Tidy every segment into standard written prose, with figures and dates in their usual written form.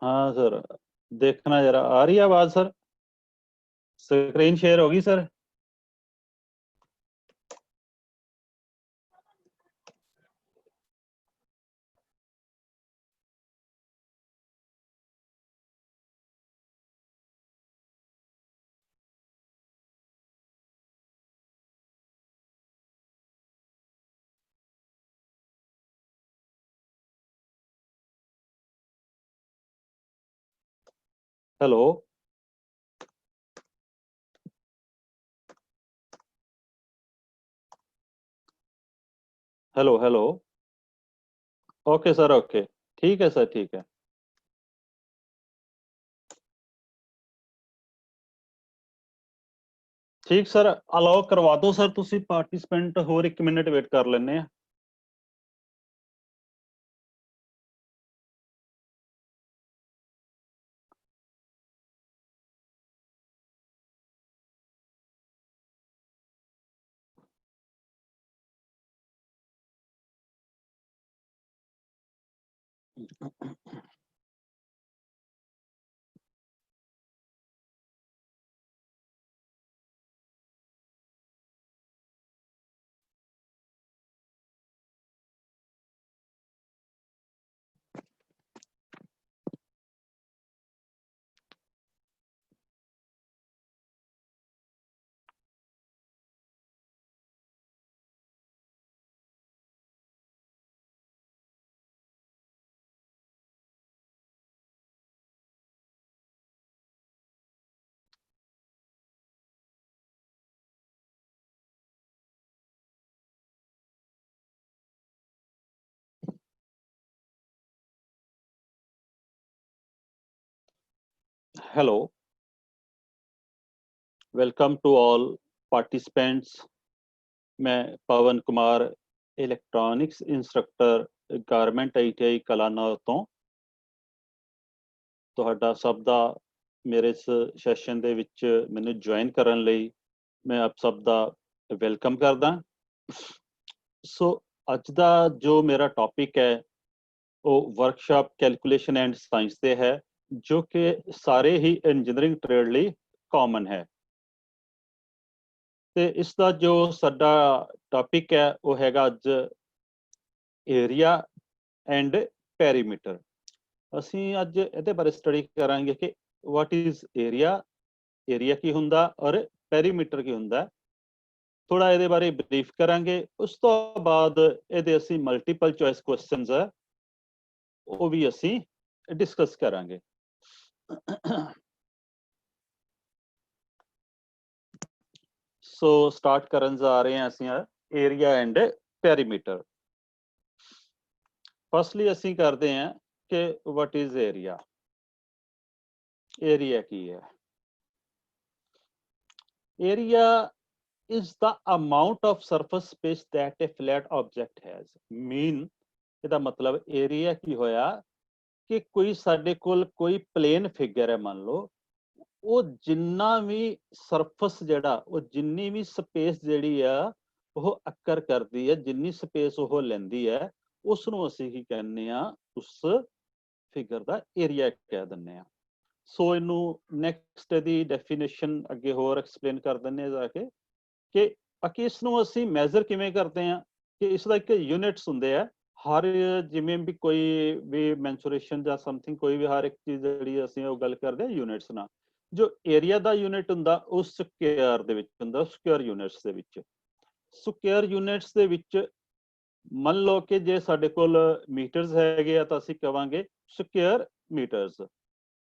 हाँ सर, देखना जरा, आ रही है आवाज सर? स्क्रीन शेयर होगी sir? Hello. Hello hello. Okay sir, okay. ठीक है सर, ठीक है। ठीक सर, अलाउ करवा दो सर, ਤੁਸੀਂ ਪਾਰਟਿਸਪੈਂਟ ਹੋਰ 1 ਮਿੰਟ ਵੇਟ ਕਰ ਲੈਣੇ ਆ। Hello, welcome to all participants. मैं Pawan Kumar, electronics instructor, government ITI Kalanaur ਤੋਂ ਤੁਹਾਡਾ ਸਭ ਦਾ ਮੇਰੇ ਇਸ ਸੈਸ਼ਨ ਦੇ ਵਿੱਚ ਮੈਨੂੰ ਜੁਆਇਨ ਕਰਨ ਲਈ ਮੈਂ ਆਪ ਸਭ ਦਾ ਵੈਲਕਮ ਕਰਦਾ। ਸੋ ਅੱਜ ਦਾ ਜੋ ਮੇਰਾ ਟੌਪਿਕ ਹੈ ਉਹ ਵਰਕਸ਼ਾਪ ਕੈਲਕੂਲੇਸ਼ਨ ਐਂਡ ਸਾਇੰਸ ਤੇ ਹੈ, ਜੋ ਕਿ ਸਾਰੇ ਹੀ ਇੰਜੀਨੀਅਰਿੰਗ ਟ੍ਰੇਡ ਲਈ ਕਾਮਨ ਹੈ। ਤੇ ਇਸ ਦਾ ਜੋ ਸਾਡਾ ਟੌਪਿਕ ਹੈ ਉਹ ਹੈਗਾ ਅੱਜ ਏਰੀਆ ਐਂਡ ਪੈਰੀਮੀਟਰ। ਅਸੀਂ ਅੱਜ ਇਹਦੇ ਬਾਰੇ ਸਟੱਡੀ ਕਰਾਂਗੇ ਕਿ ਵਾਟ ਇਜ਼ ਏਰੀਆ, ਏਰੀਆ ਕੀ ਹੁੰਦਾ ਔਰ ਪੈਰੀਮੀਟਰ ਕੀ ਹੁੰਦਾ। ਥੋੜਾ ਇਹਦੇ ਬਾਰੇ ਬਰੀਫ ਕਰਾਂਗੇ, ਉਸ ਤੋਂ ਬਾਅਦ ਇਹਦੇ ਅਸੀਂ ਮਲਟੀਪਲ ਚੋਇਸ ਕੁਐਸਚਨਸ ਹੈ ਉਹ ਵੀ ਅਸੀਂ ਡਿਸਕਸ ਕਰਾਂਗੇ। ਸੋ ਸਟਾਰਟ ਕਰਨ ਜਾ ਰਹੇ ਹਾਂ ਅਸੀਂ ਏਰੀਆ ਐਂਡ ਪੈਰੀਮੀਟਰ। ਫਸਟਲੀ ਅਸੀਂ ਕਰਦੇ ਹਾਂ ਕਿ what is area, ਏਰੀਆ ਕੀ ਹੈ। Area is the amount of surface space that a flat object has। mean ਇਹਦਾ ਮਤਲਬ ਏਰੀਆ ਕੀ ਹੋਇਆ ਕਿ ਕੋਈ ਸਾਡੇ ਕੋਲ ਕੋਈ ਪਲੇਨ ਫਿਗਰ ਹੈ, ਮੰਨ ਲਓ, ਉਹ ਜਿੰਨਾ ਵੀ ਸਰਫਸ ਜਿਹੜਾ ਉਹ ਜਿੰਨੀ ਵੀ ਸਪੇਸ ਜਿਹੜੀ ਆ ਉਹ ਅਕਰ ਕਰਦੀ ਹੈ, ਜਿੰਨੀ ਸਪੇਸ ਉਹ ਲੈਂਦੀ ਹੈ, ਉਸ ਨੂੰ ਅਸੀਂ ਕੀ ਕਹਿੰਦੇ ਆ, ਉਸ ਫਿਗਰ ਦਾ ਏਰੀਆ ਕਹਿ ਦਿੰਦੇ ਆ। ਸੋ ਇਹਨੂੰ ਨੈਕਸਟ ਦੀ ਡੈਫੀਨੇਸ਼ਨ ਅੱਗੇ ਹੋਰ ਐਕਸਪਲੇਨ ਕਰ ਦਿੰਦੇ ਆ ਜਾ ਕੇ ਕਿ ਬਾਕੀ ਇਸ ਨੂੰ ਅਸੀਂ ਮੈਜ਼ਰ ਕਿਵੇਂ ਕਰਦੇ ਆ ਕਿ ਇਸ ਦਾ ਇੱਕ ਯੂਨਿਟਸ ਹੁੰਦੇ ਆ। ਹਰ ਜਿਵੇਂ ਵੀ ਕੋਈ ਵੀ ਮੈਂਸੂਰੇਸ਼ਨ ਜਾਂ ਸਮਥਿੰਗ ਕੋਈ ਵੀ ਹਰ ਇੱਕ ਚੀਜ਼ ਜਿਹੜੀ ਅਸੀਂ ਉਹ ਗੱਲ ਕਰਦੇ ਆ ਯੂਨਿਟਸ ਨਾਲ। ਜੋ ਏਰੀਆ ਦਾ ਯੂਨਿਟ ਹੁੰਦਾ ਉਹ ਸਕੁਅਰ ਦੇ ਵਿੱਚ ਹੁੰਦਾ, ਸਕੁਅਰ ਯੂਨਿਟਸ ਦੇ ਵਿੱਚ। ਸਕੁਅਰ ਯੂਨਿਟਸ ਦੇ ਵਿੱਚ ਮੰਨ ਲਓ ਕਿ ਜੇ ਸਾਡੇ ਕੋਲ ਮੀਟਰਸ ਹੈਗੇ ਆ ਤਾਂ ਅਸੀਂ ਕਵਾਂਗੇ ਸਕੁਅਰ ਮੀਟਰਸ,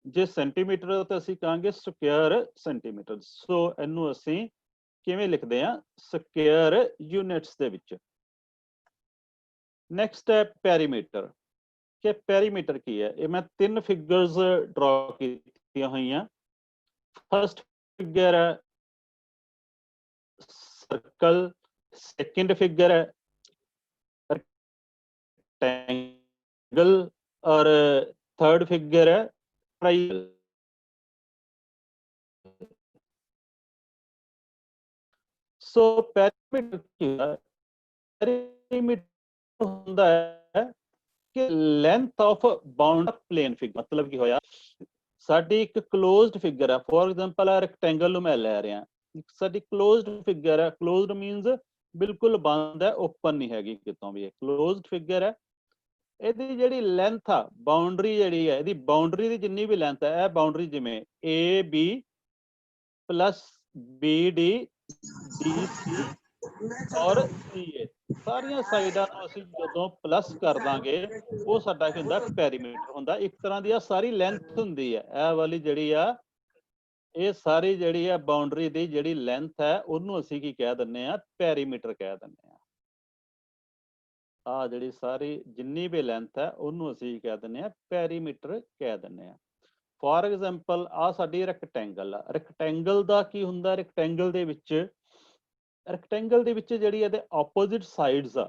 ਜੇ ਸੈਂਟੀਮੀਟਰ ਤਾਂ ਅਸੀਂ ਕਹਾਂਗੇ ਸਕੁਅਰ ਸੈਂਟੀਮੀਟਰ। ਸੋ ਇਹਨੂੰ ਅਸੀਂ ਕਿਵੇਂ ਲਿਖਦੇ ਆ, ਸਕੁਅਰ ਯੂਨਿਟਸ ਦੇ ਵਿੱਚ। ਨੈਕਸਟ ਹੈ ਪੈਰੀਮੀਟਰ। ਕਿ ਪੈਰੀਮੀਟਰ ਕੀ ਹੈ, ਇਹ ਮੈਂ 3 ਫਿਗਰਸ ਡਰਾ ਕੀਤੀਆਂ ਹੋਈਆਂ। ਫਸਟ ਫਿਗਰ ਹੈ ਸਰਕਲ, सेकंड फिगर है रेक्टेंगल और थर्ड फिगर है ट्रायंगल। सो पैरामीटर की पैरामीटर ਹੁੰਦਾ है कि length of bound plane figure मतलब की होया साडी एक क्लोज्ड फिगर है फॉर एग्जांपल रेक्टेंगल ਨੂੰ मैं ले रहा साडी क्लोज्ड फिगर है क्लोज्ड मीनस बिल्कुल बंद है ओपन नहीं हैगी कितों भी क्लोज्ड फिगर है ਇਹਦੀ ਜਿਹੜੀ ਲੈਂਥ ਆ ਬਾਉਂਡਰੀ ਜਿਹੜੀ ਹੈ ਇਹਦੀ ਬਾਉਂਡਰੀ ਦੀ ਜਿੰਨੀ ਵੀ ਲੈਂਥ ਹੈ ਇਹ ਬਾਉਂਡਰੀ ਜਿਵੇਂ AB प्लस BD DC ਔਰ CA ਸਾਰੀਆਂ ਸਾਈਡਾਂ ਨੂੰ ਅਸੀਂ ਜਦੋਂ ਪਲੱਸ ਕਰ ਦਾਂਗੇ ਉਹ ਸਾਡਾ ਕੀ ਹੁੰਦਾ ਪੈਰੀਮੀਟਰ ਹੁੰਦਾ ਇੱਕ ਤਰ੍ਹਾਂ ਦੀ ਆ ਸਾਰੀ ਲੈਂਥ ਹੁੰਦੀ ਹੈ ਇਹ ਵਾਲੀ ਜਿਹੜੀ ਆ ਇਹ ਸਾਰੀ ਜਿਹੜੀ ਆ ਬਾਉਂਡਰੀ ਦੀ ਜਿਹੜੀ ਲੈਂਥ ਹੈ ਉਹਨੂੰ ਅਸੀਂ ਕੀ ਕਹਿ ਦਿੰਨੇ ਆ ਪੈਰੀਮੀਟਰ ਕਹਿ ਦਿੰਨੇ ਆ ਆ ਜਿਹੜੀ ਸਾਰੀ ਜਿੰਨੀ ਵੀ ਲੈਂਥ ਹੈ ਉਹਨੂੰ ਅਸੀਂ ਕਹਿ ਦਿੰਨੇ ਆ ਪੈਰੀਮੀਟਰ ਕਹਿ ਦਿੰਨੇ ਆ ਫॉर एग्जांपल ਆ ਸਾਡੀ ਰੈਕਟੈਂਗਲ ਆ ਰੈਕਟੈਂਗਲ ਦਾ ਕੀ ਹੁੰਦਾ ਰੈਕਟੈਂਗਲ ਦੇ ਵਿੱਚ ਜਿਹੜੀ ਇਹਦੇ ਆਪੋਜ਼ਿਟ ਸਾਈਡਸ ਆ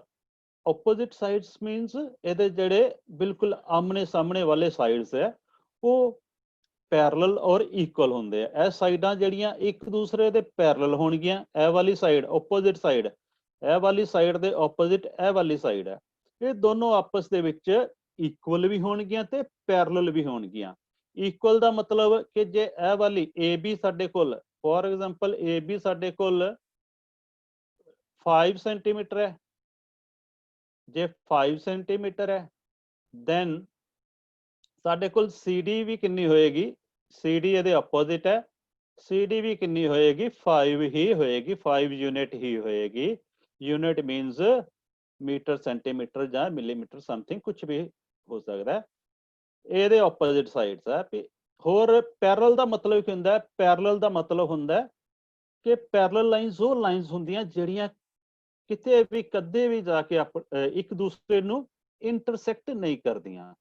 ਆਪੋਜ਼ਿਟ ਸਾਈਡਸ ਮੀਨਸ ਇਹਦੇ ਜਿਹੜੇ ਬਿਲਕੁਲ ਆਮਨੇ ਸਾਹਮਣੇ ਵਾਲੇ ਸਾਈਡਸ ਹੈ ਉਹ ਪੈਰਲਲ ਔਰ ਇਕੁਅਲ ਹੁੰਦੇ ਆ ਇਹ ਸਾਈਡਾਂ ਜਿਹੜੀਆਂ ਇੱਕ ਦੂਸਰੇ ਦੇ ਪੈਰਲਲ ਹੋਣਗੀਆਂ ਇਹ ਵਾਲੀ ਸਾਈਡ ਆਪੋਜ਼ਿਟ ਸਾਈਡ ਇਹ ਵਾਲੀ ਸਾਈਡ ਦੇ ਆਪੋਜ਼ਿਟ ਇਹ ਵਾਲੀ ਸਾਈਡ ਹੈ ਇਹ ਦੋਨੋਂ ਆਪਸ ਦੇ ਵਿੱਚ ਇਕੁਅਲ ਵੀ ਹੋਣਗੀਆਂ ਤੇ ਪੈਰਲਲ ਵੀ ਹੋਣਗੀਆਂ ਇਕੁਅਲ ਦਾ ਮਤਲਬ ਕਿ ਜੇ ਇਹ ਵਾਲੀ AB ਸਾਡੇ ਕੋਲ ਫॉर एग्जांपल AB ਸਾਡੇ ਕੋਲ 5 सेंटीमीटर है जे 5 सेंटीमीटर है then ਸਾਡੇ ਕੋਲ CD ਵੀ ਕਿੰਨੀ ਹੋਏਗੀ CD ਇਹਦੇ ਆਪੋਜ਼ਿਟ ਹੈ CD ਵੀ ਕਿੰਨੀ ਹੋਏਗੀ 5 ਹੀ ਹੋਏਗੀ 5 यूनिट ही होएगी यूनिट मीन्स मीटर सेंटीमीटर ਜਾਂ मिलीमीटर समथिंग कुछ भी हो सकता है ਇਹਦੇ ਆਪੋਜ਼ਿਟ ਸਾਈਡਸ ਹੈ ਹੋਰ ਪੈਰਲਲ ਦਾ ਮਤਲਬ ਕੀ ਹੁੰਦਾ ਪੈਰਲਲ ਦਾ ਮਤਲਬ ਹੁੰਦਾ ਕਿ ਪੈਰਲਲ ਲਾਈਨਸ ਉਹ ਲਾਈਨਸ ਹੁੰਦੀਆਂ ਜਿਹੜੀਆਂ ਕਿਤੇ ਵੀ ਕਦੇ ਵੀ ਜਾ ਕੇ ਇੱਕ ਦੂਸਰੇ ਨੂੰ ਇੰਟਰਸੈਕਟ ਨਹੀਂ ਕਰਦੀਆਂ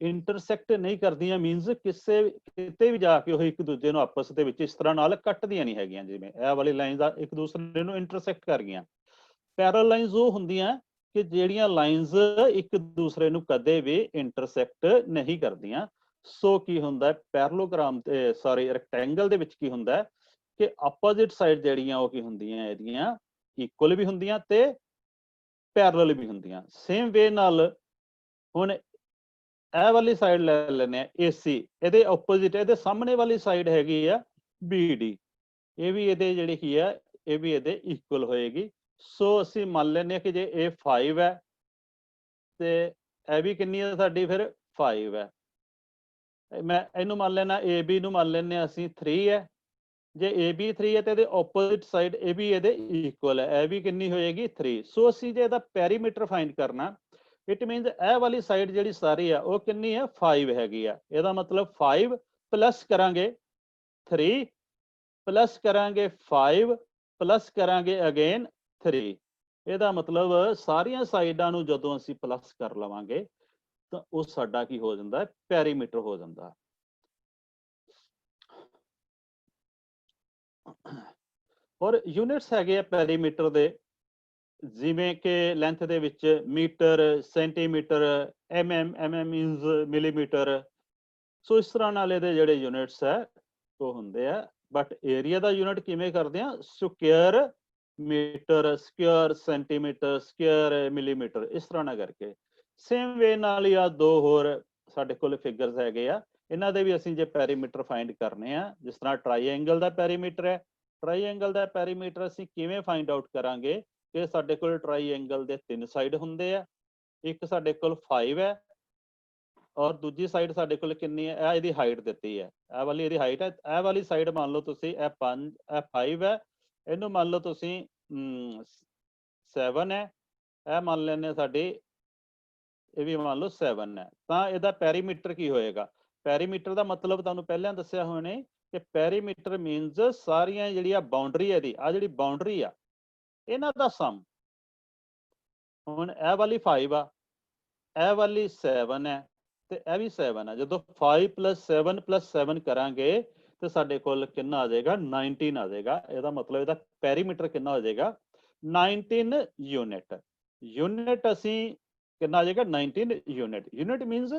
ਇੰਟਰਸੈਕਟ ਨਹੀਂ ਕਰਦੀਆਂ ਮੀਨਸ ਕਿਤੇ ਵੀ ਜਾ ਕੇ ਉਹ ਇੱਕ ਦੂਜੇ ਨੂੰ ਆਪਸ ਦੇ ਵਿੱਚ ਇਸ ਤਰ੍ਹਾਂ ਨਾਲ ਕੱਟਦੀਆਂ ਨਹੀਂ ਹੈਗੀਆਂ ਜਿਵੇਂ ਇਹ ਵਾਲੀ ਲਾਈਨਸ ਆ ਇੱਕ ਦੂਸਰੇ ਨੂੰ ਇੰਟਰਸੈਕਟ ਕਰ ਗਈਆਂ ਪੈਰਲਲ ਲਾਈਨਸ ਉਹ ਹੁੰਦੀਆਂ ਕਿ ਜਿਹੜੀਆਂ ਲਾਈਨਸ ਇੱਕ ਦੂਸਰੇ ਨੂੰ ਕਦੇ ਵੀ ਇੰਟਰਸੈਕਟ ਨਹੀਂ ਕਰਦੀਆਂ ਸੋ ਕੀ ਹੁੰਦਾ ਪੈਰਲੋਗ੍ਰਾਮ ਤੇ ਸੌਰੀ ਰੈਕਟੈਂਗਲ ਦੇ ਵਿੱਚ ਕੀ ਹੁੰਦਾ ਕਿ ਆਪੋਜ਼ਿਟ ਸਾਈਡ ਜਿਹੜੀਆਂ ਉਹ ਕੀ ਹੁੰਦੀਆਂ ਇਹਦੀਆਂ ਇਕੁਅਲ ਵੀ ਹੁੰਦੀਆਂ ਤੇ ਪੈਰਲਲ ਵੀ ਹੁੰਦੀਆਂ ਸੇਮ ਵੇ ਨਾਲ ਹੁਣ ਇਹ ਵਾਲੀ ਸਾਈਡ ਲੈ ਲੈਨੇ ਆ AC ਇਹਦੇ ਆਪੋਜ਼ਿਟ ਇਹਦੇ ਸਾਹਮਣੇ ਵਾਲੀ ਸਾਈਡ ਹੈਗੀ ਆ BD ਇਹ ਵੀ ਇਹਦੇ ਜਿਹੜੀ ਕੀ ਆ ਇਹ ਵੀ ਇਹਦੇ ਇਕੁਅਲ ਹੋਏਗੀ ਸੋ ਅਸੀਂ ਮੰਨ ਲੈਂਦੇ ਹਾਂ ਕਿ ਜੇ ਇਹ 5 ਹੈ ਤੇ ਇਹ ਵੀ ਕਿੰਨੀ ਹੈ ਸਾਡੀ ਫਿਰ 5 ਹੈ ਮੈਂ ਇਹਨੂੰ ਮੰਨ ਲੈਣਾ AB ਨੂੰ ਮੰਨ ਲੈਂਦੇ ਹਾਂ ਅਸੀਂ 3 ਹੈ ਜੇ AB 3 ਹੈ ਤੇ ਇਹਦੇ ਆਪੋਜ਼ਿਟ ਸਾਈਡ ਇਹ ਵੀ ਇਹਦੇ ਇਕੁਅਲ ਹੈ ਇਹ ਵੀ ਕਿੰਨੀ ਹੋਏਗੀ 3 ਸੋ ਅਸੀਂ ਜੇ ਇਹਦਾ ਪੈਰੀਮੀਟਰ ਫਾਈਂਡ ਕਰਨਾ ਇਟ ਮੀਨਸ ਇਹ ਵਾਲੀ ਸਾਈਡ ਜਿਹੜੀ ਸਾਰੀ ਆ ਉਹ ਕਿੰਨੀ ਹੈ 5 ਹੈਗੀ ਆ ਇਹਦਾ ਮਤਲਬ 5 ਪਲੱਸ ਕਰਾਂਗੇ 3 ਪਲੱਸ ਕਰਾਂਗੇ 5 ਪਲੱਸ ਕਰਾਂਗੇ ਅਗੇਨ 3 ਇਹਦਾ ਮਤਲਬ ਸਾਰੀਆਂ ਸਾਈਡਾਂ ਨੂੰ ਜਦੋਂ ਅਸੀਂ ਪਲੱਸ ਕਰ ਲਵਾਂਗੇ ਤਾਂ ਉਹ ਸਾਡਾ ਕੀ ਹੋ ਜਾਂਦਾ ਪੈਰੀਮੀਟਰ ਹੋ ਜਾਂਦਾ ਔਰ ਯੂਨਿਟਸ ਹੈਗੇ ਆ ਪੈਰੀਮੀਟਰ ਦੇ ਜਿਵੇਂ ਕਿ ਲੈਂਥ ਦੇ ਵਿੱਚ metre centimetre mm means millimetre so ਇਸ ਤਰ੍ਹਾਂ ਨਾਲ ਇਹਦੇ ਜਿਹੜੇ ਯੂਨਿਟਸ ਹੈ ਉਹ ਹੁੰਦੇ ਆ ਬਟ ਏਰੀਆ ਦਾ ਯੂਨਿਟ ਕਿਵੇਂ ਕਰਦੇ ਆ square metre square centimetre square millimetre ਇਸ ਤਰ੍ਹਾਂ ਨਾਲ ਕਰਕੇ ਸੇਮ ਵੇ ਨਾਲ ਹੀ ਆ ਦੋ ਹੋਰ ਸਾਡੇ ਕੋਲ ਫਿਗਰਸ ਹੈਗੇ ਆ ਇਹਨਾਂ ਦੇ ਵੀ ਅਸੀਂ ਜੇ ਪੈਰੀਮੀਟਰ ਫਾਈਂਡ ਕਰਨੇ ਆ ਜਿਸ ਤਰ੍ਹਾਂ ਟ੍ਰਾਈਐਂਗਲ ਦਾ ਪੈਰੀਮੀਟਰ ਹੈ ਟ੍ਰਾਈਐਂਗਲ ਦਾ ਪੈਰੀਮੀਟਰ ਅਸੀਂ ਕਿਵੇਂ ਫਾਈਂਡ ਆਊਟ ਕਰਾਂਗੇ ਕਿ ਸਾਡੇ ਕੋਲ ਟ੍ਰਾਈਐਂਗਲ ਦੇ 3 ਸਾਈਡ ਹੁੰਦੇ ਆ ਇੱਕ ਸਾਡੇ ਕੋਲ 5 ਹੈ ਔਰ ਦੂਜੀ ਸਾਈਡ ਸਾਡੇ ਕੋਲ ਕਿੰਨੀ ਹੈ ਇਹ ਇਹਦੀ ਹਾਈਟ ਦਿੱਤੀ ਹੈ ਇਹ ਵਾਲੀ ਇਹਦੀ ਹਾਈਟ ਹੈ ਇਹ ਵਾਲੀ ਸਾਈਡ ਮੰਨ ਲਓ ਤੁਸੀਂ ਇਹ 5 ਹੈ ਇਹਨੂੰ ਮੰਨ ਲਓ ਤੁਸੀਂ 7 ਹੈ ਇਹ ਮੰਨ ਲੈਂਦੇ ਸਾਡੀ ਇਹ ਵੀ ਮੰਨ ਲਓ 7 ਹੈ ਤਾਂ ਇਹਦਾ ਪੈਰੀਮੀਟਰ ਕੀ ਹੋਏਗਾ ਪੈਰੀਮੀਟਰ ਦਾ ਮਤਲਬ ਤੁਹਾਨੂੰ ਪਹਿਲਾਂ ਦੱਸਿਆ ਹੋਣੇ ਕਿ ਪੈਰੀਮੀਟਰ ਮੀਨਸ ਸਾਰੀਆਂ ਜਿਹੜੀਆਂ ਬਾਉਂਡਰੀ ਹੈ ਦੀ ਆ ਜਿਹੜੀ ਬਾਉਂਡਰੀ ਆ ਇਹਨਾਂ ਦਾ ਸਮ ਹੁਣ ਇਹ ਵਾਲੀ 5 ਆ ਇਹ ਵਾਲੀ 7 ਹੈ ਤੇ ਇਹ ਵੀ 7 ਹੈ ਜਦੋਂ 5 + 7 ਕਰਾਂਗੇ ਤੇ ਸਾਡੇ ਕੋਲ ਕਿੰਨਾ ਆ ਜਾਏਗਾ 19 ਆ ਜਾਏਗਾ ਇਹਦਾ ਮਤਲਬ ਇਹਦਾ ਪੈਰੀਮੀਟਰ ਕਿੰਨਾ ਹੋ ਜਾਏਗਾ 19 ਯੂਨਿਟ ਅਸੀਂ ਕਿੰਨਾ ਆ ਜਾਏਗਾ 19 ਯੂਨਿਟ ਮੀਨਸ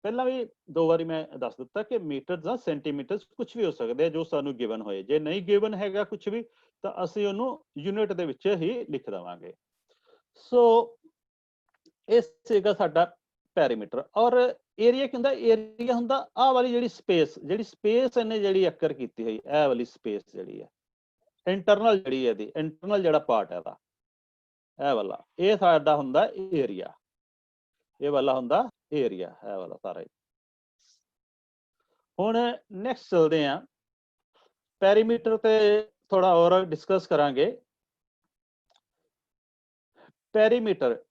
ਪਹਿਲਾਂ ਵੀ ਦੋ ਵਾਰੀ ਮੈਂ ਦੱਸ ਦਿੱਤਾ ਕਿ ਮੀਟਰ ਜਾਂ ਸੈਂਟੀਮੀਟਰ ਕੁਝ ਵੀ ਹੋ ਸਕਦੇ ਜੋ ਸਾਨੂੰ ਗਿਵਨ ਹੋਏ ਜੇ ਨਹੀਂ ਗਿਵਨ ਹੈਗਾ ਕੁਝ ਵੀ ਤਾਂ ਅਸੀਂ ਉਹਨੂੰ ਯੂਨਿਟ ਦੇ ਵਿੱਚ ਹੀ ਲਿਖ ਦੇਵਾਂਗੇ ਸੋ ਇਹ ਸੀਗਾ ਸਾਡਾ ਪੈਰੀਮੀਟਰ। ਔਰ ਏਰੀਆ ਕੀ ਹੁੰਦਾ, ਏਰੀਆ ਹੁੰਦਾ ਆਹ ਵਾਲੀ ਜਿਹੜੀ ਸਪੇਸ ਇਹਨੇ ਜਿਹੜੀ ਅਕਰ ਕੀਤੀ ਹੋਈ, ਇਹ ਵਾਲੀ ਸਪੇਸ ਜਿਹੜੀ ਹੈ ਇੰਟਰਨਲ, ਜਿਹੜੀ ਇਹਦੀ ਇੰਟਰਨਲ ਜਿਹੜਾ ਪਾਰਟ ਹੈ ਇਹਦਾ, ਇਹ ਵਾਲਾ, ਇਹ ਸਾਡਾ ਹੁੰਦਾ ਏਰੀਆ, ਇਹ ਵਾਲਾ ਹੁੰਦਾ ਏਰੀਆ, ਇਹ ਵਾਲਾ ਸਾਰਾ ਹੀ। ਹੁਣ ਨੈਕਸਟ ਚਲਦੇ ਆ ਪੈਰੀਮੀਟਰ ਤੇ ਥੋੜਾ ਹੋਰ ਡਿਸਕਸ ਕਰਾਂਗੇ। ਪੈਰੀਮੀਟਰ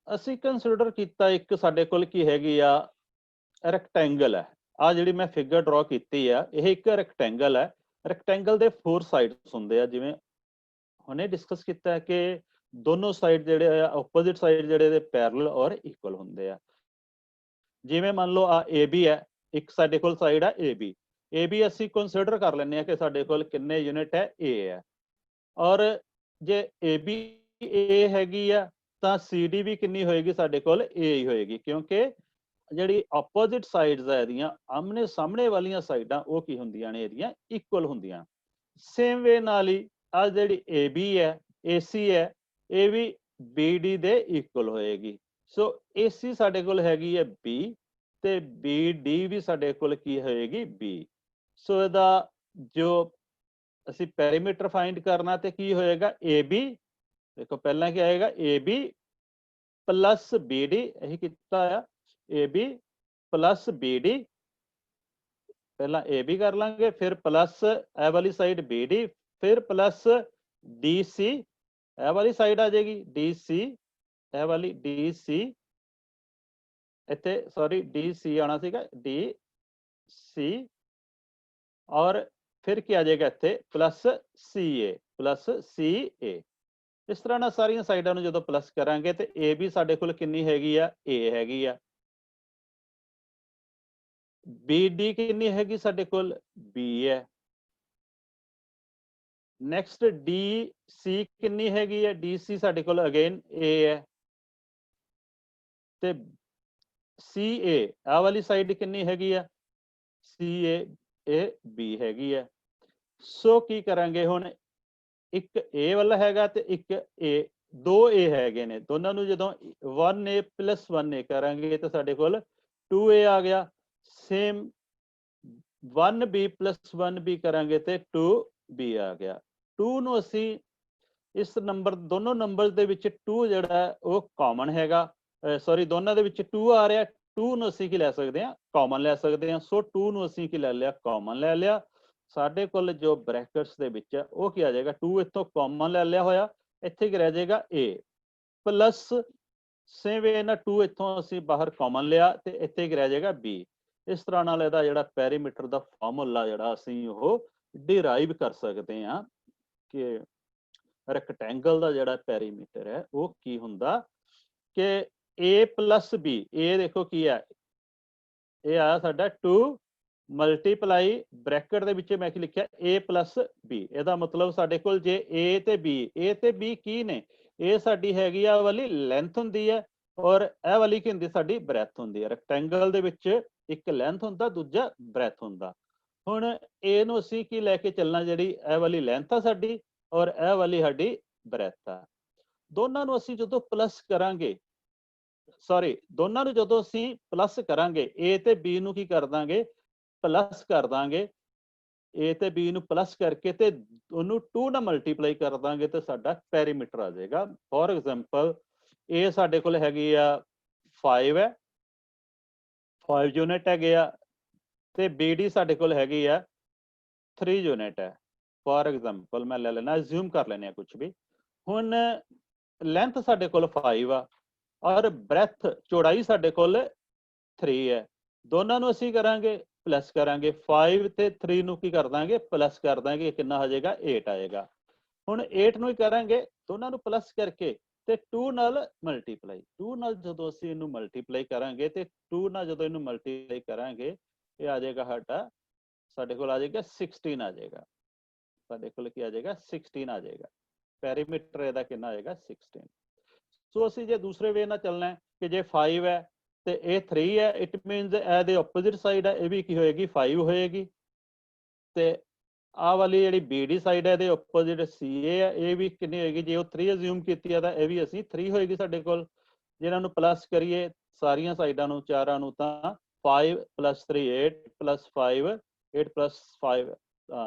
ਅਸੀਂ ਕੰਸੀਡਰ ਕੀਤਾ ਇੱਕ ਸਾਡੇ ਕੋਲ ਕੀ ਹੈਗੀ ਆ, ਰੈਕਟੈਂਗਲ ਹੈ। ਆ ਜਿਹੜੀ ਮੈਂ ਫਿਗਰ ਡਰਾ ਕੀਤੀ ਆ, ਇਹ ਇੱਕ ਰੈਕਟੈਂਗਲ ਹੈ। ਰੈਕਟੈਂਗਲ ਦੇ 4 ਸਾਈਡਸ ਹੁੰਦੇ ਆ, ਜਿਵੇਂ ਹੁਣੇ ਡਿਸਕਸ ਕੀਤਾ ਹੈ ਕਿ ਦੋਨੋਂ ਸਾਈਡ ਜਿਹੜੇ ਆ ਆਪੋਜ਼ਿਟ ਸਾਈਡ ਜਿਹੜੇ ਦੇ ਪੈਰਲਲ ਔਰ ਇਕੁਅਲ ਹੁੰਦੇ ਆ। ਜਿਵੇਂ ਮੰਨ ਲਓ ਆ AB ਹੈ, ਇੱਕ ਸਾਡੇ ਕੋਲ ਸਾਈਡ ਆ AB, AB ਅਸੀਂ ਕੰਸੀਡਰ ਕਰ ਲੈਂਦੇ ਆ ਕਿ ਸਾਡੇ ਕੋਲ ਕਿੰਨੇ ਯੂਨਿਟ ਹੈ, A ਹੈ। ਔਰ ਜੇ AB A ਹੈਗੀ ਆ ਤਾਂ CD ਵੀ ਕਿੰਨੀ ਹੋਏਗੀ, ਸਾਡੇ ਕੋਲ A ਹੀ ਹੋਏਗੀ, ਕਿਉਂਕਿ ਜਿਹੜੀ ਆਪੋਜ਼ਿਟ ਸਾਈਡਸ ਹੈ ਇਹਦੀਆਂ, ਆਮਨੇ ਸਾਹਮਣੇ ਵਾਲੀਆਂ ਸਾਈਡਾਂ, ਉਹ ਕੀ ਹੁੰਦੀਆਂ ਨੇ, ਇਹਦੀਆਂ ਇਕੁਅਲ ਹੁੰਦੀਆਂ। ਸੇਮ ਵੇ ਨਾਲ ਹੀ ਆ ਜਿਹੜੀ AB ਹੈ, AC ਹੈ, ਇਹ ਵੀ BD ਦੇ ਇਕੁਅਲ ਹੋਏਗੀ। ਸੋ AC ਸਾਡੇ ਕੋਲ ਹੈਗੀ ਹੈ B ਤੇ BD ਵੀ ਸਾਡੇ ਕੋਲ ਕੀ ਹੋਏਗੀ, B। ਸੋ ਇਹਦਾ ਜੋ ਅਸੀਂ ਪੈਰੀਮੀਟਰ ਫਾਈਂਡ ਕਰਨਾ ਤੇ ਕੀ ਹੋਏਗਾ, AB, ਦੇਖੋ ਪਹਿਲਾਂ ਕੀ ਆਏਗਾ, AB ਪਲੱਸ BD, ਇਹੀ ਕੀਤਾ ਆ, AB ਪਲੱਸ BD, ਪਹਿਲਾਂ AB ਕਰ ਲਾਂਗੇ, ਫਿਰ ਪਲੱਸ ਇਹ ਵਾਲੀ ਸਾਈਡ BD, ਫਿਰ ਪਲੱਸ DC, ਇਹ ਵਾਲੀ ਸਾਈਡ ਆ ਜਾਏਗੀ DC, ਇਹ ਵਾਲੀ DC, ਇੱਥੇ ਸੌਰੀ DC ਆਣਾ ਸੀਗਾ, DC, ਔਰ ਫਿਰ ਕੀ ਆ ਜਾਏਗਾ ਇੱਥੇ ਪਲੱਸ CA। ਇਸ ਤਰ੍ਹਾਂ ਨਾਲ ਸਾਰੀਆਂ ਸਾਈਡਾਂ ਨੂੰ ਜਦੋਂ ਪਲੱਸ ਕਰਾਂਗੇ ਤੇ AB ਸਾਡੇ ਕੋਲ ਕਿੰਨੀ ਹੈਗੀ ਆ, A ਹੈਗੀ ਆ। BD ਕਿੰਨੀ ਹੈਗੀ ਸਾਡੇ ਕੋਲ, B ਹੈ। ਨੈਕਸਟ DC ਕਿੰਨੀ ਹੈਗੀ ਹੈ, DC ਸਾਡੇ ਕੋਲ ਅਗੇਨ A ਹੈ। ਤੇ CA ਆਹ ਵਾਲੀ ਸਾਈਡ ਕਿੰਨੀ ਹੈਗੀ ਆ, CA ਇਹ B ਹੈਗੀ ਹੈ। ਸੋ ਕੀ ਕਰਾਂਗੇ ਹੁਣ, ਇੱਕ A ਵਾਲਾ ਹੈਗਾ ਤੇ ਇੱਕ A, ਦੋ A ਹੈਗੇ ਨੇ, ਦੋਨਾਂ ਨੂੰ ਜਦੋਂ 1A plus 1A ਕਰਾਂਗੇ ਤਾਂ ਸਾਡੇ ਕੋਲ 2A ਆ ਗਿਆ। ਸੇਮ 1B plus 1B ਕਰਾਂਗੇ ਤੇ 2B ਆ ਗਿਆ। 2 ਨੂੰ ਅਸੀਂ ਇਸ ਨੰਬਰ, ਦੋਨੋਂ ਨੰਬਰ ਦੇ ਵਿੱਚ 2 ਜਿਹੜਾ ਉਹ ਕਾਮਨ ਹੈਗਾ, ਸੌਰੀ ਦੋਨਾਂ ਦੇ ਵਿੱਚ 2 ਆ ਰਿਹਾ, 2 ਨੂੰ ਅਸੀਂ ਕੀ ਲੈ ਸਕਦੇ ਹਾਂ, ਕਾਮਨ ਲੈ ਸਕਦੇ ਹਾਂ। ਸੋ 2 ਨੂੰ ਅਸੀਂ ਕੀ ਲੈ ਲਿਆ, ਕਾਮਨ ਲੈ ਲਿਆ। ਸਾਡੇ ਕੋਲ ਜੋ ਬ੍ਰੈਕਟਸ ਦੇ ਵਿੱਚ ਹੈ ਉਹ ਕੀ ਆ ਜਾਏਗਾ, 2 ਇੱਥੋਂ ਕਾਮਨ ਲੈ ਲਿਆ ਹੋਇਆ, ਇੱਥੇ ਕੀ ਰਹਿ ਜਾਏਗਾ A ਪਲੱਸ, ਸੇਮ ਵੇ ਨਾ 2 ਇੱਥੋਂ ਅਸੀਂ ਬਾਹਰ ਕਾਮਨ ਲਿਆ ਤੇ ਇੱਥੇ ਕੀ ਰਹਿ ਜਾਏਗਾ B। ਇਸ ਤਰ੍ਹਾਂ ਨਾਲ ਇਹਦਾ ਜਿਹੜਾ ਪੈਰੀਮੀਟਰ ਦਾ ਫਾਰਮੂਲਾ ਜਿਹੜਾ ਅਸੀਂ ਉਹ ਡਿਰਾਈਵ ਕਰ ਸਕਦੇ ਹਾਂ ਕਿ ਰੈਕਟੈਂਗਲ ਦਾ ਜਿਹੜਾ ਪੈਰੀਮੀਟਰ ਹੈ ਉਹ ਕੀ ਹੁੰਦਾ, ਕਿ A ਪਲੱਸ B, A ਦੇਖੋ ਕੀ ਹੈ, ਇਹ ਆਇਆ ਸਾਡਾ 2 ਮਲਟੀਪਲਾਈ ਬ੍ਰੈਕਟ ਦੇ ਵਿੱਚ ਮੈਂ ਕੀ ਲਿਖਿਆ, A ਪਲੱਸ B। ਇਹਦਾ ਮਤਲਬ ਸਾਡੇ ਕੋਲ ਜੇ A ਤੇ B ਕੀ ਨੇ, ਇਹ ਸਾਡੀ ਹੈਗੀ ਆ ਵਾਲੀ ਲੈਂਥ ਹੁੰਦੀ ਹੈ, ਔਰ ਇਹ ਵਾਲੀ ਕੀ ਹੁੰਦੀ, ਸਾਡੀ ਬ੍ਰੈਥ ਹੁੰਦੀ ਹੈ। ਰੈਕਟੈਂਗਲ ਦੇ ਵਿੱਚ ਇੱਕ ਲੈਂਥ ਹੁੰਦਾ, ਦੂਜਾ ਬ੍ਰੈਥ ਹੁੰਦਾ। ਹੁਣ A ਨੂੰ ਅਸੀਂ ਕੀ ਲੈ ਕੇ ਚੱਲਣਾ, ਜਿਹੜੀ ਇਹ ਵਾਲੀ ਲੈਂਥ ਆ ਸਾਡੀ ਔਰ ਇਹ ਵਾਲੀ ਸਾਡੀ ਬ੍ਰੈਥ ਆ। ਦੋਨਾਂ ਨੂੰ ਅਸੀਂ ਜਦੋਂ ਪਲੱਸ ਕਰਾਂਗੇ, ਸੌਰੀ ਦੋਨਾਂ ਨੂੰ ਜਦੋਂ ਅਸੀਂ ਪਲੱਸ ਕਰਾਂਗੇ, A ਤੇ B ਨੂੰ ਕੀ ਕਰ ਦਾਂਗੇ, ਪਲੱਸ ਕਰ ਦਾਂਗੇ। A ਤੇ B ਨੂੰ ਪਲੱਸ ਕਰਕੇ ਤੇ ਉਹਨੂੰ 2 ਨਾਲ ਮਲਟੀਪਲਾਈ ਕਰ ਦਾਂਗੇ ਤੇ ਸਾਡਾ ਪੈਰੀਮੀਟਰ ਆ ਜਾਏਗਾ। ਫੋਰ ਐਗਜ਼ਾਮਪਲ A ਸਾਡੇ ਕੋਲ ਹੈਗੀ ਆ 5 ਹੈ, 5 ਯੂਨਿਟ ਹੈਗੇ ਆ, ਤੇ BD ਸਾਡੇ ਕੋਲ ਹੈਗੀ ਆ 3 ਯੂਨਿਟ ਹੈ। ਫੋਰ ਐਗਜ਼ਾਮਪਲ ਮੈਂ ਲੈ ਲੈਣਾ, ਅਸਿਊਮ ਕਰ ਲੈਣੇ ਆ ਕੁਝ ਵੀ। ਹੁਣ ਲੈਂਥ ਸਾਡੇ ਕੋਲ 5 ਆ ਔਰ ਬ੍ਰੈਥ ਚੌੜਾਈ ਸਾਡੇ ਕੋਲ 3 ਹੈ। ਦੋਨਾਂ ਨੂੰ ਅਸੀਂ ਕਰਾਂਗੇ ਪਲੱਸ ਕਰਾਂਗੇ, 5 ਤੇ 3 ਨੂੰ ਕੀ ਕਰ ਦਾਂਗੇ, ਪਲੱਸ ਕਰ ਦਾਂਗੇ, ਕਿੰਨਾ ਹੋ ਜਾਏਗਾ, 8 ਆਏਗਾ। ਹੁਣ 8 ਨੂੰ ਹੀ ਕਰਾਂਗੇ ਦੋਨਾਂ ਨੂੰ ਪਲੱਸ ਕਰਕੇ ਤੇ 2 ਨਾਲ ਮਲਟੀਪਲਾਈ, 2 ਨਾਲ ਜਦੋਂ ਅਸੀਂ ਇਹਨੂੰ ਮਲਟੀਪਲਾਈ ਕਰਾਂਗੇ ਤੇ 2 ਨਾਲ ਜਦੋਂ ਇਹਨੂੰ ਮਲਟੀਪਲਾਈ ਕਰਾਂਗੇ ਇਹ ਆ ਜਾਏਗਾ ਸਾਡਾ, ਸਾਡੇ ਕੋਲ ਆ ਜਾਏਗਾ 16 ਆ ਜਾਏਗਾ। ਸਾਡੇ ਕੋਲ ਕੀ ਆ ਜਾਏਗਾ, 16 ਆ ਜਾਏਗਾ। ਪੈਰੀਮੀਟਰ ਇਹਦਾ ਕਿੰਨਾ ਆਏਗਾ, 16। ਸੋ ਅਸੀਂ ਜੇ ਦੂਸਰੇ ਵੇ ਨਾਲ ਚੱਲਣਾ ਹੈ ਕਿ ਜੇ 5 ਹੈ ਤੇ ਇਹ 3 ਹੈ, ਇਟ ਮੀਨਸ ਇਹਦੇ ਆਪੋਜ਼ਿਟ ਸਾਈਡ ਹੈ, ਇਹ ਵੀ ਕੀ ਹੋਏਗੀ, 5 ਹੋਏਗੀ। ਤੇ ਆਹ ਵਾਲੀ ਜਿਹੜੀ BD ਸਾਈਡ ਹੈ ਇਹਦੇ ਆਪੋਜ਼ਿਟ CA ਹੈ, ਇਹ ਵੀ ਕਿੰਨੀ ਹੋਏਗੀ, ਜੇ ਉਹ 3 ਅਸਿਊਮ ਕੀਤੀ ਹੈ ਤਾਂ ਇਹ ਵੀ ਅਸੀਂ 3 ਹੋਏਗੀ ਸਾਡੇ ਕੋਲ। ਜੇ ਇਹਨਾਂ ਨੂੰ ਪਲੱਸ ਕਰੀਏ ਸਾਰੀਆਂ ਸਾਈਡਾਂ ਨੂੰ ਚਾਰਾਂ ਨੂੰ ਤਾਂ 5 + 3 8 + 5 8 + 5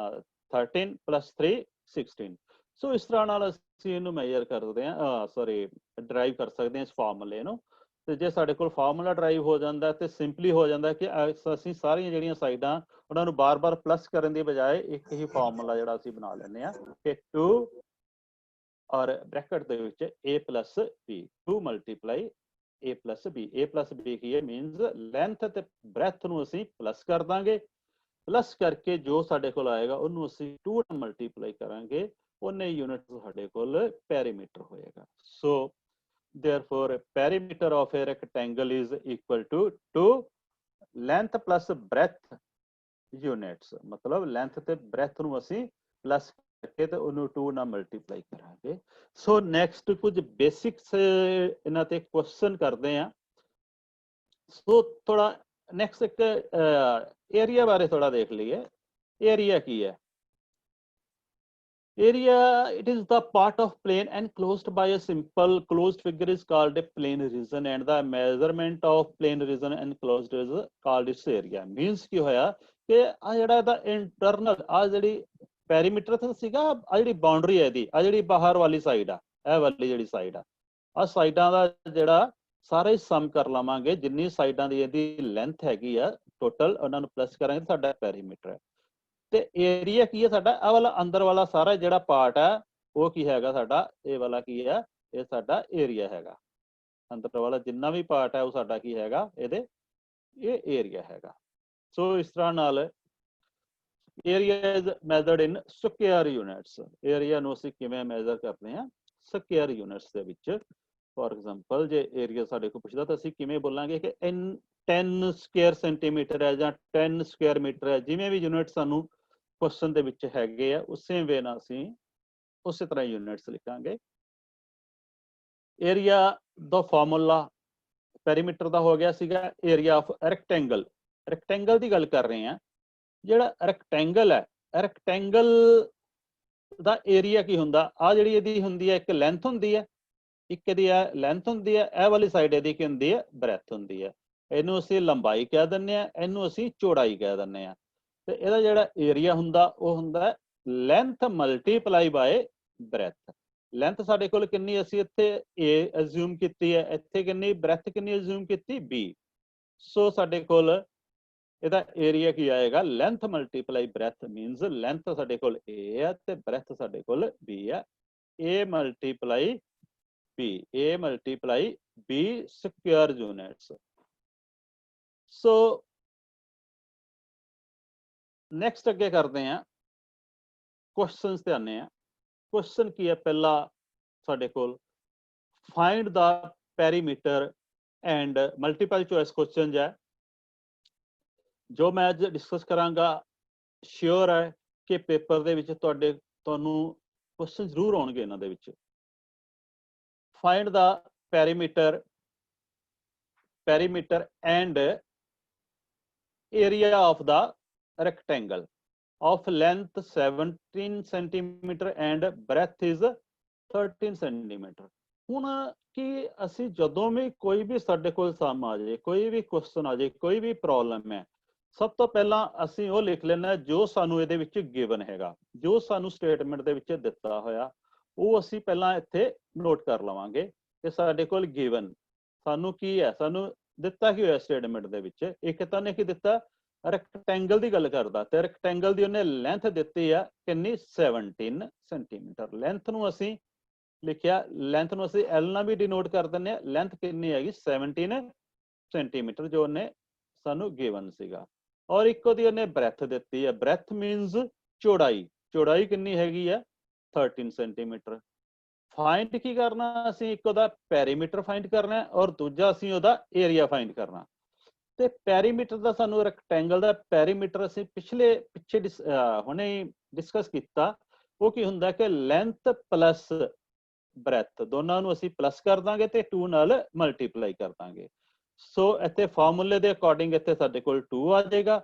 13 + 3 16। ਸੋ ਇਸ ਤਰ੍ਹਾਂ ਨਾਲ ਅਸੀਂ ਇਹਨੂੰ ਮੈਜ਼ਰ ਕਰਦੇ ਹਾਂ, ਸੌਰੀ ਡਰਾਈਵ ਕਰ ਸਕਦੇ ਹਾਂ ਇਸ ਫਾਰਮੂਲੇ ਨੂੰ। ਤੇ ਜੇ ਸਾਡੇ ਕੋਲ ਫਾਰਮੂਲਾ ਡਰਾਈਵ ਹੋ ਜਾਂਦਾ ਤੇ ਸਿੰਪਲੀ ਹੋ ਜਾਂਦਾ ਕਿ ਅਸੀਂ ਸਾਰੀਆਂ ਜਿਹੜੀਆਂ ਸਾਈਡਾਂ ਉਹਨਾਂ ਨੂੰ ਬਾਰ-ਬਾਰ ਪਲੱਸ ਕਰਨ ਦੀ ਬਜਾਏ ਇੱਕ ਹੀ ਫਾਰਮੂਲਾ ਜਿਹੜਾ ਅਸੀਂ ਬਣਾ ਲੈਂਦੇ ਹਾਂ ਕਿ 2 ਔਰ ਬ੍ਰੈਕਟ ਦੇ ਵਿੱਚ a + b 2 × a + b। a + b ਕੀ ਹੈ? ਮੀਨਸ ਲੈਂਥ ਤੇ ਬ੍ਰੈਥ ਨੂੰ ਅਸੀਂ ਪਲੱਸ ਕਰ ਦਾਂਗੇ, ਪਲੱਸ ਕਰਕੇ ਜੋ ਸਾਡੇ ਕੋਲ ਆਏਗਾ ਉਹਨੂੰ ਅਸੀਂ 2 ਨਾਲ ਮਲਟੀਪਲਾਈ ਕਰਾਂਗੇ, ਉਹਨੇ ਯੂਨਿਟ ਸਾਡੇ ਕੋਲ ਪੈਰੀਮੀਟਰ ਹੋਏਗਾ। ਸੋ therefore perimeter of a rectangle is equal to 2 length plus breadth units। ਮਤਲਬ ਲੈਂਥ ਤੇ ਬ੍ਰੈਥ ਨੂੰ ਅਸੀਂ ਪਲੱਸ ਕਰਕੇ ਤੇ ਉਹਨੂੰ 2 ਨਾਲ ਮਲਟੀਪਲਾਈ ਕਰਾਂਗੇ। ਸੋ ਨੈਕਸਟ ਕੁਝ ਬੇਸਿਕਸ ਇਹਨਾਂ ਤੇ ਕੁਐਸਚਨ ਕਰਦੇ ਆ। ਸੋ ਥੋੜਾ ਨੈਕਸਟ ਇੱਕ ਏਰੀਆ ਬਾਰੇ ਥੋੜਾ ਦੇਖ ਲਈਏ। ਏਰੀਆ ਕੀ ਹੈ? Area, it is the part of plane enclosed by a simple closed figure is called a plane region and the measurement of plane region enclosed is called its area। Means ਕੀ ਹੋਇਆ ਕਿ ਆ ਜਿਹੜਾ ਇਹਦਾ internal ਆ ਜਿਹੜੀ perimeter ਤੇ ਸੀਗਾ, ਆ ਜਿਹੜੀ ਬਾਉਂਡਰੀ ਹੈ ਇਹਦੀ, ਆ ਜਿਹੜੀ ਬਾਹਰ ਵਾਲੀ ਸਾਈਡ ਆ, ਇਹ ਵਾਲੀ ਜਿਹੜੀ ਸਾਈਡ ਆ ਸਾਈਡਾਂ ਦਾ ਜਿਹੜਾ ਸਾਰਾ ਹੀ ਸਮ ਕਰ ਲਵਾਂਗੇ, ਜਿੰਨੀ ਸਾਈਡਾਂ ਦੀ ਇਹਦੀ ਲੈਂਥ ਹੈਗੀ ਆ ਟੋਟਲ, ਉਹਨਾਂ ਨੂੰ ਪਲੱਸ ਕਰਾਂਗੇ ਸਾਡਾ ਪੈਰੀਮੀਟਰ ਹੈ। ਤੇ ਏਰੀਆ ਕੀ ਹੈ ਸਾਡਾ? ਆਹ ਵਾਲਾ ਅੰਦਰ ਵਾਲਾ ਸਾਰਾ ਜਿਹੜਾ ਪਾਰਟ ਹੈ ਉਹ ਕੀ ਹੈਗਾ ਸਾਡਾ? ਇਹ ਵਾਲਾ ਕੀ ਹੈ? ਇਹ ਸਾਡਾ ਏਰੀਆ ਹੈਗਾ। ਅੰਦਰ ਵਾਲਾ ਜਿੰਨਾ ਵੀ ਪਾਰਟ ਹੈ ਉਹ ਸਾਡਾ ਕੀ ਹੈਗਾ? ਇਹਦੇ ਇਹ ਏਰੀਆ ਹੈਗਾ। ਸੋ ਇਸ ਤਰ੍ਹਾਂ ਨਾਲ area is measured in square units. Area ਨੂੰ ਅਸੀਂ ਕਿਵੇਂ ਮੈਜ਼ਰ ਕਰਦੇ ਹਾਂ? ਸਕੁਅਰ ਯੂਨਿਟਸ ਦੇ ਵਿੱਚ। ਫੋਰ ਐਗਜ਼ਾਮਪਲ ਜੇ ਏਰੀਆ ਸਾਡੇ ਕੋਲ ਪੁੱਛਦਾ ਤਾਂ ਅਸੀਂ ਕਿਵੇਂ ਬੋਲਾਂਗੇ ਕਿ 10 ਸਕੁਅਰ ਸੈਂਟੀਮੀਟਰ ਹੈ ਜਾਂ 10 ਸਕੁਅਰ ਮੀਟਰ ਹੈ, ਜਿਵੇਂ ਵੀ ਯੂਨਿਟ ਸਾਨੂੰ ਕੁਐਸਚਨ ਦੇ ਵਿੱਚ ਹੈਗੇ ਆ ਉਸੇ ਵੇ ਨਾਲ ਅਸੀਂ ਉਸੇ ਤਰ੍ਹਾਂ ਯੂਨਿਟਸ ਲਿਖਾਂਗੇ। ਏਰੀਆ ਦਾ ਫਾਰਮੂਲਾ ਪੈਰੀਮੀਟਰ ਦਾ ਹੋ ਗਿਆ ਸੀਗਾ ਏਰੀਆ ਆਫ ਰੈਕਟੈਂਗਲ। ਰੈਕਟੈਂਗਲ ਦੀ ਗੱਲ ਕਰ ਰਹੇ ਹਾਂ। ਜਿਹੜਾ ਰੈਕਟੈਂਗਲ ਹੈ, ਰੈਕਟੈਂਗਲ ਦਾ ਏਰੀਆ ਕੀ ਹੁੰਦਾ? ਆ ਜਿਹੜੀ ਇਹਦੀ ਹੁੰਦੀ ਹੈ ਇੱਕ ਲੈਂਥ ਹੁੰਦੀ ਹੈ, ਇੱਕ ਇਹਦੀ ਲੈਂਥ ਹੁੰਦੀ ਹੈ, ਇਹ ਵਾਲੀ ਸਾਈਡ ਇਹਦੀ ਕੀ ਹੁੰਦੀ ਹੈ? ਬ੍ਰੈਥ ਹੁੰਦੀ ਹੈ। ਇਹਨੂੰ ਅਸੀਂ ਲੰਬਾਈ ਕਹਿ ਦਿੰਦੇ ਹਾਂ, ਇਹਨੂੰ ਅਸੀਂ ਚੌੜਾਈ ਕਹਿ ਦਿੰਦੇ ਹਾਂ। ਤੇ ਇਹਦਾ ਜਿਹੜਾ ਏਰੀਆ ਹੁੰਦਾ ਉਹ ਹੁੰਦਾ length multiply by breadth. Length ਸਾਡੇ ਕੋਲ ਕਿੰਨੀ ਅਸੀਂ ਇੱਥੇ A ਅਜ਼ਿਊਮ ਕੀਤੀ ਹੈ, ਇੱਥੇ ਕਿੰਨੀ ਬ੍ਰੈਥ ਕਿੰਨੀ ਅਜ਼ਿਊਮ ਕੀਤੀ? B। ਸੋ ਸਾਡੇ ਕੋਲ ਇਹਦਾ ਏਰੀਆ ਕੀ ਆਏਗਾ? Length multiply breath means length ਸਾਡੇ ਕੋਲ A ਹੈ ਤੇ ਬ੍ਰੈਥ ਸਾਡੇ ਕੋਲ B ਹੈ। A multiply B square units. So next ਅੱਗੇ ਕਰਦੇ ਹਾਂ, ਕੁਐਸਚਨਸ ਤੇ ਆਨੇ ਆ। ਕੁਐਸਚਨ ਕੀ ਹੈ? ਪਹਿਲਾ ਸਾਡੇ ਕੋਲ find the perimeter and multiple choice question ਹੈ ਜੋ ਮੈਂ ਅੱਜ ਡਿਸਕਸ ਕਰਾਂਗਾ। ਸ਼ੋਰ ਹੈ ਕਿ ਪੇਪਰ ਦੇ ਵਿੱਚ ਤੁਹਾਨੂੰ ਕੁਐਸਚਨ ਜ਼ਰੂਰ ਆਉਣਗੇ ਇਹਨਾਂ ਦੇ ਵਿੱਚ। Find the perimeter and area of the rectangle of length 17 centimeter and breadth is 13 centimeter। ਹੁਣ ਕੀ ਅਸੀਂ ਜਦੋਂ ਵੀ ਕੋਈ ਵੀ ਸਾਡੇ ਕੋਲ ਸਮ ਆ ਜਾਏ, ਕੋਈ ਵੀ ਕੁਐਸਚਨ ਆ ਜਾਏ, ਕੋਈ ਵੀ ਪ੍ਰੋਬਲਮ ਹੈ, ਸਭ ਤੋਂ ਪਹਿਲਾਂ ਅਸੀਂ ਉਹ ਲਿਖ ਲੈਣਾ ਜੋ ਸਾਨੂੰ ਇਹਦੇ ਵਿੱਚ ਗਿਵਨ ਹੈਗਾ, ਜੋ ਸਾਨੂੰ ਸਟੇਟਮੈਂਟ ਦੇ ਵਿੱਚ ਦਿੱਤਾ ਹੋਇਆ ਉਹ ਅਸੀਂ ਪਹਿਲਾਂ ਇੱਥੇ ਨੋਟ ਕਰ ਲਵਾਂਗੇ ਕਿ ਸਾਡੇ ਕੋਲ ਗਿਵਨ ਸਾਨੂੰ ਕੀ ਹੈ, ਸਾਨੂੰ ਦਿੱਤਾ ਕੀ ਹੋਇਆ ਸਟੇਟਮੈਂਟ ਦੇ ਵਿੱਚ। ਇੱਕ ਤਾਂ ਨੇ ਕੀ ਦਿੱਤਾ? ਰੈਕਟੈਂਗਲ ਦੀ ਗੱਲ ਕਰਦਾ ਤੇ ਰੈਕਟੈਂਗਲ ਦੀ ਉਹਨੇ ਲੈਂਥ ਦਿੱਤੀ ਆ ਕਿੰਨੀ? 17 ਸੈਂਟੀਮੀਟਰ। ਲੈਂਥ ਨੂੰ ਅਸੀਂ ਲਿਖਿਆ, ਲੈਂਥ ਨੂੰ ਅਸੀਂ L ਨਾਲ ਵੀ ਡਿਨੋਟ ਕਰ ਦਿੰਦੇ ਆ। ਲੈਂਥ ਕਿੰਨੀ ਹੈਗੀ? 17 ਸੈਂਟੀਮੀਟਰ ਜੋ ਉਹਨੇ ਸਾਨੂੰ ਗਿਵਨ ਸੀਗਾ। ਔਰ ਇੱਕ ਉਹਦੀ ਉਹਨੇ ਬ੍ਰੈਥ ਦਿੱਤੀ ਹੈ। ਬ੍ਰੈਥ ਮੀਨਸ ਚੌੜਾਈ। ਚੌੜਾਈ ਕਿੰਨੀ ਹੈਗੀ ਹੈ? 13 ਸੈਂਟੀਮੀਟਰ। ਫਾਈਂਡ ਕੀ ਕਰਨਾ ਅਸੀਂ? ਇੱਕ ਉਹਦਾ ਪੈਰੀਮੀਟਰ ਫਾਈਂਡ ਕਰਨਾ ਔਰ ਦੂਜਾ ਅਸੀਂ ਉਹਦਾ ਏਰੀਆ ਫਾਈਂਡ ਕਰਨਾ। ਤੇ ਪੈਰੀਮੀਟਰ ਦਾ ਸਾਨੂੰ ਰੈਕਟੈਂਗਲ ਦਾ ਪੈਰੀਮੀਟਰ ਅਸੀਂ ਪਿੱਛੇ ਹੁਣੇ ਡਿਸਕਸ ਕੀਤਾ। ਉਹ ਕੀ ਹੁੰਦਾ ਕਿ ਲੈਂਥ ਪਲੱਸ ਬ੍ਰੈਥ ਦੋਨਾਂ ਨੂੰ ਅਸੀਂ ਪਲੱਸ ਕਰ ਦਾਂਗੇ ਤੇ 2 ਨਾਲ ਮਲਟੀਪਲਾਈ ਕਰ ਦਾਂਗੇ। ਸੋ ਇੱਥੇ ਫਾਰਮੂਲੇ ਦੇ ਅਕੋਰਡਿੰਗ ਇੱਥੇ ਸਾਡੇ ਕੋਲ 2 ਆ ਜਾਏਗਾ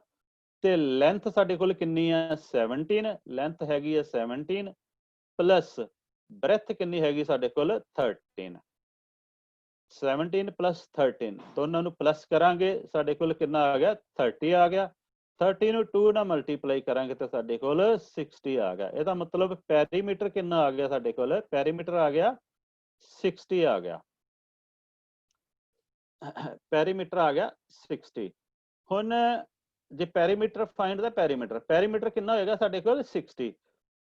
ਤੇ ਲੈਂਥ ਸਾਡੇ ਕੋਲ ਕਿੰਨੀ ਹੈ? 17। ਲੈਂਥ ਹੈਗੀ ਹੈ 17 ਪਲੱਸ ਬ੍ਰੈਥ ਕਿੰਨੀ ਹੈਗੀ ਸਾਡੇ ਕੋਲ? 13। 17 + 13 दोनों ਨੂੰ प्लस करांगे ਸਾਡੇ ਕੋਲ ਕਿੰਨਾ ਆ ਗਿਆ 30 ਆ ਗਿਆ 30 ਨੂੰ 2 ਨਾਲ ਮਲਟੀਪਲਾਈ ਕਰਾਂਗੇ ਤੇ ਸਾਡੇ ਕੋਲ 60 ਆ ਗਿਆ ਇਹਦਾ ਮਤਲਬ ਪੈਰੀਮੀਟਰ ਕਿੰਨਾ ਆ ਗਿਆ ਸਾਡੇ ਕੋਲ ਪੈਰੀਮੀਟਰ ਆ ਗਿਆ 60 ਆ ਗਿਆ ਪੈਰੀਮੀਟਰ ਆ ਗਿਆ 60 ਹੁਣ ਜੇ ਪੈਰੀਮੀਟਰ ਫਾਈਂਡ ਦਾ ਪੈਰੀਮੀਟਰ ਕਿੰਨਾ ਹੋਏਗਾ ਸਾਡੇ ਕੋਲ 60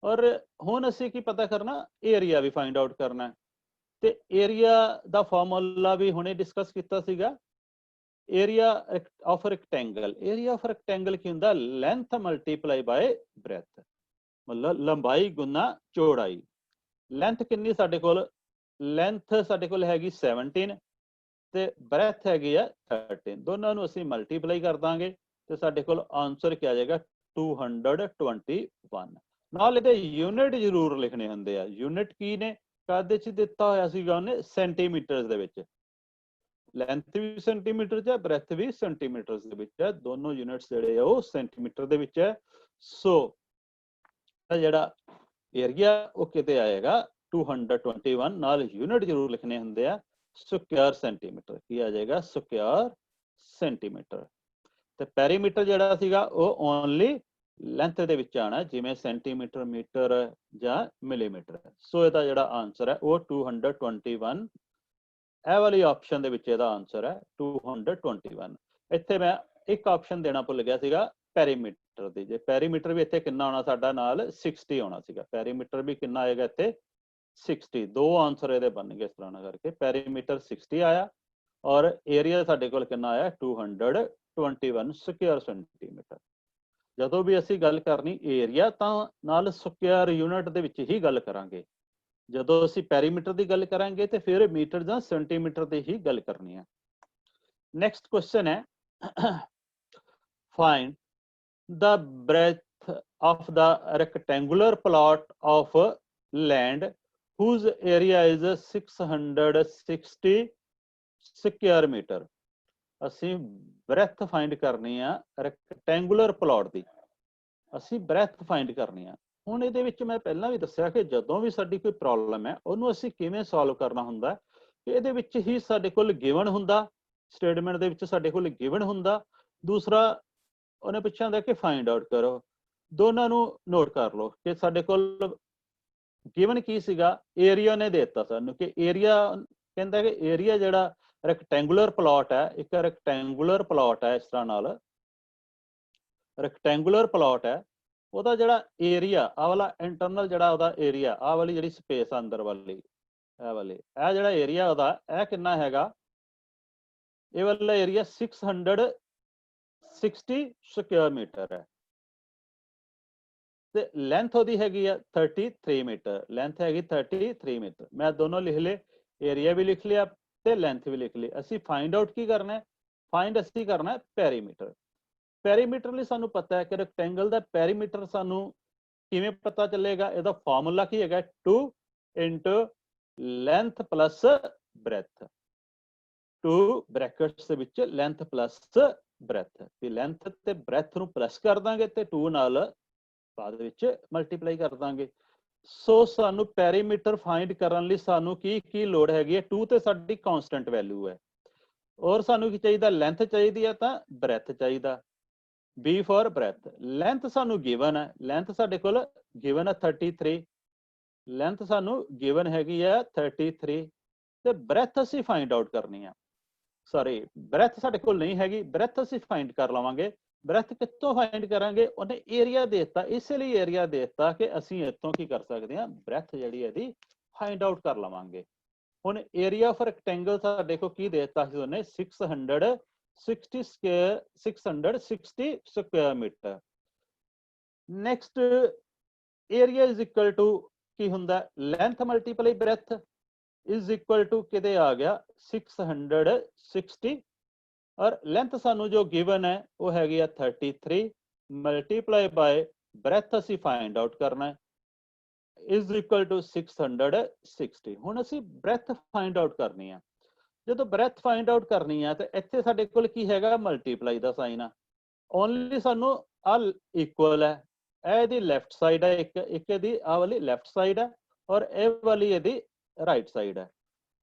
ਔਰ ਹੁਣ ਅਸੀਂ ਕੀ ਪਤਾ ਕਰਨਾ ਏਰੀਆ ਵੀ ਫਾਈਂਡ ਆਊਟ ਕਰਨਾ ਤੇ ਏਰੀਆ ਦਾ ਫਾਰਮੂਲਾ ਵੀ ਹੁਣੇ ਡਿਸਕਸ ਕੀਤਾ ਸੀਗਾ ਏਰੀਆ ਆਫ ਰੈਕਟੈਂਗਲ ਕੀ ਹੁੰਦਾ ਲੈਂਥ ਮਲਟੀਪਲਾਈ ਬਾय ਬ੍ਰੈਥ ਮਤਲਬ ਲੰਬਾਈ ਗੁਣਾ ਚੌੜਾਈ ਲੈਂਥ ਕਿੰਨੀ ਸਾਡੇ ਕੋਲ ਲੈਂਥ ਸਾਡੇ ਕੋਲ ਹੈਗੀ 17 ਤੇ ਬ੍ਰੈਥ ਹੈਗੀ ਆ 13 ਦੋਨਾਂ ਨੂੰ ਅਸੀਂ ਮਲਟੀਪਲਾਈ ਕਰ ਦਾਂਗੇ ਤੇ ਸਾਡੇ ਕੋਲ ਆਨਸਰ ਕੀ ਆ ਜਾਏਗਾ 221 ਨਾਲ ਇਹਦੇ ਯੂਨਿਟ ਜ਼ਰੂਰ ਲਿਖਣੇ ਹੁੰਦੇ ਆ ਯੂਨਿਟ ਕੀ ਨੇ ਕਾਦੇ ਚ ਦਿੱਤਾ ਹੋਇਆ ਸੀਗਾ ਉਹਨੇ ਸੈਂਟੀਮੀਟਰ ਦੇ ਵਿੱਚ ਲੈਂਥ ਵੀ ਸੈਂਟੀਮੀਟਰ ਚ ਹੈ ਬ੍ਰੈਥ ਵੀ ਸੈਂਟੀਮੀਟਰ ਦੇ ਵਿੱਚ ਹੈ ਦੋਨੋਂ ਯੂਨਿਟਸ ਜਿਹੜੇ ਆ ਉਹ ਸੈਂਟੀਮੀਟਰ ਦੇ ਵਿੱਚ ਹੈ ਸੋ ਜਿਹੜਾ ਏਰੀਆ ਉਹ ਕਿਤੇ ਆਏਗਾ 221 ਨਾਲ ਯੂਨਿਟ ਜ਼ਰੂਰ ਲਿਖਣੇ ਹੁੰਦੇ ਆ ਸਕੁਅਰ ਸੈਂਟੀਮੀਟਰ ਕੀ ਆ ਜਾਏਗਾ ਸਕੁਅਰ ਸੈਂਟੀਮੀਟਰ ਤੇ ਪੈਰੀਮੀਟਰ ਜਿਹੜਾ ਸੀਗਾ ਉਹ ਓਨਲੀ ਲੈਂਥ ਦੇ ਵਿੱਚ ਆਣਾ ਜਿਵੇਂ ਸੈਂਟੀਮੀਟਰ ਮੀਟਰ ਜਾਂ ਮਿਲੀਮੀਟਰ ਸੋ ਇਹਦਾ ਜਿਹੜਾ ਆਨਸਰ ਹੈ ਉਹ 221 ਇਹ ਵਾਲੀ ਆਪਸ਼ਨ ਦੇ ਵਿੱਚ ਇਹਦਾ ਆਨਸਰ ਹੈ 221 ਇੱਥੇ ਮੈਂ ਇੱਕ ਆਪਸ਼ਨ ਦੇਣਾ ਭੁੱਲ ਗਿਆ ਸੀਗਾ ਪੈਰੀਮੀਟਰ ਦੀ ਜੇ ਪੈਰੀਮੀਟਰ ਵੀ ਇੱਥੇ ਕਿੰਨਾ ਆਉਣਾ ਸਾਡਾ ਨਾਲ 60 ਆਉਣਾ ਸੀਗਾ ਪੈਰੀਮੀਟਰ ਵੀ ਕਿੰਨਾ ਆਏਗਾ ਇੱਥੇ 60 ਦੋ ਆਨਸਰ ਇਹਦੇ ਬਣ ਗਏ ਇਸ ਤਰ੍ਹਾਂ ਕਰਕੇ ਪੈਰੀਮੀਟਰ 60 ਆਇਆ ਔਰ ਏਰੀਆ ਸਾਡੇ ਕੋਲ ਕਿੰਨਾ ਆਇਆ 221 ਸਕੁਅਰ ਸੈਂਟੀਮੀਟਰ ਜਦੋਂ ਵੀ ਅਸੀਂ ਗੱਲ ਕਰਨੀ ਏਰੀਆ ਤਾਂ ਨਾਲ ਸਕੁਅਰ ਯੂਨਿਟ ਦੇ ਵਿੱਚ ਹੀ ਗੱਲ ਕਰਾਂਗੇ ਜਦੋਂ ਅਸੀਂ ਪੈਰੀਮੀਟਰ ਦੀ ਗੱਲ ਕਰਾਂਗੇ ਤੇ ਫਿਰ ਮੀਟਰ ਜਾਂ ਸੈਂਟੀਮੀਟਰ ਦੀ ਹੀ ਗੱਲ ਕਰਨੀ ਹੈ ਨੈਕਸਟ ਕੁਐਸਚਨ ਹੈ find the breadth of the rectangular plot of land whose area is 660 square meter ਅਸੀਂ ਬ੍ਰੈਥ ਫਾਈਂਡ ਕਰਨੀ ਆ ਰੈਕਟੈਂਗੂਲਰ ਪਲਾਟ ਦੀ ਅਸੀਂ ਬ੍ਰੈਥ ਫਾਈਂਡ ਕਰਨੀ ਆ ਹੁਣ ਇਹਦੇ ਵਿੱਚ ਮੈਂ ਪਹਿਲਾਂ ਵੀ ਦੱਸਿਆ ਕਿ ਜਦੋਂ ਵੀ ਸਾਡੀ ਕੋਈ ਪ੍ਰੋਬਲਮ ਹੈ ਉਹਨੂੰ ਅਸੀਂ ਕਿਵੇਂ ਸੋਲਵ ਕਰਨਾ ਹੁੰਦਾ ਕਿ ਇਹਦੇ ਵਿੱਚ ਹੀ ਸਾਡੇ ਕੋਲ ਗਿਵਨ ਹੁੰਦਾ ਸਟੇਟਮੈਂਟ ਦੇ ਵਿੱਚ ਸਾਡੇ ਕੋਲ ਗਿਵਨ ਹੁੰਦਾ ਦੂਸਰਾ ਉਹਨੇ ਪੁੱਛਿਆ ਹੁੰਦਾ ਕਿ ਫਾਈਂਡ ਆਊਟ ਕਰੋ ਦੋਨਾਂ ਨੂੰ ਨੋਟ ਕਰ ਲਓ ਕਿ ਸਾਡੇ ਕੋਲ ਗਿਵਨ ਕੀ ਸੀਗਾ ਏਰੀਆ ਨੇ ਦੇ ਦਿੱਤਾ ਸਾਨੂੰ ਕਿ ਏਰੀਆ ਕਹਿੰਦਾ ਕਿ ਏਰੀਆ ਜਿਹੜਾ ਰੈਕਟੈਂਗੂਲਰ ਪਲਾਟ ਹੈ ਇੱਕ ਰੈਕਟੈਂਗੂਲਰ ਪਲਾਟ ਹੈ ਇਸ ਤਰ੍ਹਾਂ ਨਾਲ ਰੈਕਟੈਂਗੂਲਰ ਪਲਾਟ ਹੈ ਉਹਦਾ ਜਿਹੜਾ ਏਰੀਆ ਆ ਵਾਲਾ ਇੰਟਰਨਲ ਜਿਹੜਾ ਉਹਦਾ ਏਰੀਆ ਆ ਵਾਲੀ ਜਿਹੜੀ ਸਪੇਸ ਅੰਦਰ ਵਾਲੀ ਇਹ ਵਾਲੀ ਇਹ ਜਿਹੜਾ ਏਰੀਆ ਉਹਦਾ ਇਹ ਕਿੰਨਾ ਹੈਗਾ ਇਹ ਵਾਲਾ ਏਰੀਆ 660 ਸਕੁਅਰ ਮੀਟਰ ਹੈ ਤੇ ਲੈਂਥ ਉਹਦੀ ਹੈਗੀ ਆ 33 ਮੀਟਰ ਲੈਂਥ ਹੈਗੀ 33 ਮੀਟਰ ਮੈਂ ਦੋਨੋਂ ਲਿਖ ਲਏ ਏਰੀਆ ਵੀ ਲਿਖ ਲਿਆ ਤੇ ਲੈਂਥ ਵੀ ਲਿਖ ਲਈ ਅਸੀਂ ਫਾਈਂਡ ਆਊਟ ਕੀ ਕਰਨਾ ਹੈ ਫਾਈਂਡ ਅਸੀਂ ਕਰਨਾ ਹੈ ਪੈਰੀਮੀਟਰ ਪੈਰੀਮੀਟਰ ਲਈ ਸਾਨੂੰ ਪਤਾ ਹੈ ਕਿ ਰੈਕਟੈਂਗਲ ਦਾ ਪੈਰੀਮੀਟਰ ਸਾਨੂੰ ਕਿਵੇਂ ਪਤਾ ਚੱਲੇਗਾ ਇਹਦਾ ਫਾਰਮੂਲਾ ਕੀ ਹੈਗਾ 2 ਲੈਂਥ ਪਲੱਸ ਬ੍ਰੈਥ 2 ਬ੍ਰੈਕਟਸ ਦੇ ਵਿੱਚ ਲੈਂਥ ਪਲੱਸ ਬ੍ਰੈਥ ਤੇ ਲੈਂਥ ਤੇ ਬ੍ਰੈਥ ਨੂੰ ਪਲੱਸ ਕਰ ਦਾਂਗੇ ਤੇ 2 ਨਾਲ ਬਾਅਦ ਵਿੱਚ ਮਲਟੀਪਲਾਈ ਕਰ ਦਾਂਗੇ ਸੋ ਸਾਨੂੰ ਪੈਰੀਮੀਟਰ ਫਾਈਂਡ ਕਰਨ ਲਈ ਸਾਨੂੰ ਕੀ ਲੋੜ ਹੈਗੀ ਹੈ 2 ਤੇ ਸਾਡੀ ਕਾਂਸਟੈਂਟ ਵੈਲਿਊ ਹੈ ਔਰ ਸਾਨੂੰ ਕੀ ਚਾਹੀਦਾ ਲੈਂਥ ਚਾਹੀਦੀ ਹੈ ਤਾਂ ਬ੍ਰੈਥ ਚਾਹੀਦਾ B ਫॉर ਬ੍ਰੈਥ ਲੈਂਥ ਸਾਨੂੰ ਗਿਵਨ ਹੈ ਲੈਂਥ ਸਾਡੇ ਕੋਲ ਗਿਵਨ ਹੈ 33 ਲੈਂਥ ਸਾਨੂੰ ਗਿਵਨ ਹੈਗੀ ਹੈ 33 ਤੇ ਬ੍ਰੈਥ ਅਸੀਂ ਫਾਈਂਡ ਆਊਟ ਕਰਨੀ ਆ ਸੌਰੀ ਬ੍ਰੈਥ ਸਾਡੇ ਕੋਲ ਨਹੀਂ ਹੈਗੀ ਬ੍ਰੈਥ ਅਸੀਂ ਫਾਈਂਡ ਕਰ ਲਵਾਂਗੇ ਬ੍ਰੈਥ ਕਿੱਥੋਂ ਫਾਈਂਡ ਕਰਾਂਗੇ ਉਹਨੇ ਏਰੀਆ ਦੇ ਦਿੱਤਾ ਇਸੇ ਲਈ ਏਰੀਆ ਦੇ ਦਿੱਤਾ ਕਿ ਅਸੀਂ ਇੱਥੋਂ ਕੀ ਕਰ ਸਕਦੇ ਹਾਂ ਬ੍ਰੈਥ ਜਿਹੜੀ ਇਹਦੀ ਫਾਈਂਡ ਆਊਟ ਕਰ ਲਵਾਂਗੇ ਹੁਣ ਏਰੀਆ ਆਫ ਰੈਕਟੈਂਗਲ ਸਾਡੇ ਕੋਲ ਕੀ ਦੇ ਦਿੱਤਾ ਸੀ ਉਹਨੇ 660 square metre next area is equal to ਕੀ ਹੁੰਦਾ length multiply breadth is equal to ਕਿਤੇ ਆ ਗਿਆ 660 ਔਰ ਲੈਂਥ ਸਾਨੂੰ ਜੋ ਗਿਵਨ ਹੈ ਉਹ ਹੈਗੀ ਆ 33 ਮਲਟੀਪਲਾਈ ਬਾय ਬ੍ਰੈਥ ਅਸੀਂ ਫਾਈਂਡ ਆਊਟ ਕਰਨਾ ਹੈ ਇਜ਼ ਇਕੁਅਲ ਟੂ 660 ਹੁਣ ਅਸੀਂ ਬ੍ਰੈਥ ਫਾਈਂਡ ਆਊਟ ਕਰਨੀ ਆ ਜਦੋਂ ਬ੍ਰੈਥ ਫਾਈਂਡ ਆਊਟ ਕਰਨੀ ਆ ਤੇ ਇੱਥੇ ਸਾਡੇ ਕੋਲ ਕੀ ਹੈਗਾ ਮਲਟੀਪਲਾਈ ਦਾ ਸਾਈਨ ਆ ਓਨਲੀ ਸਾਨੂੰ ਆ ਇਕੁਅਲ ਹੈ ਇਹ ਇਹਦੀ ਲੈਫਟ ਸਾਈਡ ਹੈ ਇੱਕ ਇਹਦੀ ਆ ਵਾਲੀ ਲੈਫਟ ਸਾਈਡ ਹੈ ਔਰ ਇਹ ਵਾਲੀ ਇਹਦੀ ਰਾਈਟ ਸਾਈਡ ਹੈ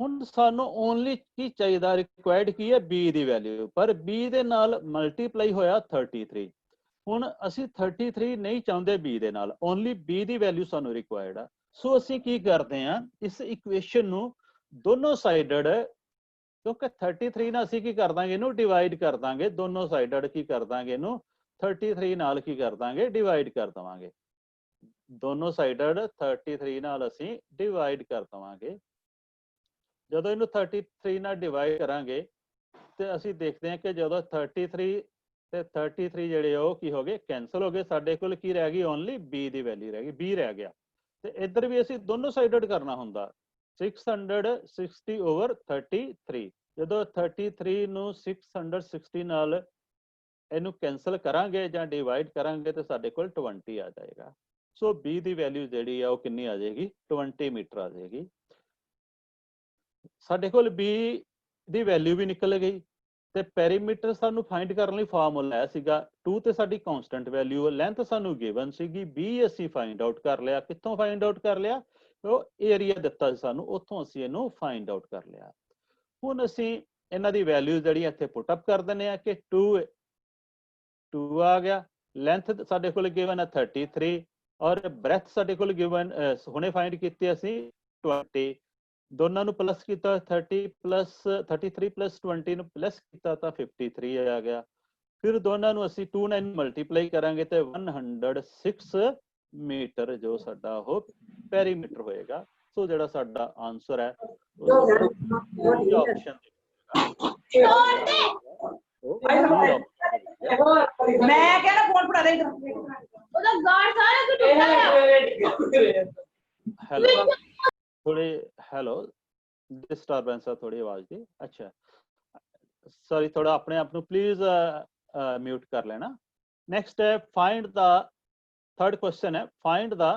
ਹੁਣ ਸਾਨੂੰ ਓਨਲੀ ਕੀ ਚਾਹੀਦਾ, ਰਿਕੁਆਇਰਡ ਕੀ ਹੈ, b ਦੀ ਵੈਲਿਊ, ਪਰ b ਦੇ ਨਾਲ ਮਲਟੀਪਲਾਈ ਹੋਇਆ 33। ਹੁਣ ਅਸੀਂ 33 ਨਹੀਂ ਚਾਹੁੰਦੇ b ਦੇ ਨਾਲ, ਓਨਲੀ b ਦੀ ਵੈਲਿਊ ਸਾਨੂੰ ਰਿਕੁਆਇਰਡ ਆ। ਸੋ ਅਸੀਂ ਕੀ ਕਰਦੇ ਹਾਂ, ਇਸ ਇਕੁਏਸ਼ਨ ਨੂੰ ਦੋਨੋਂ ਸਾਈਡਡ, ਕਿਉਂਕਿ 33 ਨਾਲ ਅਸੀਂ ਕੀ ਕਰ ਦਾਂਗੇ, ਇਹਨੂੰ ਡਿਵਾਈਡ ਕਰ ਦਾਂਗੇ, ਦੋਨੋਂ ਸਾਈਡਡ ਕੀ ਕਰ ਦਾਂਗੇ, ਇਹਨੂੰ 33 ਨਾਲ ਕੀ ਕਰ ਦਾਂਗੇ, ਡਿਵਾਈਡ ਕਰ ਦਵਾਂਗੇ। ਦੋਨੋਂ ਸਾਈਡਡ 33 ਨਾਲ ਅਸੀਂ ਡਿਵਾਈਡ ਕਰ ਦਵਾਂਗੇ। ਜਦੋਂ ਇਹਨੂੰ 33 ਨਾਲ ਡਿਵਾਈਡ ਕਰਾਂਗੇ ਤੇ ਅਸੀਂ ਦੇਖਦੇ ਹਾਂ ਕਿ ਜਦੋਂ 33 ਤੇ 33 ਜਿਹੜੇ ਉਹ ਕੀ ਹੋ ਗਏ, ਕੈਂਸਲ ਹੋ ਗਏ। ਸਾਡੇ ਕੋਲ ਕੀ ਰਹਿ ਗਈ, ਓਨਲੀ b ਦੀ ਵੈਲਿਊ ਰਹਿ ਗਈ, b ਰਹਿ ਗਿਆ। ਤੇ ਇੱਧਰ ਵੀ ਅਸੀਂ ਦੋਨੋਂ ਸਾਈਡਡ ਕਰਨਾ ਹੁੰਦਾ, 660 ਓਵਰ 33। ਜਦੋਂ 33 ਨੂੰ 660 ਨਾਲ ਇਹਨੂੰ ਕੈਂਸਲ ਕਰਾਂਗੇ ਜਾਂ ਡਿਵਾਈਡ ਕਰਾਂਗੇ ਤੇ ਸਾਡੇ ਕੋਲ 20 ਆ ਜਾਏਗਾ। ਸੋ b ਦੀ ਵੈਲਿਊ ਜਿਹੜੀ ਆ ਉਹ ਕਿੰਨੀ ਆ ਜਾਏਗੀ, 20 ਮੀਟਰ ਆ ਜਾਏਗੀ। ਸਾਡੇ ਕੋਲ b ਦੀ ਵੈਲਿਊ ਵੀ ਨਿਕਲ ਗਈ ਤੇ ਪੈਰੀਮੀਟਰ ਸਾਨੂੰ ਫਾਈਂਡ ਕਰਨ ਲਈ ਫਾਰਮੂਲਾ ਆਇਆ ਸੀਗਾ, 2 ਤੇ ਸਾਡੀ ਕਾਂਸਟੈਂਟ ਵੈਲਿਊ, ਲੈਂਥ ਸਾਨੂੰ ਗਿਵਨ ਸੀਗੀ, b ਅਸੀਂ ਫਾਈਂਡ ਆਊਟ ਕਰ ਲਿਆ। ਕਿੱਥੋਂ ਫਾਈਂਡ ਆਊਟ ਕਰ ਲਿਆ, ਉਹ ਏਰੀਆ ਦਿੱਤਾ ਸੀ ਸਾਨੂੰ, ਉੱਥੋਂ ਅਸੀਂ ਇਹਨੂੰ ਫਾਈਂਡ ਆਊਟ ਕਰ ਲਿਆ। ਹੁਣ ਅਸੀਂ ਇਹਨਾਂ ਦੀ ਵੈਲਿਊ ਜਿਹੜੀ ਇੱਥੇ ਪੁੱਟ ਅਪ ਕਰ ਦਿੰਦੇ ਆ ਕਿ 2 ਆ ਗਿਆ, ਲੈਂਥ ਸਾਡੇ ਕੋਲ ਗਿਵਨ ਹੈ 33 ਔਰ ਬ੍ਰੈਥ ਸਾਡੇ ਕੋਲ ਗਿਵਨ ਹੁਣੇ ਫਾਈਂਡ ਕੀਤੀ ਅਸੀਂ 20। ਦੋਨਾਂ ਨੂੰ ਪਲੱਸ ਕੀਤਾ 33 ਪਲੱਸ 20 ਨੂੰ ਪਲੱਸ ਕੀਤਾ ਤਾਂ 53 ਆ ਗਿਆ। ਫਿਰ ਦੋਨਾਂ ਨੂੰ ਅਸੀਂ 2 ਨਾਲ ਮਲਟੀਪਲਾਈ ਕਰਾਂਗੇ ਤੇ 106 ਮੀਟਰ ਜੋ ਸਾਡਾ ਉਹ ਪੈਰੀਮੀਟਰ ਹੋਏਗਾ। ਸੋ ਜਿਹੜਾ ਸਾਡਾ ਆਨਸਰ ਹੈ ਆਪਸ਼ਨ ਮੈਂ ਕਹਿੰਦਾ ਫੋਨ ਫੜਾ ਦੇ ਇਧਰ, ਉਹਦਾ ਗਾਰਡ ਸਾਰਾ ਕੁਝ ਟੁੱਟਾ ਹੈ। ਹੈਲੋ ਥੋੜੀ, ਹੈਲੋ डिस्टर्बेंस है थोड़ी आवाज की। अच्छा सॉरी, थोड़ा अपने आप को प्लीज म्यूट कर लेना। नेक्स्ट है फाइंड द, थर्ड क्वेश्चन है find the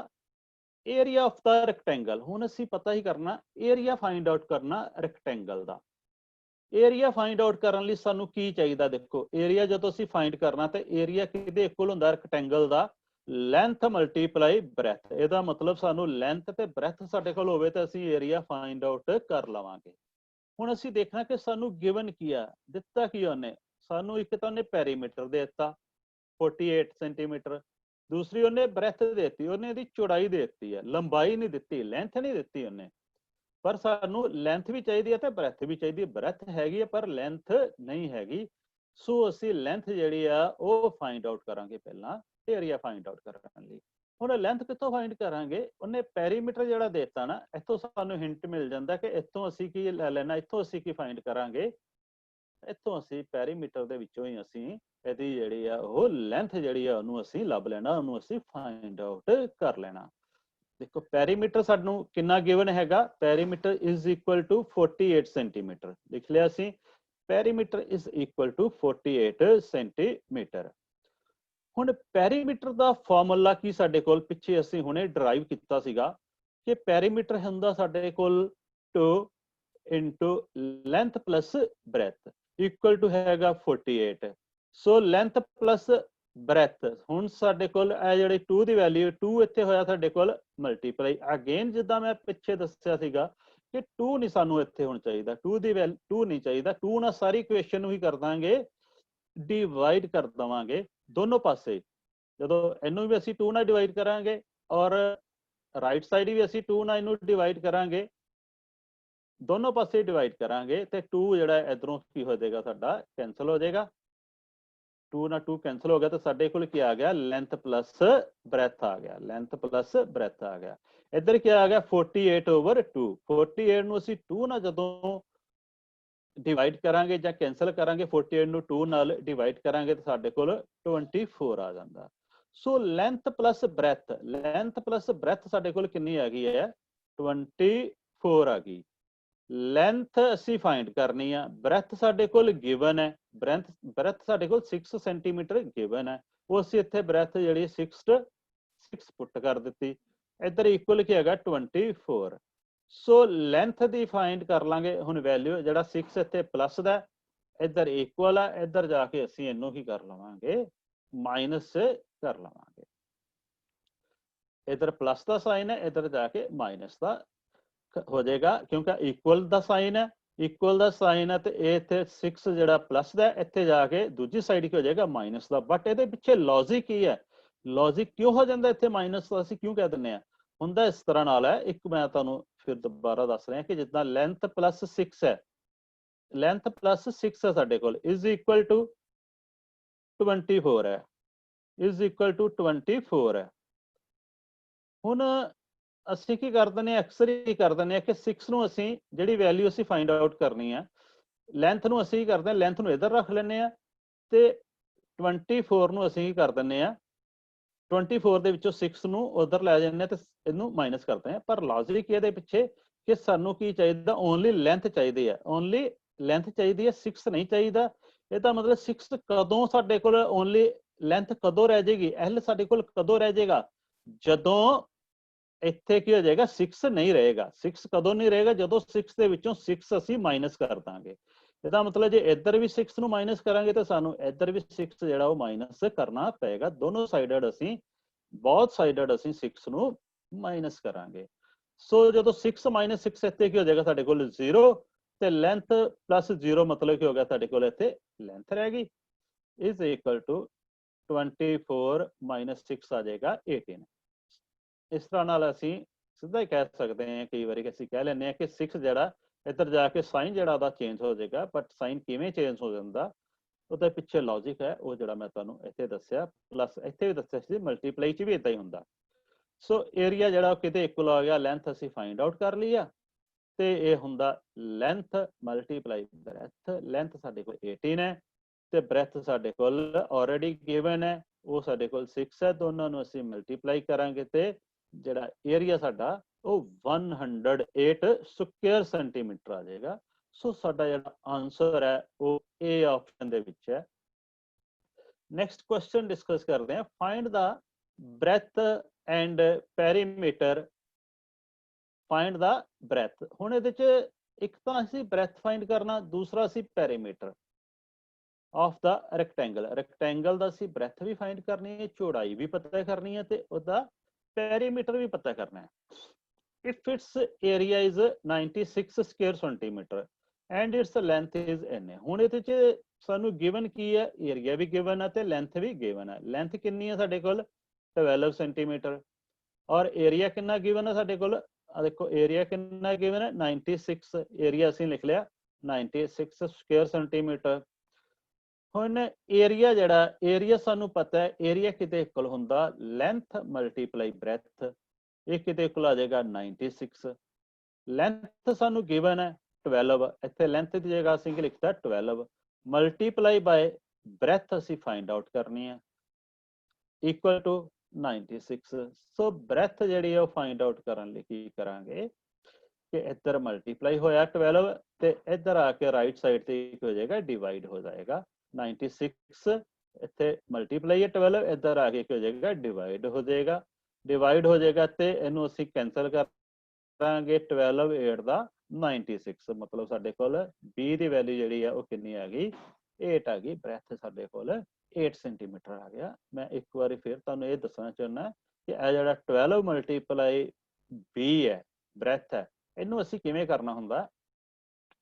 area of the rectangle. हुण असी पता ही करना एरिया फाइंड आउट करना रेक्टेंगल दा। एरिया फाइंड आउट करने लई सानू की चाहिए, देखो एरिया जदों असी फाइंड करना तो एरिया किहदे इक्वल हुंदा, रेक्टेंगल दा ਲੈਂਥ ਮਲਟੀਪਲਾਈ ਬ੍ਰੈਥ। ਇਹਦਾ ਮਤਲਬ ਸਾਨੂੰ ਲੈਂਥ ਤੇ ਬ੍ਰੈਥ ਸਾਡੇ ਕੋਲ ਹੋਵੇ ਤਾਂ ਅਸੀਂ ਏਰੀਆ ਫਾਈਂਡ ਆਊਟ ਕਰ ਲਵਾਂਗੇ। ਹੁਣ ਅਸੀਂ ਦੇਖਣਾ ਕਿ ਸਾਨੂੰ ਗਿਵਨ ਕੀ ਆ, ਦਿੱਤਾ ਕੀ ਉਹਨੇ ਸਾਨੂੰ, ਇੱਕ ਤਾਂ ਉਹਨੇ ਪੈਰੀਮੀਟਰ ਦੇ ਦਿੱਤਾ 48 ਸੈਂਟੀਮੀਟਰ, ਦੂਸਰੀ ਉਹਨੇ ਬ੍ਰੈਥ ਦੇ ਦਿੱਤੀ, ਉਹਨੇ ਇਹਦੀ ਚੌੜਾਈ ਦੇ ਦਿੱਤੀ ਹੈ, ਲੰਬਾਈ ਨਹੀਂ ਦਿੱਤੀ, ਲੈਂਥ ਨਹੀਂ ਦਿੱਤੀ ਉਹਨੇ। ਪਰ ਸਾਨੂੰ ਲੈਂਥ ਵੀ ਚਾਹੀਦੀ ਹੈ ਤੇ ਬ੍ਰੈਥ ਵੀ ਚਾਹੀਦੀ ਹੈ। ਬ੍ਰੈਥ ਹੈਗੀ ਹੈ ਪਰ ਲੈਂਥ ਨਹੀਂ ਹੈਗੀ। ਸੋ ਅਸੀਂ ਲੈਂਥ ਜਿਹੜੀ ਆ ਉਹ ਫਾਈਂਡ ਆਊਟ ਕਰਾਂਗੇ ਪਹਿਲਾਂ ਏਰੀਆ ਫਾਈਂਡ ਆਊਟ ਕਰਨ ਲਈ। ਹੁਣ ਲੈਂਥ ਕਿੱਥੋਂ ਫਾਈਂਡ ਕਰਾਂਗੇ, ਉਹਨੇ ਪੈਰੀਮੀਟਰ ਜਿਹੜਾ ਦੇਤਾ ਨਾ, ਇੱਥੋਂ ਸਾਨੂੰ ਹਿੰਟ ਮਿਲ ਜਾਂਦਾ ਕਿ ਇੱਥੋਂ ਅਸੀਂ ਕੀ ਲੈ ਲੈਣਾ, ਇੱਥੋਂ ਅਸੀਂ ਕੀ ਫਾਈਂਡ ਕਰਾਂਗੇ, ਇੱਥੋਂ ਅਸੀਂ ਪੈਰੀਮੀਟਰ ਦੇ ਵਿੱਚੋਂ ਹੀ ਅਸੀਂ ਇਹਦੀ ਜਿਹੜੀ ਆ ਉਹ ਲੈਂਥ ਜਿਹੜੀ ਆ ਉਹਨੂੰ ਅਸੀਂ ਲੱਭ ਲੈਣਾ, ਉਹਨੂੰ ਅਸੀਂ ਫਾਈਂਡ ਆਊਟ ਕਰ ਲੈਣਾ। ਦੇਖੋ ਪੈਰੀਮੀਟਰ ਸਾਨੂੰ ਕਿੰਨਾ ਗਿਵਨ ਹੈਗਾ, perimeter is equal to 48 centimetre ਲਿਖ ਲਿਆ ਅਸੀਂ, perimeter is equal to 48 centimetre. ਹੁਣ ਪੈਰੀਮੀਟਰ ਦਾ ਫਾਰਮੂਲਾ ਕੀ ਸਾਡੇ ਕੋਲ ਪਿੱਛੇ ਅਸੀਂ ਹੁਣੇ ਡਰਾਈਵ ਕੀਤਾ ਸੀਗਾ ਕਿ ਪੈਰੀਮੀਟਰ ਹੁੰਦਾ ਸਾਡੇ ਕੋਲ 2 into length plus breadth equal to ਹੈਗਾ 48। ਸੋ ਲੈਂਥ ਪਲੱਸ ਬ੍ਰੈਥ, ਹੁਣ ਸਾਡੇ ਕੋਲ ਇਹ ਜਿਹੜੀ 2 ਦੀ ਵੈਲਿਊ 2 ਇੱਥੇ ਹੋਇਆ ਸਾਡੇ ਕੋਲ ਮਲਟੀਪਲਾਈ ਅਗੇਨ, ਜਿੱਦਾਂ ਮੈਂ ਪਿੱਛੇ ਦੱਸਿਆ ਸੀਗਾ ਕਿ 2 ਨਹੀਂ ਸਾਨੂੰ ਇੱਥੇ ਹੁਣ ਚਾਹੀਦਾ, 2 ਦੀ ਵੈਲਿਊ 2 ਨਹੀਂ ਚਾਹੀਦਾ, 2 ਨਾਲ ਸਾਰੀ ਇਕੁਏਸ਼ਨ ਨੂੰ ਹੀ ਕਰ ਦਾਂਗੇ ਡਿਵਾਈਡ ਕਰ ਦਵਾਂਗੇ ਦੋਨੋਂ ਪਾਸੇ। ਜਦੋਂ ਇਹਨੂੰ ਵੀ ਅਸੀਂ 2 ਨਾਲ ਡਿਵਾਈਡ ਕਰਾਂਗੇ ਔਰ ਰਾਈਟ ਸਾਈਡ ਵੀ ਅਸੀਂ 2 ਨਾਲ ਇਹਨੂੰ ਡਿਵਾਈਡ ਕਰਾਂਗੇ, ਦੋਨੋਂ ਪਾਸੇ ਡਿਵਾਈਡ ਕਰਾਂਗੇ ਤੇ 2 ਜਿਹੜਾ ਇਧਰੋਂ ਕੀ ਹੋ ਜਾਏਗਾ, ਸਾਡਾ ਕੈਂਸਲ ਹੋ ਜਾਏਗਾ। 2 ਨਾਲ 2 ਕੈਂਸਲ ਹੋ ਗਿਆ ਤਾਂ ਸਾਡੇ ਕੋਲ ਕੀ ਆ ਗਿਆ, ਲੈਂਥ ਪਲੱਸ ਬ੍ਰੈਥ ਆ ਗਿਆ, ਲੈਂਥ ਪਲੱਸ ਬ੍ਰੈਥ ਆ ਗਿਆ। ਇੱਧਰ ਕੀ ਆ ਗਿਆ 48 ਓਵਰ 2। 48 ਨੂੰ ਅਸੀਂ 2 ਨਾਲ ਜਦੋਂ ਡਿਵਾਈਡ ਕਰਾਂਗੇ ਜਾਂ ਕੈਂਸਲ ਕਰਾਂਗੇ, 48 ਨੂੰ 2 ਨਾਲ ਡਿਵਾਈਡ ਕਰਾਂਗੇ ਤਾਂ ਸਾਡੇ ਕੋਲ 24 ਆ ਜਾਂਦਾ। So length plus breadth, length plus breadth ਸਾਡੇ ਕੋਲ ਕਿੰਨੀ ਆ ਗਈ ਹੈ, 24 ਆ ਗਈ। ਲੈਂਥ ਅਸੀਂ ਫਾਈਂਡ ਕਰਨੀ ਆ, ਬ੍ਰੈਥ ਸਾਡੇ ਕੋਲ ਗਿਵਨ ਹੈ, ਬ੍ਰੈਥ ਸਾਡੇ ਕੋਲ 6 ਸੈਂਟੀਮੀਟਰ ਗਿਵਨ ਹੈ, ਉਹ ਅਸੀਂ ਇੱਥੇ ਬ੍ਰੈਥ ਜਿਹੜੀ 6 ਪੁੱਟ ਕਰ ਦਿੱਤੀ। ਇੱਧਰ ਇਕੁਅਲ ਕੀ ਹੈਗਾ 24। ਸੋ ਲੈਂਥ ਦੀ ਫਾਈਂਡ ਕਰ ਲਾਂਗੇ ਹੁਣ ਵੈਲਿਊ, ਜਿਹੜਾ 6 ਇੱਥੇ ਪਲੱਸ ਦਾ, ਇੱਧਰ ਇਕੁਅਲ ਆ, ਇੱਧਰ ਜਾ ਕੇ ਅਸੀਂ ਇਹਨੂੰ ਕੀ ਕਰ ਲਵਾਂਗੇ, ਮਾਈਨਸ ਕਰ ਲਵਾਂਗੇ। ਇੱਧਰ ਪਲੱਸ ਦਾ ਸਾਈਨ ਹੈ, ਇੱਧਰ ਜਾ ਕੇ ਮਾਈਨਸ ਦਾ हो जाएगा क्योंकि इक्वल दा साइन है, इक्वल दा साइन है तो ये इत्थे 6 ਜਿਹੜਾ प्लस ਦਾ ਇੱਥੇ ਜਾ ਕੇ ਦੂਜੀ ਸਾਈਡ ਕੀ ਹੋ ਜਾਏਗਾ ਮਾਈਨਸ ਦਾ। ਬਟ ਇਹਦੇ ਪਿੱਛੇ ਲੌਜੀਕ ਕੀ ਹੈ, ਲੌਜਿਕ ਕਿਉਂ ਹੋ ਜਾਂਦਾ ਇੱਥੇ ਮਾਈਨਸ ਦਾ, ਅਸੀਂ ਕਿਉਂ ਕਹਿ ਦਿੰਦੇ ਆ? ਹੁੰਦਾ ਇਸ ਤਰ੍ਹਾਂ ਨਾਲ ਹੈ, ਇੱਕ ਮੈਂ ਤੁਹਾਨੂੰ ਫਿਰ ਦੁਬਾਰਾ ਦੱਸ ਰਿਹਾ ਕਿ ਜਿੱਦਾਂ ਲੈਂਥ ਪਲੱਸ 6 ਹੈ, ਲੈਂਥ ਪਲੱਸ 6 ਹੈ ਸਾਡੇ ਕੋਲ ਇਜ਼ ਇਕੁਅਲ ਟੂ 24 ਹੈ, ਇਜ਼ ਇਕੁਅਲ ਟੂ 24 ਹੈ। ਹੁਣ ਅਸੀਂ ਕੀ ਕਰ ਦਿੰਦੇ ਹਾਂ, ਅਕਸਰ ਹੀ ਕਰ ਦਿੰਦੇ ਹਾਂ ਕਿ 6 ਨੂੰ ਅਸੀਂ ਜਿਹੜੀ ਵੈਲਿਊ ਅਸੀਂ ਫਾਈਂਡ ਆਊਟ ਕਰਨੀ ਆ, ਲੈਂਥ ਨੂੰ ਅਸੀਂ ਕੀ ਕਰਦੇ ਹਾਂ, ਲੈਂਥ ਨੂੰ ਇੱਧਰ ਰੱਖ ਲੈਂਦੇ ਆ ਤੇ 24 ਨੂੰ ਅਸੀਂ ਕੀ ਕਰ ਦਿੰਦੇ ਆ, 24 ਦੇ ਵਿੱਚੋਂ 6 ਨੂੰ ਉਧਰ ਲੈ ਜਾਂਦੇ ਆ ਤੇ ਇਹਨੂੰ ਮਾਈਨਸ ਕਰਦੇ ਆ। ਪਰ ਲੌਜਿਕ ਇਹਦੇ ਪਿੱਛੇ ਕਿ ਸਾਨੂੰ ਕੀ ਚਾਹੀਦਾ, ਓਨਲੀ ਲੈਂਥ ਚਾਹੀਦੀ ਹੈ, ਓਨਲੀ ਲੈਂਥ ਚਾਹੀਦੀ ਹੈ, 6 ਨਹੀਂ ਚਾਹੀਦਾ। ਇਹਦਾ ਮਤਲਬ 6 ਕਦੋਂ ਸਾਡੇ ਕੋਲ ਓਨਲੀ ਲੈਂਥ ਕਦੋਂ ਰਹਿ ਜਾਏਗੀ, ਐਲ ਸਾਡੇ ਕੋਲ ਕਦੋਂ ਰਹਿ ਜਾਏਗਾ, ਜਦੋਂ ਇੱਥੇ ਕੀ ਹੋ ਜਾਏਗਾ 6 ਨਹੀਂ ਰਹੇਗਾ। 6 ਕਦੋਂ ਨਹੀਂ ਰਹੇਗਾ, ਜਦੋਂ 6 ਦੇ ਵਿੱਚੋਂ 6 ਅਸੀਂ ਮਾਈਨਸ ਕਰ ਦਾਂਗੇ। ਇਹਦਾ ਮਤਲਬ ਜੇ ਇੱਧਰ ਵੀ 6 ਨੂੰ ਮਾਈਨਸ ਕਰਾਂਗੇ ਤਾਂ ਸਾਨੂੰ ਇੱਧਰ ਵੀ 6 ਜਿਹੜਾ ਉਹ ਮਾਈਨਸ ਕਰਨਾ ਪਏਗਾ। ਦੋਨੋਂ ਸਾਈਡਡ ਅਸੀਂ, ਬਹੁਤ ਸਾਈਡਡ ਅਸੀਂ 6 ਨੂੰ ਮਾਈਨਸ ਕਰਾਂਗੇ। ਸੋ ਜਦੋਂ 6 ਮਾਈਨਸ 6 ਇੱਥੇ ਕੀ ਹੋ ਜਾਏਗਾ ਸਾਡੇ ਕੋਲ 0 ਤੇ ਲੈਂਥ ਪਲੱਸ 0 ਮਤਲਬ ਕੀ ਹੋ ਗਿਆ ਸਾਡੇ ਕੋਲ ਇੱਥੇ ਲੈਂਥ ਰਹਿ ਗਈ ਇਜ਼ ਇਕੁਅਲ ਟੂ 24 ਮਾਈਨਸ 6 ਆ ਜਾਏਗਾ 18। ਇਸ ਤਰ੍ਹਾਂ ਨਾਲ ਅਸੀਂ ਸਿੱਧਾ ਹੀ ਕਹਿ ਸਕਦੇ ਹਾਂ, ਕਈ ਵਾਰੀ ਅਸੀਂ ਕਹਿ ਲੈਂਦੇ ਹਾਂ ਕਿ 6 ਜਿਹੜਾ ਇੱਧਰ ਜਾ ਕੇ ਸਾਈਨ ਜਿਹੜਾ ਉਹਦਾ ਚੇਂਜ ਹੋ ਜਾਏਗਾ। ਬਟ ਸਾਈਨ ਕਿਵੇਂ ਚੇਂਜ ਹੋ ਜਾਂਦਾ, ਉਹਦੇ ਪਿੱਛੇ ਲੌਜਿਕ ਹੈ ਉਹ ਜਿਹੜਾ ਮੈਂ ਤੁਹਾਨੂੰ ਇੱਥੇ ਦੱਸਿਆ, ਪਲੱਸ ਇੱਥੇ ਵੀ ਦੱਸਿਆ ਸੀ ਮਲਟੀਪਲਾਈ 'ਚ ਵੀ ਇਦਾਂ ਹੀ ਹੁੰਦਾ। ਸੋ ਏਰੀਆ ਜਿਹੜਾ ਕਿਤੇ ਇਕੁਅਲ ਆ ਗਿਆ, ਲੈਂਥ ਅਸੀਂ ਫਾਈਂਡ ਆਊਟ ਕਰ ਲਈ ਆ ਤੇ ਇਹ ਹੁੰਦਾ ਲੈਂਥ ਮਲਟੀਪਲਾਈ ਬ੍ਰੈਥ। ਲੈਂਥ ਸਾਡੇ ਕੋਲ 18 ਹੈ ਤੇ ਬ੍ਰੈਥ ਸਾਡੇ ਕੋਲ ਆਲਰੇਡੀ ਗਿਵਨ ਹੈ, ਉਹ ਸਾਡੇ ਕੋਲ 6 ਹੈ। ਦੋਨਾਂ ਨੂੰ ਅਸੀਂ ਮਲਟੀਪਲਾਈ ਕਰਾਂਗੇ ਤੇ ਜਿਹੜਾ ਏਰੀਆ ਸਾਡਾ ਉਹ 108 ਸਕੁਅਰ ਸੈਂਟੀਮੀਟਰ ਆ ਜਾਏਗਾ। ਸੋ ਸਾਡਾ ਜਿਹੜਾ ਆਨਸਰ ਹੈ ਉਹ ਏ ਆਪਸ਼ਨ ਦੇ ਵਿੱਚ ਹੈ। ਨੈਕਸਟ ਕੁਐਸਚਨ ਡਿਸਕਸ ਕਰਦੇ ਹਾਂ, find the breath and perimeter, find the breath. ਹੁਣ ਇਹਦੇ ਚ ਇੱਕ ਤਾਂ ਅਸੀਂ ਬ੍ਰੈਥ ਫਾਈਂਡ ਕਰਨਾ, ਦੂਸਰਾ ਅਸੀਂ perimeter of the rectangle. Rectangle ਦਾ ਅਸੀਂ ਬ੍ਰੈਥ ਵੀ ਫਾਈਂਡ ਕਰਨੀ ਹੈ, ਚੌੜਾਈ ਵੀ ਪਤਾ ਕਰਨੀ ਹੈ ਤੇ ਉਹਦਾ ਪੈਰੀਮੀਟਰ ਵੀ ਪਤਾ ਕਰਨਾ ਹੈ। if its area is 96 square centimeter and its length is n। ਹੁਣ ਇਹਦੇ ਚ ਸਾਨੂੰ ਗਿਵਨ ਕੀ ਹੈ, ਏਰੀਆ ਵੀ ਗਿਵਨ ਹੈ ਤੇ ਲੈਂਥ ਵੀ ਗਿਵਨ ਹੈ। ਲੈਂਥ ਕਿੰਨੀ ਹੈ ਸਾਡੇ ਕੋਲ 12 ਸੈਂਟੀਮੀਟਰ ਔਰ ਏਰੀਆ ਕਿੰਨਾ ਗਿਵਨ ਹੈ ਸਾਡੇ ਕੋਲ, ਆ ਦੇਖੋ ਏਰੀਆ ਕਿੰਨਾ ਗਿਵਨ ਹੈ 96, ਏਰੀਆ ਅਸੀਂ ਲਿਖ ਲਿਆ 96 ਸਕੁਅਰ ਸੈਂਟੀਮੀਟਰ। ਹੁਣ ਏਰੀਆ ਜਿਹੜਾ, ਏਰੀਆ ਸਾਨੂੰ ਪਤਾ ਹੈ ਏਰੀਆ ਕਿਤੇ ਇਕੁਅਲ ਹੁੰਦਾ ਲੈਂਥ ਮਲਟੀਪਲਾਈ ਬ੍ਰੈਥ, ਇਹ ਕਿਤੇ ਇਕੁਅਲ ਆ ਜਾਏਗਾ 96। ਲੈਂਥ ਸਾਨੂੰ ਗਿਵਨ ਹੈ 12, ਇੱਥੇ ਲੈਂਥ ਦੀ ਜਗ੍ਹਾ ਅਸੀਂ ਕੀ ਲਿਖਤਾ 12 ਮਲਟੀਪਲਾਈ ਬਾਏ ਬ੍ਰੈਥ ਅਸੀਂ ਫਾਈਂਡ ਆਊਟ ਕਰਨੀ ਹੈ ਇਕੁਅਲ ਟੂ 96। ਸੋ ਬ੍ਰੈਥ ਜਿਹੜੀ ਹੈ ਉਹ ਫਾਈਂਡ ਆਊਟ ਕਰਨ ਲਈ ਕੀ ਕਰਾਂਗੇ ਕਿ ਇੱਧਰ ਮਲਟੀਪਲਾਈ ਹੋਇਆ 12 ਤੇ ਇੱਧਰ ਆ ਕੇ ਰਾਈਟ ਸਾਈਡ ਤੇ ਕੀ ਹੋ ਜਾਏਗਾ ਡਿਵਾਈਡ ਹੋ ਜਾਏਗਾ 96, ਇੱਥੇ ਮਲਟੀਪਲਾਈ ਹੈ 12, ਇੱਧਰ ਆ ਕੇ ਕੀ ਹੋ ਜਾਏਗਾ ਡਿਵਾਈਡ ਹੋ ਜਾਏਗਾ। ਡਿਵਾਈਡ ਹੋ ਜਾਏਗਾ ਤੇ ਇਹਨੂੰ ਅਸੀਂ ਕੈਂਸਲ ਕਰਾਂਗੇ 12 8 ਦਾ 96, ਮਤਲਬ ਸਾਡੇ ਕੋਲ b ਦੀ ਵੈਲਿਊ ਜਿਹੜੀ ਹੈ ਉਹ ਕਿੰਨੀ ਆ ਗਈ 8 ਆ ਗਈ। ਬ੍ਰੈਥ ਸਾਡੇ ਕੋਲ 8 ਸੈਂਟੀਮੀਟਰ ਆ ਗਿਆ। ਮੈਂ ਇੱਕ ਵਾਰੀ ਫਿਰ ਤੁਹਾਨੂੰ ਇਹ ਦੱਸਣਾ ਚਾਹੁੰਦਾ ਕਿ ਇਹ ਜਿਹੜਾ 12 ਮਲਟੀਪਲਾਈ b ਹੈ ਬ੍ਰੈਥ ਹੈ, ਇਹਨੂੰ ਅਸੀਂ ਕਿਵੇਂ ਕਰਨਾ ਹੁੰਦਾ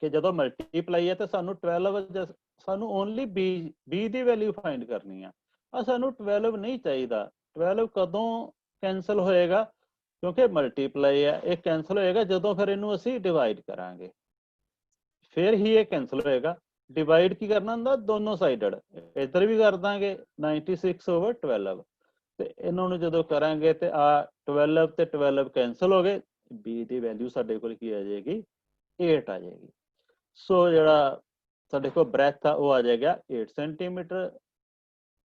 ਕਿ ਜਦੋਂ ਮਲਟੀਪਲਾਈ ਹੈ ਤੇ ਸਾਨੂੰ 12 ਸਾਨੂੰ ਓਨਲੀ b ਦੀ ਵੈਲਿਊ ਫਾਈਂਡ ਕਰਨੀ ਆ। ਸਾਨੂੰ 12 ਨਹੀਂ ਚਾਹੀਦਾ। 12 ਕਦੋਂ ਕੈਂਸਲ ਹੋਏਗਾ, ਕਿਉਂਕਿ ਮਲਟੀਪਲਾਈ ਹੈ, ਇਹ ਕੈਂਸਲ ਹੋਏਗਾ ਜਦੋਂ ਫਿਰ ਇਹਨੂੰ ਅਸੀਂ ਡਿਵਾਈਡ ਕਰਾਂਗੇ, ਫਿਰ ਹੀ ਇਹ ਕੈਂਸਲ ਹੋਏਗਾ। ਡਿਵਾਈਡ ਕੀ ਕਰਨਾ ਹੁੰਦਾ ਦੋਨੋਂ ਸਾਈਡਡ, ਇੱਧਰ ਵੀ ਕਰ ਦਾਂਗੇ 96/12 ਤੇ ਇਹਨਾਂ ਨੂੰ ਜਦੋਂ ਕਰਾਂਗੇ ਤੇ ਆ 12 ਤੇ 12 ਕੈਂਸਲ ਹੋ ਗਏ, b ਦੀ ਵੈਲਿਊ ਸਾਡੇ ਕੋਲ ਕੀ ਆ ਜਾਏਗੀ 8 ਆ ਜਾਏਗੀ। ਸੋ ਜਿਹੜਾ ਸਾਡੇ ਕੋਲ ਬ੍ਰੈਥ ਆ ਉਹ ਆ ਜਾਏਗਾ 8 ਸੈਂਟੀਮੀਟਰ।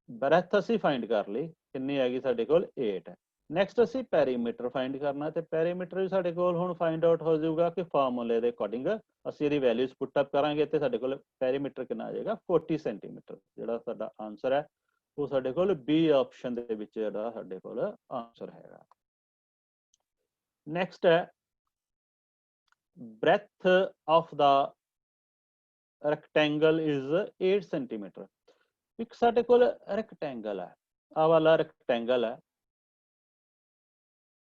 ਬ੍ਰੈਥ ਅਸੀਂ ਫਾਈਂਡ ਕਰ ਲਈ, ਕਿੰਨੀ ਆ ਗਈ ਸਾਡੇ ਕੋਲ 8 ਹੈ। ਨੈਕਸਟ ਅਸੀਂ ਪੈਰੀਮੀਟਰ ਫਾਈਂਡ ਕਰਨਾ ਤੇ ਪੈਰੀਮੀਟਰ ਵੀ ਸਾਡੇ ਕੋਲ ਹੁਣ ਫਾਈਂਡ ਆਊਟ ਹੋ ਜਾਊਗਾ ਕਿ ਫਾਰਮੂਲੇ ਦੇ ਅਕੋਰਡਿੰਗ ਅਸੀਂ ਇਹਦੀ ਵੈਲਿਊਜ਼ ਪੁੱਟ ਅਪ ਕਰਾਂਗੇ ਤੇ ਸਾਡੇ ਕੋਲ ਪੈਰੀਮੀਟਰ ਕਿੰਨਾ ਆ ਜਾਏਗਾ 40 ਸੈਂਟੀਮੀਟਰ। ਜਿਹੜਾ ਸਾਡਾ ਆਨਸਰ ਹੈ ਉਹ ਸਾਡੇ ਕੋਲ ਬੀ ਆਪਸ਼ਨ ਦੇ ਵਿੱਚ ਜਿਹੜਾ ਸਾਡੇ ਕੋਲ ਆਨਸਰ ਹੈਗਾ। ਨੈਕਸਟ ਹੈ breadth of the rectangle is 8 centimeter। ਇੱਕ ਸਾਡੇ ਕੋਲ ਰੈਕਟੈਂਗਲ ਹੈ, ਆ ਵਾਲਾ ਰੈਕਟੈਂਗਲ ਹੈ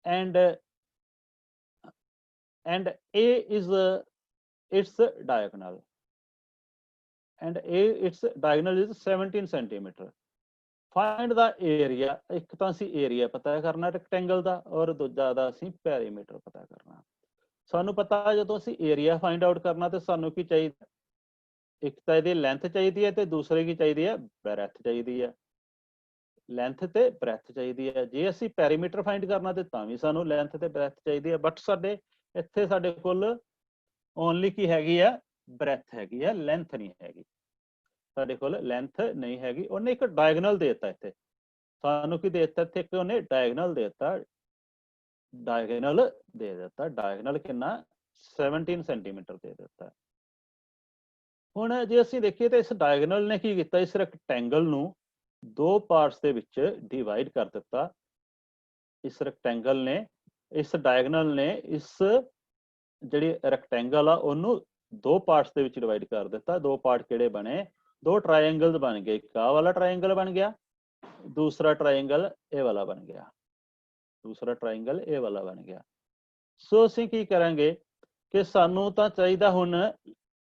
and and A is its diagonal, and its diagonal is 17 centimeter. Find the area, एक तो ਅਸੀਂ area पता करना rectangle ਦਾ और ਦੂਜਾ ਦਾ ਅਸੀਂ perimeter पता करना। ਸਾਨੂੰ ਪਤਾ ਜਦੋਂ ਅਸੀਂ area find out ਕਰਨਾ ਤੇ ਸਾਨੂੰ ਕੀ ਚਾਹੀਦਾ, ਇੱਕ ਤਾਂ ਇਹਦੀ length ਚਾਹੀਦੀ ਹੈ ਤੇ ਦੂਸਰੇ ਕੀ ਚਾਹੀਦੀ ਹੈ, breadth ਚਾਹੀਦੀ ਹੈ। length ਤੇ breadth ਚਾਹੀਦੀ ਹੈ। ਜੇ ਅਸੀਂ perimeter find ਕਰਨਾ ਤੇ ਤਾਂ ਵੀ ਸਾਨੂੰ length ਤੇ breadth ਚਾਹੀਦੀ ਹੈ, ਬਟ ਸਾਡੇ ਇੱਥੇ ਸਾਡੇ ਕੋਲ ਓਨਲੀ ਕੀ ਹੈਗੀ ਆ, breadth ਹੈਗੀ ਆ, length ਨਹੀਂ ਹੈਗੀ। ਸਾਡੇ ਕੋਲ ਲੈਂਥ ਨਹੀਂ ਹੈਗੀ। ਉਹਨੇ ਇੱਕ ਡਾਇਗਨਲ ਦੇ ਦਿੱਤਾ ਇੱਥੇ, ਸਾਨੂੰ ਕੀ ਦੇ ਦਿੱਤਾ ਇੱਥੇ, ਇੱਕ ਉਹਨੇ ਡਾਇਗਨਲ ਦੇ ਦਿੱਤਾ, ਡਾਇਗਨਲ ਦੇ ਦਿੱਤਾ। ਡਾਇਗਨਲ ਕਿੰਨਾ, 17 ਸੈਂਟੀਮੀਟਰ ਦੇ ਦਿੱਤਾ। ਹੁਣ ਜੇ ਅਸੀਂ ਦੇਖੀਏ ਤਾਂ ਇਸ ਡਾਇਗਨਲ ਨੇ ਕੀ ਕੀਤਾ, ਇਸ ਰੈਕਟੈਂਗਲ ਨੂੰ ਦੋ ਪਾਰਟਸ ਦੇ ਵਿੱਚ ਡਿਵਾਈਡ ਕਰ ਦਿੱਤਾ। ਇਸ ਰੈਕਟੈਂਗਲ ਨੇ, ਇਸ ਡਾਇਗਨਲ ਨੇ ਇਸ ਜਿਹੜੀ ਰੈਕਟੈਂਗਲ ਆ ਉਹਨੂੰ ਦੋ ਪਾਰਟਸ ਦੇ ਵਿੱਚ ਡਿਵਾਈਡ ਕਰ ਦਿੱਤਾ। ਦੋ ਪਾਰਟ ਕਿਹੜੇ ਬਣੇ, दो ट्रायंगल बन गए। एक वाला ट्रायंगल बन गया, दूसरा ट्रायंगल ए वाला बन गया, दूसरा ट्रायंगल ए वाला बन गया। सो ਅਸੀਂ ਕੀ ਕਰਾਂਗੇ ਕਿ ਸਾਨੂੰ ਤਾਂ ਚਾਹੀਦਾ ਹੁਣ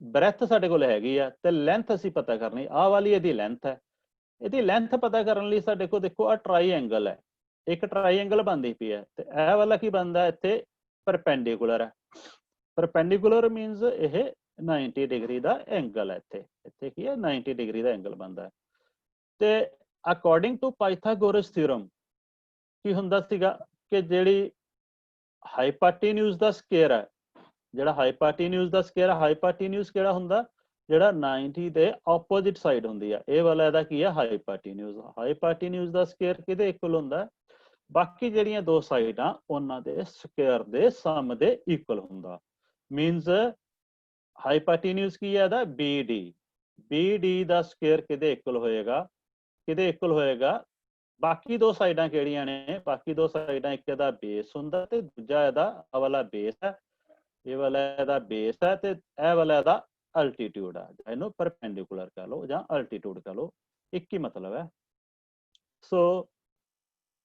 ਬ੍ਰੈਥ ਸਾਡੇ ਕੋਲ ਹੈਗੀ ਆ ਤੇ ਲੈਂਥ ਅਸੀਂ ਪਤਾ ਕਰਨੀ। ਆਹ ਵਾਲੀ ਇਹਦੀ ਲੈਂਥ ਹੈ। ਇਹਦੀ ਲੈਂਥ ਪਤਾ ਕਰਨ ਲਈ ਸਾਡੇ ਕੋਲ ਦੇਖੋ ਆ ਟਰਾਈਐਂਗਲ ਹੈ, ਇੱਕ ਟਰਾਈਐਂਗਲ ਬਣਦੀ ਪਈ ਹੈ ਤੇ ਇਹ ਵਾਲਾ ਕੀ ਬਣਦਾ ਇੱਥੇ, ਪਰਪੈਂਡੀਕੂਲਰ ਹੈ। ਪਰਪੈਂਡੀਕੂਲਰ ਮੀਨਸ ਇਹ 90 ਡਿਗਰੀ ਦਾ ਐਂਗਲ ਹੈ। ਇੱਥੇ ਕੀ ਹੈ, 90 ਡਿਗਰੀ ਦਾ ਐਂਗਲ ਬਣਦਾ ਹੈ। ਤੇ ਅਕੋਰਡਿੰਗ ਟੂ ਪਾਈਥਾਗੋਰਸ ਥਿਊਰਮ ਕੀ ਹੁੰਦਾ ਸੀਗਾ ਕਿ ਜਿਹੜੀ ਹਾਈਪੋਟੇਨਿਊਜ਼ ਦਾ ਸਕੁਅਰ ਹੈ, ਜਿਹੜਾ ਹਾਈਪੋਟੇਨਿਊਜ਼ ਦਾ ਸਕੁਅਰ, ਹਾਈਪੋਟੇਨਿਊਜ਼ ਕਿਹੜਾ ਹੁੰਦਾ, ਜਿਹੜਾ 90 ਦੇ ਆਪੋਜ਼ਿਟ ਸਾਈਡ ਹੁੰਦੀ ਆ। ਇਹ ਵਾਲਾ ਇਹਦਾ ਕੀ ਹੈ, ਹਾਈਪੋਟੇਨਿਊਜ਼। ਹਾਈਪੋਟੇਨਿਊਜ਼ ਦਾ ਸਕੁਅਰ ਕਿਹਦੇ ਇਕੁਅਲ ਹੁੰਦਾ, ਬਾਕੀ ਜਿਹੜੀਆਂ ਦੋ ਸਾਈਡਾਂ ਉਹਨਾਂ ਦੇ ਸਕੁਅਰ ਦੇ ਸਮ ਦੇ ਇਕੁਅਲ ਹੁੰਦਾ। ਮੀਨਸ ਹਾਈਪੋਟੇਨਿਊਜ਼ ਕੀ ਹੈ ਇਹਦਾ, BD। BD ਦਾ ਸਕੁਅਰ ਕਿਹਦੇ ਇਕੁਅਲ ਹੋਏਗਾ, ਕਿਹਦੇ ਇਕੁਅਲ ਹੋਏਗਾ, ਬਾਕੀ ਦੋ ਸਾਈਡਾਂ ਕਿਹੜੀਆਂ ਨੇ, ਬਾਕੀ ਦੋ ਸਾਈਡਾਂ ਇੱਕ ਇਹਦਾ ਬੇਸ ਹੁੰਦਾ ਤੇ ਦੂਜਾ ਇਹਦਾ ਆਹ ਵਾਲਾ ਬੇਸ ਹੈ, ਇਹ ਵਾਲਾ ਇਹਦਾ ਬੇਸ ਹੈ ਤੇ ਇਹ ਵਾਲਾ ਇਹਦਾ ਅਲਟੀਟਿਊਡ ਆ। ਇਹਨੂੰ ਪਰਪੈਂਡੀਕੂਲਰ ਕਹ ਲਓ ਜਾਂ ਅਲਟੀਟਿਊਡ ਕਹ ਲਓ, ਇੱਕ ਹੀ ਮਤਲਬ ਹੈ। ਸੋ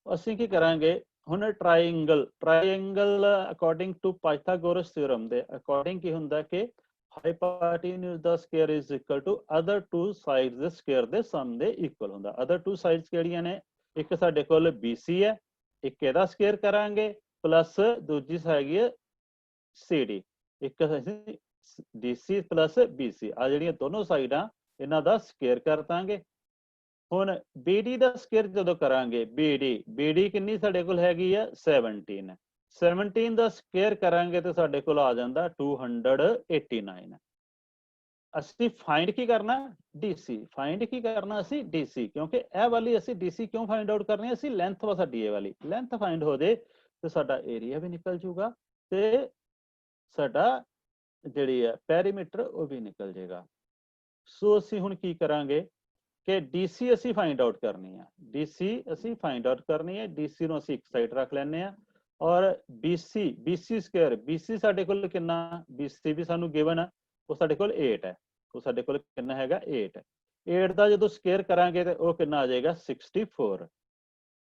ਅਸੀਂ ਕੀ ਕਰਾਂਗੇ ਹੁਣ, triangle according to Pythagoras theorem ਦੇ ਅਕੋਰਡਿੰਗ ਕੀ ਹੁੰਦਾ ਕਿ hypotenuse the square is equal to other two sides ਦੇ ਸਕੁਅਰ ਦੇ ਸਮ ਦੇ ਇਕੁਅਲ ਹੁੰਦਾ। other two sides ਕਿਹੜੀਆਂ ਨੇ, ਇੱਕ ਸਾਡੇ ਕੋਲ BC ਹੈ, ਇੱਕ ਇਹਦਾ ਸਕੁਅਰ ਕਰਾਂਗੇ ਪਲੱਸ ਦੂਜੀ ਹੈਗੀ ਹੈ CD, ਇੱਕ ਅਸੀਂ DC ਪਲੱਸ BC, ਆ ਜਿਹੜੀਆਂ ਦੋਨੋਂ ਸਾਈਡਾਂ ਇਹਨਾਂ ਦਾ ਸਕੁਅਰ ਕਰ ਦਾਂਗੇ। ਹੁਣ BD ਦਾ ਸਕੁਅਰ ਜਦੋਂ ਕਰਾਂਗੇ, BD ਕਿੰਨੀ ਸਾਡੇ ਕੋਲ ਹੈਗੀ ਆ, 17। 17 ਦਾ ਸਕੁਅਰ ਕਰਾਂਗੇ ਤੇ ਸਾਡੇ ਕੋਲ ਆ ਜਾਂਦਾ 289। ਅਸੀਂ ਫਾਈਂਡ ਕੀ ਕਰਨਾ, DC। ਫਾਈਂਡ ਕੀ ਕਰਨਾ ਅਸੀਂ, DC, ਕਿਉਂਕਿ ਇਹ ਵਾਲੀ ਅਸੀਂ DC ਕਿਉਂ ਫਾਈਂਡ ਆਊਟ ਕਰਨੀ, ਅਸੀਂ ਲੈਂਥ ਵਾ ਸਾਡੀ ਇਹ ਵਾਲੀ, ਲੈਂਥ ਫਾਈਂਡ ਹੋ ਜੇ ਤੇ ਸਾਡਾ ਏਰੀਆ ਵੀ ਨਿਕਲ ਜੂਗਾ ਤੇ ਸਾਡਾ ਜਿਹੜੀ ਹੈ ਪੈਰੀਮੀਟਰ ਉਹ ਵੀ ਨਿਕਲ ਜਾਏਗਾ। ਸੋ ਅਸੀਂ ਹੁਣ ਕੀ ਕਰਾਂਗੇ ਕਿ DC ਅਸੀਂ ਫਾਈਂਡ ਆਊਟ ਕਰਨੀ ਆ, DC ਅਸੀਂ ਫਾਈਂਡ ਆਊਟ ਕਰਨੀ ਹੈ। DC ਨੂੰ ਅਸੀਂ ਇੱਕ ਸਾਈਡ ਰੱਖ ਲੈਂਦੇ ਆ ਔਰ BC ਸਕੁਅਰ, BC ਸਾਡੇ ਕੋਲ ਕਿੰਨਾ, BC ਵੀ ਸਾਨੂੰ ਗਿਵਨ ਹੈ, ਉਹ ਸਾਡੇ ਕੋਲ 8 ਹੈ। ਉਹ ਸਾਡੇ ਕੋਲ ਕਿੰਨਾ ਹੈਗਾ, 8 8 ਦਾ ਜਦੋਂ ਸਕੁਅਰ ਕਰਾਂਗੇ ਤੇ ਉਹ ਕਿੰਨਾ ਆ ਜਾਏਗਾ, 64।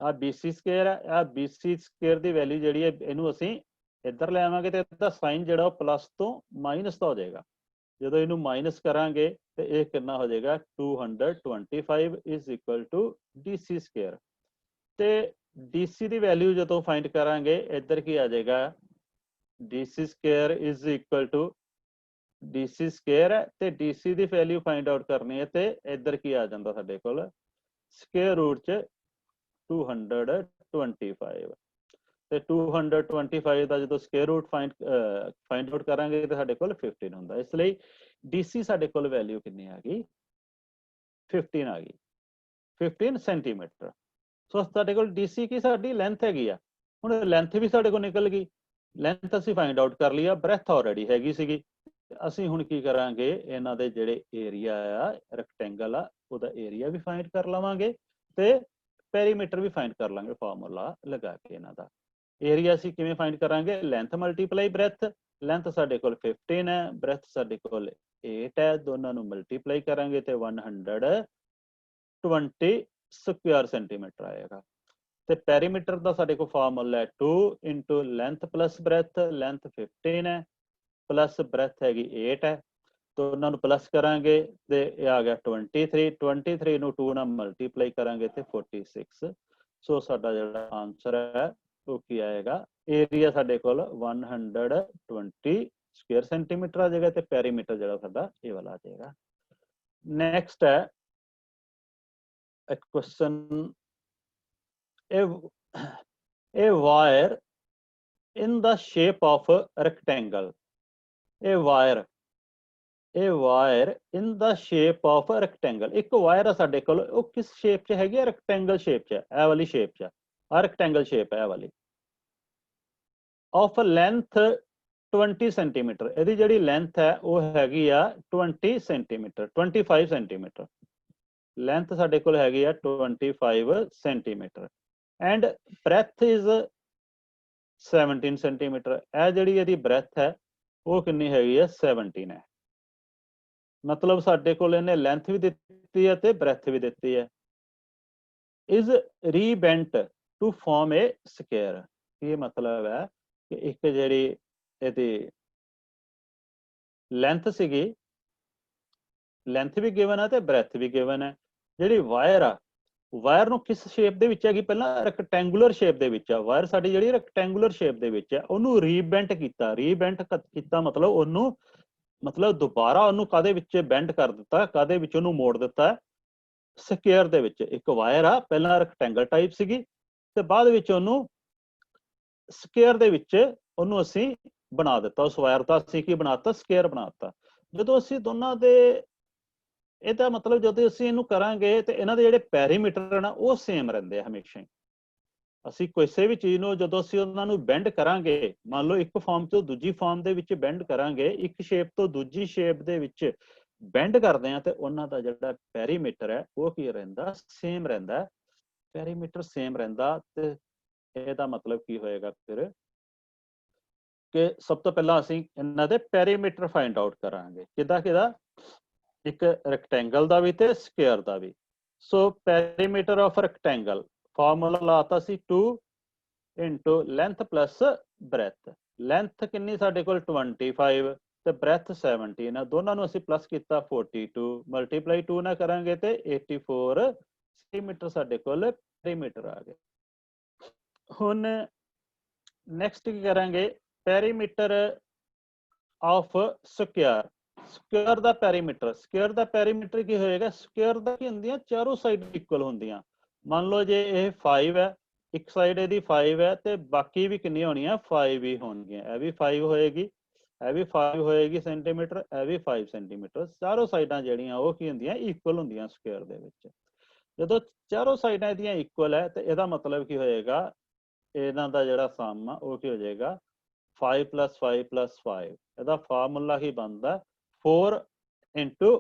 ਆ BC ਸਕੁਅਰ ਹੈ, ਆ BC ਸਕੁਅਰ ਦੀ ਵੈਲਿਊ ਜਿਹੜੀ ਹੈ ਇਹਨੂੰ ਅਸੀਂ ਇੱਧਰ ਲੈ ਆਵਾਂਗੇ ਤੇ ਇਹਦਾ ਸਾਈਨ ਜਿਹੜਾ ਉਹ ਪਲੱਸ ਤੋਂ ਮਾਈਨਸ ਦਾ ਹੋ ਜਾਏਗਾ। ਜਦੋਂ ਇਹਨੂੰ ਮਾਈਨਸ ਕਰਾਂਗੇ ਤੇ ਇਹ ਕਿੰਨਾ ਹੋ ਜਾਏਗਾ, 225 is equal to DC square. ਤੇ DC ਦੀ ਵੈਲਿਊ ਜਦੋਂ ਫਾਈਂਡ ਕਰਾਂਗੇ ਇੱਧਰ ਕੀ ਆ ਜਾਏਗਾ, DC square is equal to DC square ਹੈ ਤੇ DC ਦੀ ਵੈਲਿਊ ਫਾਈਂਡ ਆਊਟ ਕਰਨੀ ਹੈ ਤੇ ਇੱਧਰ ਕੀ ਆ ਜਾਂਦਾ ਸਾਡੇ ਕੋਲ, ਸਕੁਅਰ ਰੂਟ ਚ 225 ਤੇ 225 ਦਾ ਜਦੋਂ ਸਕੁਅਰ ਰੂਟ ਫਾਈਂਡ ਆਊਟ ਕਰਾਂਗੇ ਤੇ ਸਾਡੇ ਕੋਲ 15 ਹੁੰਦਾ। ਇਸ ਲਈ DC ਸਾਡੇ ਕੋਲ ਵੈਲਿਊ ਕਿੰਨੀ ਆ ਗਈ, 15 ਆ ਗਈ, 15 ਸੈਂਟੀਮੀਟਰ। ਸੋ ਸਾਡੇ ਕੋਲ DC ਕੀ ਸਾਡੀ ਲੈਂਥ ਹੈਗੀ ਆ। ਹੁਣ ਲੈਂਥ ਵੀ ਸਾਡੇ ਕੋਲ ਨਿਕਲ ਗਈ, ਲੈਂਥ ਅਸੀਂ ਫਾਈਂਡ ਆਊਟ ਕਰ ਲਈ ਆ, ਬ੍ਰੈਥ ਆਲਰੇਡੀ ਹੈਗੀ ਸੀਗੀ। ਅਸੀਂ ਹੁਣ ਕੀ ਕਰਾਂਗੇ, ਇਹਨਾਂ ਦੇ ਜਿਹੜੇ ਏਰੀਆ ਆ ਰੈਕਟੈਂਗਲ ਆ ਉਹਦਾ ਏਰੀਆ ਵੀ ਫਾਈਂਡ ਕਰ ਲਵਾਂਗੇ ਤੇ ਪੈਰੀਮੀਟਰ ਵੀ ਫਾਈਂਡ ਕਰ ਲਾਂਗੇ ਫਾਰਮੂਲਾ ਲਗਾ ਕੇ। ਇਹਨਾਂ ਦਾ ਏਰੀਆ ਅਸੀਂ ਕਿਵੇਂ ਫਾਈਂਡ ਕਰਾਂਗੇ, ਲੈਂਥ ਮਲਟੀਪਲਾਈ ਬ੍ਰੈਥ। ਲੈਂਥ ਸਾਡੇ ਕੋਲ 15 ਹੈ, ਬ੍ਰੈਥ ਸਾਡੇ ਕੋਲ 8 ਹੈ, ਦੋਨਾਂ ਨੂੰ ਮਲਟੀਪਲਾਈ ਕਰਾਂਗੇ ਤੇ 120 ਸਕੁਅਰ ਸੈਂਟੀਮੀਟਰ ਆਏਗਾ। ਤੇ ਪੈਰੀਮੀਟਰ ਦਾ ਸਾਡੇ ਕੋਲ ਫਾਰਮੂਲਾ ਹੈ 2 into length plus breadth. Length 15 ਹੈ ਪਲੱਸ ਬ੍ਰੈਥ ਹੈਗੀ 8 ਹੈ, तो उन्होंने प्लस करांगे तो ये आ गया 23। 23 ਨੂੰ 2 ਨਾਲ ਮਲਟੀਪਲਾਈ ਕਰਾਂਗੇ ਤੇ 46। ਸੋ ਸਾਡਾ ਜਿਹੜਾ ਆਨਸਰ ਹੈ ਉਹ ਕੀ ਆਏਗਾ, ਏਰੀਆ ਸਾਡੇ ਕੋਲ 120 ਸਕੁਅਰ ਸੈਂਟੀਮੀਟਰ ਆ ਜਾਏਗਾ ਤੇ ਪੈਰੀਮੀਟਰ ਜਿਹੜਾ ਸਾਡਾ ਇਹ ਵਾਲਾ ਆ ਜਾਏਗਾ। ਨੈਕਸਟ ਹੈ ਇੱਕ question, a wire in the shape of rectangle, a wire in the shape of a rectangle। ਇੱਕ ਵਾਇਰ ਆ ਸਾਡੇ ਕੋਲ, ਉਹ ਕਿਸ ਸ਼ੇਪ 'ਚ ਹੈਗੀ ਆ, ਰੈਕਟੈਂਗਲ ਸ਼ੇਪ 'ਚ ਹੈ, ਇਹ ਵਾਲੀ ਸ਼ੇਪ 'ਚ ਆ, ਰੈਕਟੈਂਗਲ ਸ਼ੇਪ ਹੈ ਇਹ ਵਾਲੀ, ਆਫ ਲੈਂਥ 20 ਸੈਂਟੀਮੀਟਰ। ਇਹਦੀ ਜਿਹੜੀ ਲੈਂਥ ਹੈ ਉਹ ਹੈਗੀ ਆ 20 ਸੈਂਟੀਮੀਟਰ, 25 ਸੈਂਟੀਮੀਟਰ ਲੈਂਥ ਸਾਡੇ ਕੋਲ ਹੈਗੀ ਆ 25 centimetre and breath is 17 centimetre. ਇਹ ਜਿਹੜੀ ਇਹਦੀ ਬ੍ਰੈਥ ਹੈ ਉਹ ਕਿੰਨੀ ਹੈਗੀ ਆ, 17 ਹੈ। ਮਤਲਬ ਸਾਡੇ ਕੋਲ ਇਹਨੇ ਲੈਂਥ ਵੀ ਦਿੱਤੀ ਹੈ ਤੇ ਬ੍ਰੈਥ ਵੀ ਦਿੱਤੀ ਹੈ। Is rebent to form a square. ਇਹ ਮਤਲਬ ਹੈ ਕਿ ਇੱਕ ਜਿਹੜੀ ਇਹਦੀ ਲੈਂਥ ਸੀਗੀ, ਲੈਂਥ ਵੀ ਗਿਵਨ ਹੈ ਤੇ ਬ੍ਰੈਥ ਵੀ ਗਿਵਨ ਹੈ। ਜਿਹੜੀ ਵਾਇਰ ਆ, ਵਾਇਰ ਨੂੰ ਕਿਸ ਸ਼ੇਪ ਦੇ ਵਿੱਚ ਹੈਗੀ, ਪਹਿਲਾਂ ਰੈਕਟੈਂਗੂਲਰ ਸ਼ੇਪ ਦੇ ਵਿੱਚ ਆ ਵਾਇਰ ਸਾਡੀ, ਜਿਹੜੀ ਰੈਕਟੈਂਗੂਲਰ ਸ਼ੇਪ ਦੇ ਵਿੱਚ ਹੈ ਉਹਨੂੰ ਰੀਬੈਂਟ ਕੀਤਾ। ਰੀਬੈਂਟ ਕੀਤਾ ਮਤਲਬ ਉਹਨੂੰ, ਮਤਲਬ ਦੁਬਾਰਾ ਉਹਨੂੰ ਕਾਦੇ ਵਿੱਚ ਬੈਂਡ ਕਰ ਦਿੱਤਾ, ਕਾਦੇ ਵਿੱਚ ਉਹਨੂੰ ਮੋੜ ਦਿੱਤਾ, ਸਕੁਅਰ ਦੇ ਵਿੱਚ। ਇੱਕ ਵਾਇਰ ਆ, ਪਹਿਲਾਂ ਰੈਕਟੈਂਗਲ ਟਾਈਪ ਸੀਗੀ ਤੇ ਬਾਅਦ ਵਿੱਚ ਉਹਨੂੰ ਸਕੁਅਰ ਦੇ ਵਿੱਚ ਉਹਨੂੰ ਅਸੀਂ ਬਣਾ ਦਿੱਤਾ, ਉਸ ਵਾਇਰ ਦਾ ਅਸੀਂ ਕੀ ਬਣਾਤਾ, ਸਕੁਅਰ ਬਣਾਤਾ। ਜਦੋਂ ਅਸੀਂ ਦੋਨਾਂ ਦੇ, ਇਹਦਾ ਮਤਲਬ ਜਦੋਂ ਅਸੀਂ ਇਹਨੂੰ ਕਰਾਂਗੇ ਤੇ ਇਹਨਾਂ ਦੇ ਜਿਹੜੇ ਪੈਰੀਮੀਟਰ ਨਾ ਉਹ ਸੇਮ ਰਹਿੰਦੇ ਆ ਹਮੇਸ਼ਾ ਹੀ। ਅਸੀਂ ਕਿਸੇ ਵੀ ਚੀਜ਼ ਨੂੰ ਜਦੋਂ ਅਸੀਂ ਉਹਨਾਂ ਨੂੰ ਬੈਂਡ ਕਰਾਂਗੇ, ਮੰਨ ਲਓ ਇੱਕ ਫਾਰਮ ਤੋਂ ਦੂਜੀ ਫਾਰਮ ਦੇ ਵਿੱਚ ਬੈਂਡ ਕਰਾਂਗੇ, ਇੱਕ ਸ਼ੇਪ ਤੋਂ ਦੂਜੀ ਸ਼ੇਪ ਦੇ ਵਿੱਚ ਬੈਂਡ ਕਰਦੇ ਆ ਤੇ ਉਹਨਾਂ ਦਾ ਜਿਹੜਾ ਪੈਰੀਮੀਟਰ ਹੈ ਉਹ ਕੀ ਰਹਿੰਦਾ, ਸੇਮ ਰਹਿੰਦਾ। ਪੈਰੀਮੀਟਰ ਸੇਮ ਰਹਿੰਦਾ ਤੇ ਇਹਦਾ ਮਤਲਬ ਕੀ ਹੋਏਗਾ ਫਿਰ, ਕਿ ਸਭ ਤੋਂ ਪਹਿਲਾਂ ਅਸੀਂ ਇਹਨਾਂ ਦੇ ਪੈਰੀਮੀਟਰ ਫਾਈਂਡ ਆਊਟ ਕਰਾਂਗੇ। ਕਿਹਦਾ, ਇੱਕ ਰੈਕਟੈਂਗਲ ਦਾ ਵੀ ਤੇ ਸਕੁਅਰ ਦਾ ਵੀ। So perimeter of rectangle formula ਲਾਤਾ ਸੀ 2 into length plus breadth. Length ਕਿੰਨੀ ਸਾਡੇ ਕੋਲ 25 ਤੇ ਬ੍ਰੈਥ 17 ਆ, ਦੋਨਾਂ ਨੂੰ ਅਸੀਂ ਪਲੱਸ ਕੀਤਾ 42, ਮਲਟੀਪਲਾਈ 2 ਨਾਲ ਕਰਾਂਗੇ ਤੇ 84 ਸੈਂਟੀਮੀਟਰ ਸਾਡੇ ਕੋਲ ਪੈਰੀਮੀਟਰ ਆ ਗਏ। ਹੁਣ ਨੈਕਸਟ ਕੀ ਕਰਾਂਗੇ, ਪੈਰੀਮੀਟਰ ਆਫ ਸਕੁਅਰ। ਸਕੁਅਰ ਦਾ ਪੈਰੀਮੀਟਰ, ਸਕੁਅਰ ਦਾ ਪੈਰੀਮੀਟਰ ਕੀ ਹੋਏਗਾ, ਸਕੁਅਰ ਦਾ ਕੀ ਹੁੰਦੀਆਂ, ਚਾਰੋਂ ਸਾਈਡ ਇਕੁਅਲ ਹੁੰਦੀਆਂ। ਮੰਨ ਲਓ ਜੇ ਇਹ 5 ਹੈ, ਇੱਕ ਸਾਈਡ ਇਹਦੀ 5 ਹੈ ਤੇ ਬਾਕੀ ਵੀ ਕਿੰਨੀਆਂ ਹੋਣੀਆਂ, 5 ਹੀ ਹੋਣਗੀਆਂ। ਇਹ ਵੀ 5 ਹੋਏਗੀ, ਇਹ ਵੀ 5 ਹੋਏਗੀ ਸੈਂਟੀਮੀਟਰ, ਇਹ ਵੀ 5 ਸੈਂਟੀਮੀਟਰ। ਚਾਰੋਂ ਸਾਈਡਾਂ ਜਿਹੜੀਆਂ ਉਹ ਕੀ ਹੁੰਦੀਆਂ, ਇਕੁਅਲ ਹੁੰਦੀਆਂ ਸਕੁਅਰ ਦੇ ਵਿੱਚ। ਜਦੋਂ ਚਾਰੋਂ ਸਾਈਡਾਂ ਇਹਦੀਆਂ ਇਕੁਅਲ ਹੈ ਤੇ ਇਹਦਾ ਮਤਲਬ ਕੀ ਹੋਏਗਾ, ਇਹਨਾਂ ਦਾ ਜਿਹੜਾ ਸਮ ਆ ਉਹ ਕੀ ਹੋ ਜਾਏਗਾ, 5 + 5 + 5। ਇਹਦਾ ਫਾਰਮੂਲਾ ਹੀ ਬਣਦਾ 4 into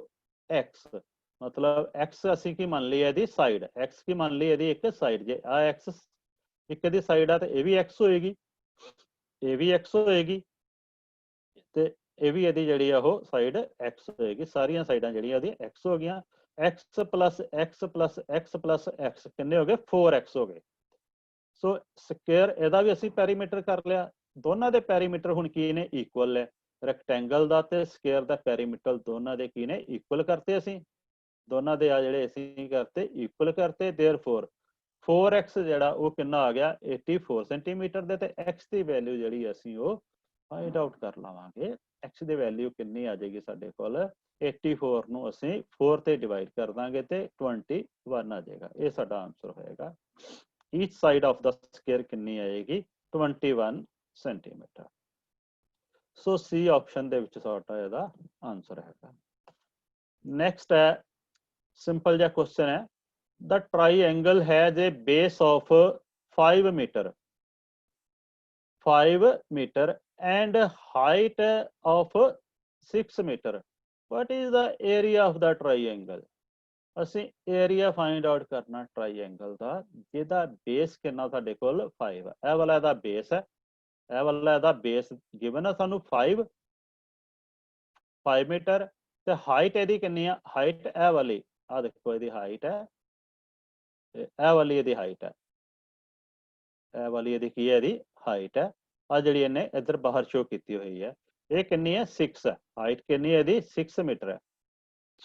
x। ਮਤਲਬ x ਅਸੀਂ ਕੀ ਮੰਨ ਲਈ ਇਹਦੀ ਸਾਈਡ, x ਕੀ ਮੰਨ ਲਈ ਇਹਦੀ ਇੱਕ ਸਾਈਡ। ਜੇ ਆ x ਇੱਕ ਦੀ ਸਾਈਡ ਆ ਤੇ ਇਹ ਵੀ x ਹੋਏਗੀ, ਇਹ ਵੀ x ਹੋਏਗੀ ਤੇ ਇਹ ਵੀ ਇਹਦੀ ਜਿਹੜੀ ਆ ਉਹ ਸਾਈਡ x ਹੋਏਗੀ। ਸਾਰੀਆਂ ਸਾਈਡਾਂ ਜਿਹੜੀਆਂ ਉਹਦੀਆਂ x ਹੋ ਗਈਆਂ। x + x + x + x ਕਿੰਨੇ ਹੋ ਗਏ, 4x ਹੋ ਗਏ। ਸੋ ਸਕੁਅਰ ਇਹਦਾ ਵੀ ਅਸੀਂ ਪੈਰੀਮੀਟਰ ਕਰ ਲਿਆ। ਦੋਨਾਂ ਦੇ ਪੈਰੀਮੀਟਰ ਹੁਣ ਕੀ ਨੇ, ਇਕੁਅਲ ਹੈ। ਰੈਕਟੈਂਗਲ ਦਾ ਤੇ ਸਕੁਅਰ ਦਾ ਪੈਰੀਮੀਟਰ ਦੋਨਾਂ ਦੇ ਕੀ ਨੇ, ਇਕੁਅਲ ਕਰਤੇ ਅਸੀਂ। ਦੋਨਾਂ ਦੇ ਆ ਜਿਹੜੇ ਅਸੀਂ ਕਰਤੇ, ਇਕੁਅਲ ਕਰਤੇ। ਦੇਅਰਫੋਰ 4x ਜਿਹੜਾ ਉਹ ਕਿੰਨਾ ਆ ਗਿਆ, 84 ਸੈਂਟੀਮੀਟਰ ਦੇ। ਤੇ x ਦੀ ਵੈਲਿਊ ਜਿਹੜੀ ਅਸੀਂ ਉਹ ਫਾਈਂਡ ਆਊਟ ਕਰ ਲਵਾਂਗੇ। x ਦੀ ਵੈਲਿਊ ਕਿੰਨੀ ਆ ਜਾਏਗੀ ਸਾਡੇ ਕੋਲ, 84 ਨੂੰ ਅਸੀਂ 4 ਤੇ ਡਿਵਾਈਡ ਕਰ ਦਾਂਗੇ ਤੇ 21 ਆ ਜਾਏਗਾ। ਇਹ ਸਾਡਾ ਆਨਸਰ ਹੋਏਗਾ। ਈਚ ਸਾਈਡ ਆਫ ਦਾ ਸਕੁਅਰ ਕਿੰਨੀ ਆਏਗੀ, 21 ਸੈਂਟੀਮੀਟਰ। ਸੋ ਸੀ ਆਪਸ਼ਨ ਦੇ ਵਿੱਚ ਸਾਡਾ ਇਹਦਾ ਆਨਸਰ ਹੈਗਾ। ਨੈਕਸਟ ਹੈ, ਸਿੰਪਲ ਜਿਹਾ ਕੁਐਸਚਨ ਹੈ। The triangle has a base of 5 meter and height of 6 meter. What is the area of the triangle? ਅਸੀਂ ਏਰੀਆ ਫਾਈਂਡ ਆਊਟ ਕਰਨਾ ਟਰਾਈਐਂਗਲ ਦਾ, ਜਿਹਦਾ ਬੇਸ ਕਿੰਨਾ ਸਾਡੇ ਕੋਲ 5 ਹੈ। ਇਹ ਵਾਲਾ ਇਹਦਾ ਬੇਸ ਹੈ, ਇਹ ਵਾਲਾ ਇਹਦਾ ਬੇਸ ਗਿਵਨ ਹੈ ਸਾਨੂੰ 5 ਮੀਟਰ ਤੇ ਹਾਈਟ ਇਹਦੀ ਕਿੰਨੀ ਆ, ਹਾਈਟ ਇਹ ਵਾਲੀ ਆ ਦੇਖੋ ਇਹਦੀ ਹਾਈਟ ਹੈ, ਇਹ ਵਾਲੀ ਇਹਦੀ ਹਾਈਟ ਹੈ ਇਹ ਵਾਲੀ ਇਹਦੀ ਕੀ ਹੈ, ਇਹਦੀ ਹਾਈਟ ਹੈ। ਆ ਜਿਹੜੀ ਇਹਨੇ ਇੱਧਰ ਬਾਹਰ ਸ਼ੋ ਕੀਤੀ ਹੋਈ ਹੈ, ਇਹ ਕਿੰਨੀ ਹੈ, 6 ਹੈ। ਹਾਈਟ ਕਿੰਨੀ ਹੈ ਇਹਦੀ, 6 ਮੀਟਰ ਹੈ।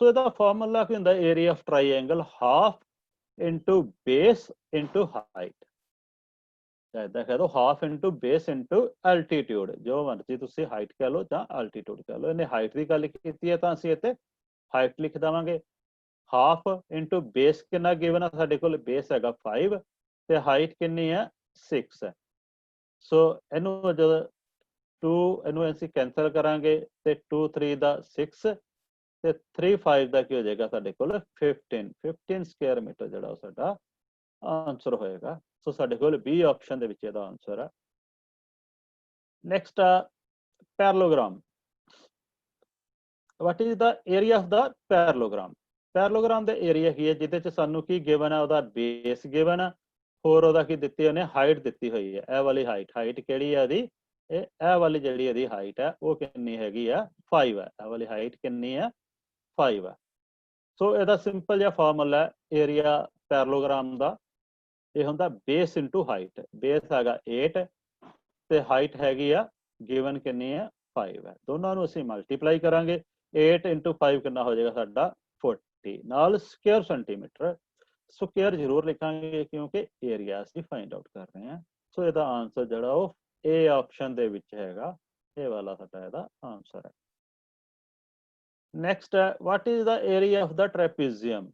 ਸੋ ਇਹਦਾ ਫਾਰਮੂਲਾ ਕੀ ਹੁੰਦਾ, area of triangle half into base into height. ਇਦਾਂ ਕਹਿ ਦੋ, half into base into altitude, ਜੋ ਮਰਜੀ ਤੁਸੀਂ ਹਾਈਟ ਕਹਿ ਲਓ ਜਾਂ ਐਲਟੀਟਿਊਡ ਕਹਿ ਲਓ। ਇਹਨੇ ਹਾਈਟ ਦੀ ਗੱਲ ਕੀਤੀ ਹੈ ਤਾਂ ਅਸੀਂ ਇੱਥੇ ਹਾਈਟ ਲਿਖ ਦੇਵਾਂਗੇ। ਹਾਫ ਇੰਟੂ ਬੇਸ ਕਿੰਨਾ ਗਿਵਨ ਆ ਸਾਡੇ ਕੋਲ, ਬੇਸ ਹੈਗਾ 5 ਤੇ ਹਾਈਟ ਕਿੰਨੀ ਹੈ, 6 ਹੈ। ਸੋ ਇਹਨੂੰ ਜਦੋਂ 2 ਇਹਨੂੰ ਅਸੀਂ ਕੈਂਸਲ ਕਰਾਂਗੇ ਤੇ 2 3 ਦਾ 6 ਤੇ 3 5 ਦਾ ਕੀ ਹੋ ਜਾਏਗਾ ਸਾਡੇ ਕੋਲ 15 ਸਕੁਅਰ ਮੀਟਰ ਜਿਹੜਾ ਉਹ ਸਾਡਾ ਆਨਸਰ ਹੋਏਗਾ। ਸੋ ਸਾਡੇ ਕੋਲ ਬੀ ਆਪਸ਼ਨ ਦੇ ਵਿੱਚ ਇਹਦਾ ਆਨਸਰ ਹੈ। ਨੈਕਸਟ ਆ parallelogram. What is the area of the parallelogram. Parallelogram ਦਾ ਏਰੀਆ ਕੀ ਹੈ, ਜਿਹਦੇ ਚ ਸਾਨੂੰ ਕੀ ਗਿਵਨ ਹੈ, ਉਹਦਾ ਬੇਸ ਗਿਵਨ ਹੈ, ਹੋਰ ਉਹਦਾ ਕੀ ਦਿੱਤੀ ਉਹਨੇ, ਹਾਈਟ ਦਿੱਤੀ ਹੋਈ ਹੈ। ਇਹ ਵਾਲੀ ਹਾਈਟ ਕਿਹੜੀ ਹੈ ਇਹਦੀ, ਇਹ ਵਾਲੀ ਜਿਹੜੀ ਇਹਦੀ ਹਾਈਟ ਹੈ ਉਹ ਕਿੰਨੀ ਹੈਗੀ ਆ, 5 ਹੈ। ਇਹ ਵਾਲੀ ਹਾਈਟ ਕਿੰਨੀ ਹੈ, 5 ਹੈ। ਸੋ ਇਹਦਾ ਸਿੰਪਲ ਜਿਹਾ ਫਾਰਮੂਲਾ ਹੈ ਏਰੀਆ ਪੈਰਲੋਗ੍ਰਾਮ ਦਾ, ਇਹ ਹੁੰਦਾ ਬੇਸ ਇੰਟੂ ਹਾਈਟ। ਬੇਸ ਹੈਗਾ 8 ਤੇ ਹਾਈਟ ਹੈਗੀ ਆ ਗਿਵਨ ਕਿੰਨੀ ਹੈ, 5 ਹੈ। ਦੋਨਾਂ ਨੂੰ ਅਸੀਂ ਮਲਟੀਪਲਾਈ ਕਰਾਂਗੇ, 8 ਇੰਟੂ 5 ਕਿੰਨਾ ਹੋ ਜਾਏਗਾ ਸਾਡਾ 40, ਨਾਲ ਸਕੁਅਰ ਸੈਂਟੀਮੀਟਰ। ਸਕੁਅਰ ਜ਼ਰੂਰ ਲਿਖਾਂਗੇ ਕਿਉਂਕਿ ਏਰੀਆ ਅਸੀਂ ਫਾਈਂਡ ਆਊਟ ਕਰ ਰਹੇ ਹਾਂ। ਸੋ ਇਹਦਾ ਆਨਸਰ ਜਿਹੜਾ ਉਹ ਏ ਆਪਸ਼ਨ ਦੇ ਵਿੱਚ ਹੈਗਾ, ਇਹ ਵਾਲਾ ਸਾਡਾ ਇਹਦਾ ਆਨਸਰ ਹੈ। ਨੈਕਸਟ ਹੈ, what is the area of the trapezium.